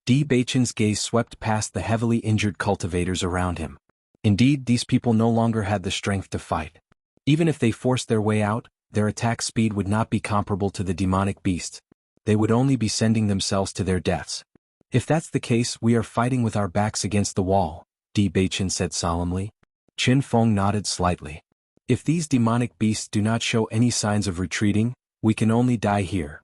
Speaker 1: Di Baichen's gaze swept past the heavily injured cultivators around him. Indeed, these people no longer had the strength to fight. Even if they forced their way out, their attack speed would not be comparable to the demonic beasts. They would only be sending themselves to their deaths. "If that's the case, we are fighting with our backs against the wall," Di Baichen said solemnly. Qin Feng nodded slightly. "If these demonic beasts do not show any signs of retreating, we can only die here."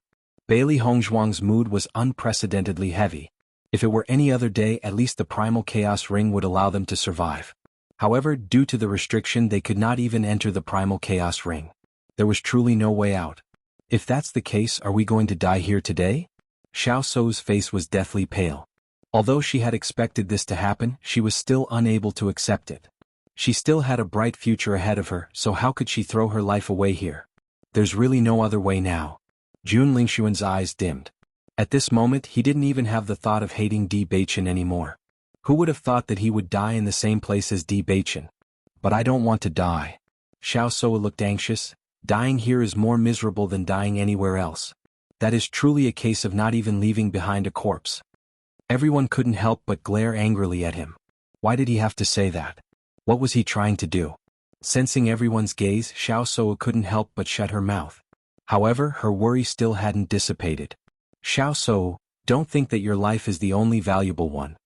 Speaker 1: Bailey Hongzhuang's mood was unprecedentedly heavy. If it were any other day, at least the primal chaos ring would allow them to survive. However, due to the restriction, they could not even enter the primal chaos ring. There was truly no way out. "If that's the case, are we going to die here today?" Xiao Sou's face was deathly pale. Although she had expected this to happen, she was still unable to accept it. She still had a bright future ahead of her, so how could she throw her life away here? There's really no other way now. Jun Lingxuan's eyes dimmed. At this moment he didn't even have the thought of hating Di Baichen anymore. Who would have thought that he would die in the same place as Di Baichen? "But I don't want to die." Xiao Sou looked anxious. "Dying here is more miserable than dying anywhere else. That is truly a case of not even leaving behind a corpse." Everyone couldn't help but glare angrily at him. Why did he have to say that? What was he trying to do? Sensing everyone's gaze, Xiao Sou couldn't help but shut her mouth. However, her worry still hadn't dissipated. "Xiao Sou, don't think that your life is the only valuable one.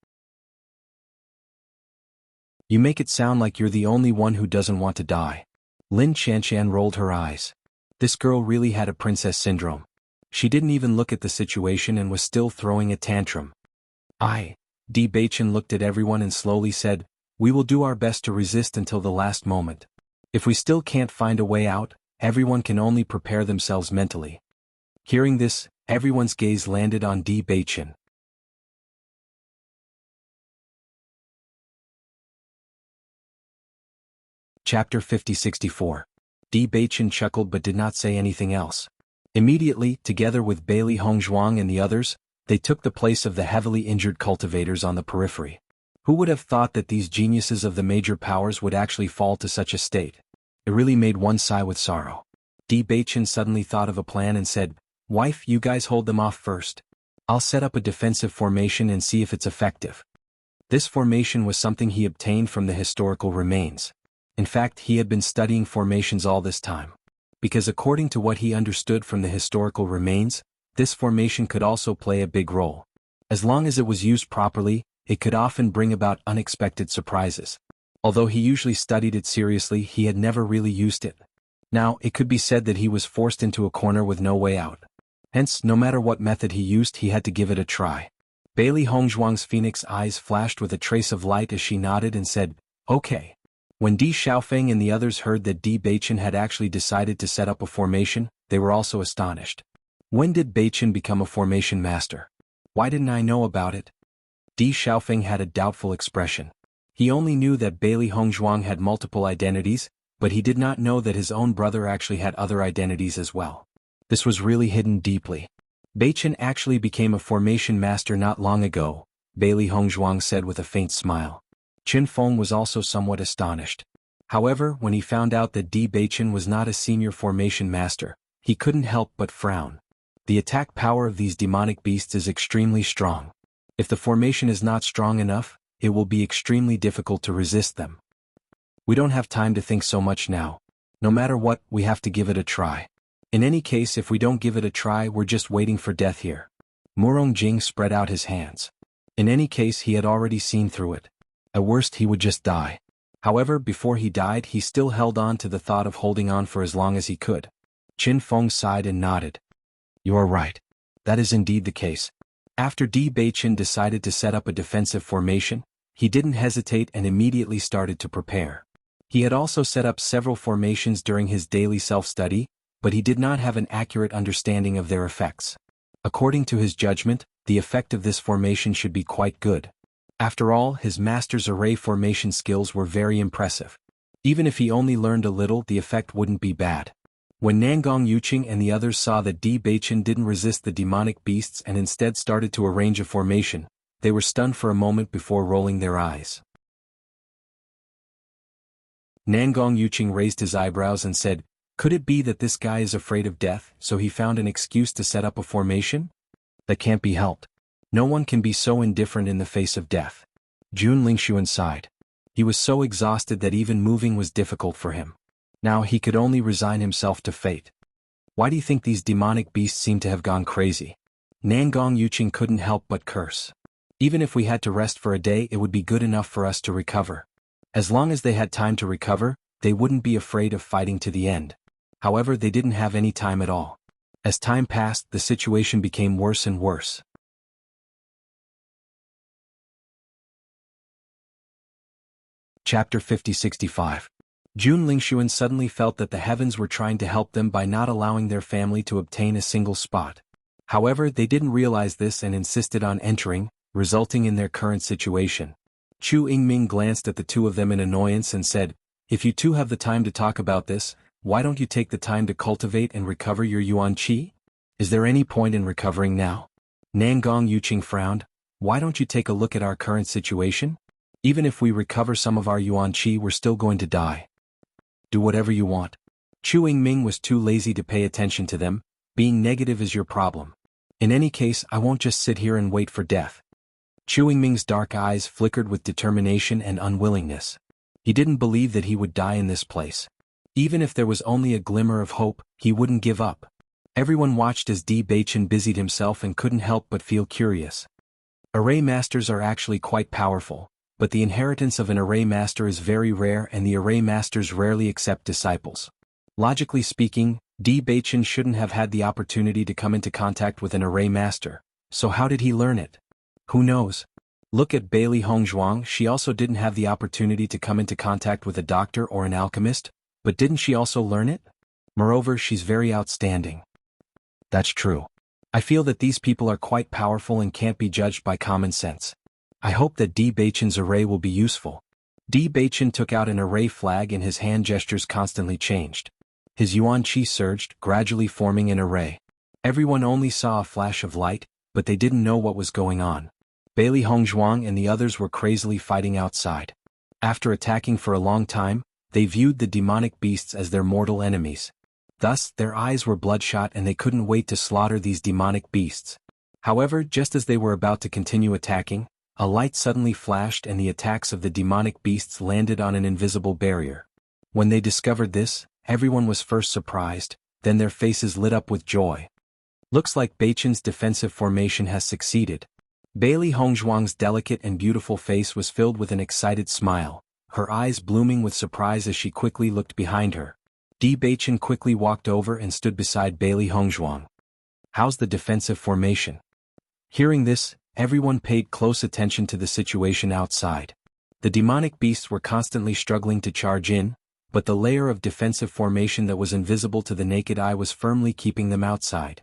Speaker 1: You make it sound like you're the only one who doesn't want to die." Lin Chanshan rolled her eyes. This girl really had a princess syndrome. She didn't even look at the situation and was still throwing a tantrum. Di Baichen looked at everyone and slowly said, "We will do our best to resist until the last moment. If we still can't find a way out, everyone can only prepare themselves mentally." Hearing this, everyone's gaze landed on Di Baichen. Chapter 5064. Di Baichen chuckled but did not say anything else. Immediately, together with Bailey Hongzhuang and the others, they took the place of the heavily injured cultivators on the periphery. Who would have thought that these geniuses of the major powers would actually fall to such a state? It really made one sigh with sorrow. Di Baichen suddenly thought of a plan and said, "Wife, you guys hold them off first. I'll set up a defensive formation and see if it's effective." This formation was something he obtained from the historical remains. In fact, he had been studying formations all this time. Because according to what he understood from the historical remains, this formation could also play a big role. As long as it was used properly, it could often bring about unexpected surprises. Although he usually studied it seriously, he had never really used it. Now, it could be said that he was forced into a corner with no way out. Hence, no matter what method he used, he had to give it a try. Bailey Hongzhuang's phoenix eyes flashed with a trace of light as she nodded and said, "Okay." When Di Xiaofeng and the others heard that Di Baichen had actually decided to set up a formation, they were also astonished. When did Baichen become a formation master? Why didn't I know about it? Di Xiaofeng had a doubtful expression. He only knew that Bailey Hongzhuang had multiple identities, but he did not know that his own brother actually had other identities as well. This was really hidden deeply. Baichen actually became a formation master not long ago, Bailey Hongzhuang said with a faint smile. Qin Feng was also somewhat astonished. However, when he found out that Di Baichen was not a senior formation master, he couldn't help but frown. The attack power of these demonic beasts is extremely strong. If the formation is not strong enough, it will be extremely difficult to resist them. We don't have time to think so much now. No matter what, we have to give it a try. In any case, if we don't give it a try, we're just waiting for death here. Murong Jing spread out his hands. In any case, he had already seen through it. At worst, he would just die. However, before he died, he still held on to the thought of holding on for as long as he could. Qin Feng sighed and nodded. "You are right. That is indeed the case." After Di Baichen decided to set up a defensive formation, he didn't hesitate and immediately started to prepare. He had also set up several formations during his daily self-study, but he did not have an accurate understanding of their effects. According to his judgment, the effect of this formation should be quite good. After all, his master's array formation skills were very impressive. Even if he only learned a little, the effect wouldn't be bad. When Nangong Yuqing and the others saw that Di Baichen didn't resist the demonic beasts and instead started to arrange a formation, they were stunned for a moment before rolling their eyes. Nangong Yuqing raised his eyebrows and said, "Could it be that this guy is afraid of death, so he found an excuse to set up a formation? That can't be helped. No one can be so indifferent in the face of death." Jun Lingxuan sighed. He was so exhausted that even moving was difficult for him. Now he could only resign himself to fate. Why do you think these demonic beasts seem to have gone crazy? Nangong Yuqing couldn't help but curse. Even if we had to rest for a day, it would be good enough for us to recover. As long as they had time to recover, they wouldn't be afraid of fighting to the end. However, they didn't have any time at all. As time passed, the situation became worse and worse. Chapter 5065. Jun Lingxuan suddenly felt that the heavens were trying to help them by not allowing their family to obtain a single spot. However, they didn't realize this and insisted on entering, resulting in their current situation. Chu Yingming glanced at the two of them in annoyance and said, "If you two have the time to talk about this, why don't you take the time to cultivate and recover your yuan qi? Is there any point in recovering now?" Nangong Yuqing frowned. "Why don't you take a look at our current situation? Even if we recover some of our yuan qi, we're still going to die. Do whatever you want." Chu Yingming was too lazy to pay attention to them. Being negative is your problem. In any case, I won't just sit here and wait for death. Chu Yingming's dark eyes flickered with determination and unwillingness. He didn't believe that he would die in this place. Even if there was only a glimmer of hope, he wouldn't give up. Everyone watched as Di Baichen busied himself and couldn't help but feel curious. Array masters are actually quite powerful, but the inheritance of an array master is very rare and the array masters rarely accept disciples. Logically speaking, Di Baichen shouldn't have had the opportunity to come into contact with an array master, so how did he learn it? Who knows? Look at Bailey Hongzhuang, she also didn't have the opportunity to come into contact with a doctor or an alchemist, but didn't she also learn it? Moreover, she's very outstanding. That's true. I feel that these people are quite powerful and can't be judged by common sense. I hope that Di Baichen's array will be useful. Di Baichen took out an array flag and his hand gestures constantly changed. His yuan qi surged, gradually forming an array. Everyone only saw a flash of light, but they didn't know what was going on. Bailey Hongzhuang and the others were crazily fighting outside. After attacking for a long time, they viewed the demonic beasts as their mortal enemies. Thus, their eyes were bloodshot and they couldn't wait to slaughter these demonic beasts. However, just as they were about to continue attacking, a light suddenly flashed and the attacks of the demonic beasts landed on an invisible barrier. When they discovered this, everyone was first surprised, then their faces lit up with joy. Looks like Beichen's defensive formation has succeeded. Bailey Hongzhuang's delicate and beautiful face was filled with an excited smile, her eyes blooming with surprise as she quickly looked behind her. Di Baichen quickly walked over and stood beside Bailey Hongzhuang. How's the defensive formation? Hearing this, everyone paid close attention to the situation outside. The demonic beasts were constantly struggling to charge in, but the layer of defensive formation that was invisible to the naked eye was firmly keeping them outside.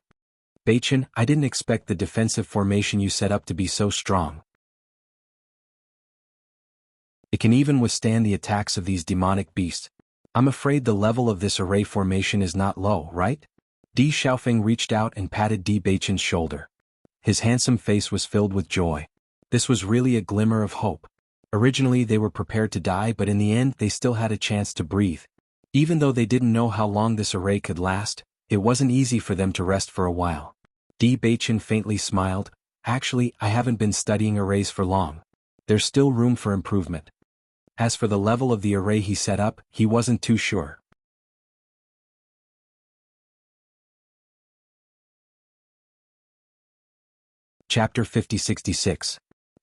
Speaker 1: Baichen, I didn't expect the defensive formation you set up to be so strong. It can even withstand the attacks of these demonic beasts. I'm afraid the level of this array formation is not low, right? Di Xiaofeng reached out and patted Di Baichen's shoulder. His handsome face was filled with joy. This was really a glimmer of hope. Originally they were prepared to die, but in the end they still had a chance to breathe. Even though they didn't know how long this array could last, it wasn't easy for them to rest for a while. Di Baichen faintly smiled. Actually, I haven't been studying arrays for long. There's still room for improvement. As for the level of the array he set up, he wasn't too sure. Chapter 5066.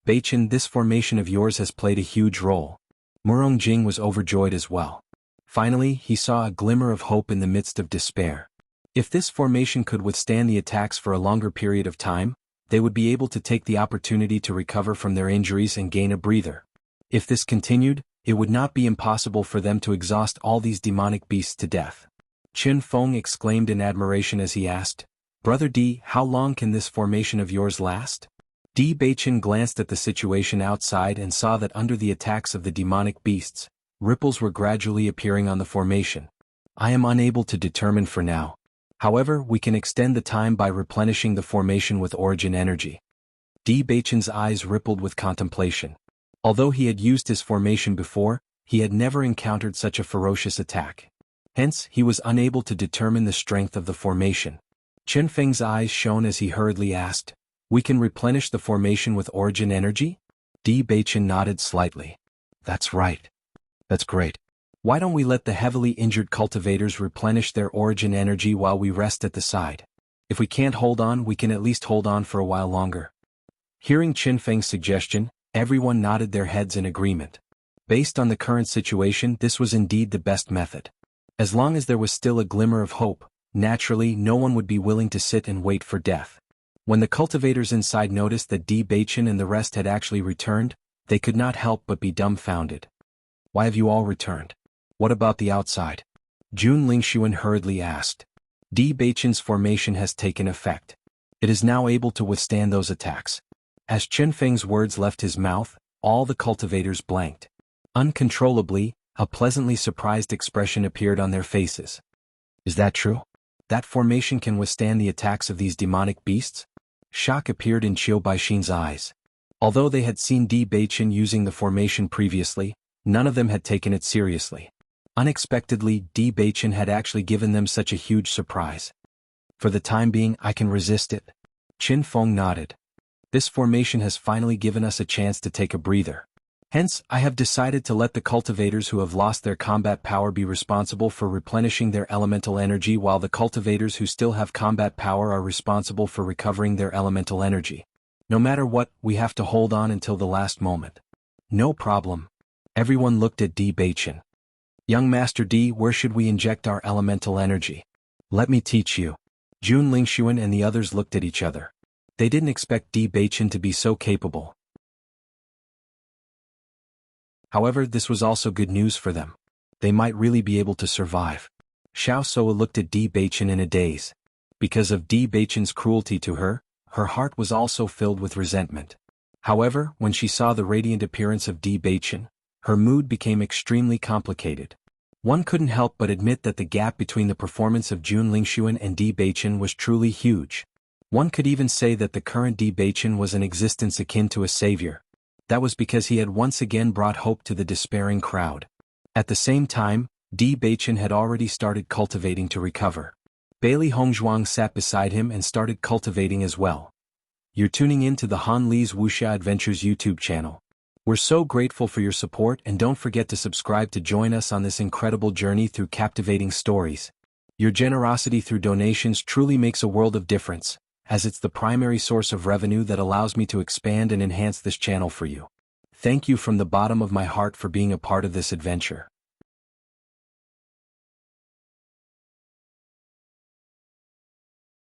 Speaker 1: Baichen, this formation of yours has played a huge role. Murong Jing was overjoyed as well. Finally, he saw a glimmer of hope in the midst of despair. If this formation could withstand the attacks for a longer period of time, they would be able to take the opportunity to recover from their injuries and gain a breather. If this continued, it would not be impossible for them to exhaust all these demonic beasts to death. Qin Feng exclaimed in admiration as he asked, Brother Di, how long can this formation of yours last? Di Baichen glanced at the situation outside and saw that under the attacks of the demonic beasts, ripples were gradually appearing on the formation. I am unable to determine for now. However, we can extend the time by replenishing the formation with origin energy. Di Baichen's eyes rippled with contemplation. Although he had used his formation before, he had never encountered such a ferocious attack. Hence, he was unable to determine the strength of the formation. Qin Feng's eyes shone as he hurriedly asked, We can replenish the formation with origin energy? Di Baichen nodded slightly. That's right. That's great. Why don't we let the heavily injured cultivators replenish their origin energy while we rest at the side? If we can't hold on, we can at least hold on for a while longer. Hearing Qin Feng's suggestion, everyone nodded their heads in agreement. Based on the current situation, this was indeed the best method. As long as there was still a glimmer of hope, naturally no one would be willing to sit and wait for death. When the cultivators inside noticed that Di Baichen and the rest had actually returned, they could not help but be dumbfounded. Why have you all returned? What about the outside? Jun Lingxuan hurriedly asked. Di Baichen's formation has taken effect. It is now able to withstand those attacks. As Qin Feng's words left his mouth, all the cultivators blanked. Uncontrollably, a pleasantly surprised expression appeared on their faces. Is that true? That formation can withstand the attacks of these demonic beasts? Shock appeared in Qiu Baixin's eyes. Although they had seen Di Baichen using the formation previously, none of them had taken it seriously. Unexpectedly, Di Baichen had actually given them such a huge surprise. For the time being, I can resist it. Qin Feng nodded. This formation has finally given us a chance to take a breather. Hence, I have decided to let the cultivators who have lost their combat power be responsible for replenishing their elemental energy, while the cultivators who still have combat power are responsible for recovering their elemental energy. No matter what, we have to hold on until the last moment. No problem. Everyone looked at Di Baichen. Young Master Di, where should we inject our elemental energy? Let me teach you. Jun Lingxuan and the others looked at each other. They didn't expect Di Baichen to be so capable. However, this was also good news for them. They might really be able to survive. Xiao Soa looked at Di Baichen in a daze. Because of Di Baichen's cruelty to her, her heart was also filled with resentment. However, when she saw the radiant appearance of Di Baichen, her mood became extremely complicated. One couldn't help but admit that the gap between the performance of Jun Lingxuan and Di Beichen was truly huge. One could even say that the current Di Beichen was an existence akin to a savior. That was because he had once again brought hope to the despairing crowd. At the same time, Di Beichen had already started cultivating to recover. Bailey Hongzhuang sat beside him and started cultivating as well. You're tuning in to the Han Li's Wuxia Adventures YouTube channel. We're so grateful for your support, and don't forget to subscribe to join us on this incredible journey through captivating stories. Your generosity through donations truly makes a world of difference, as it's the primary source of revenue that allows me to expand and enhance this channel for you. Thank you from the bottom of my heart for being a part of this adventure.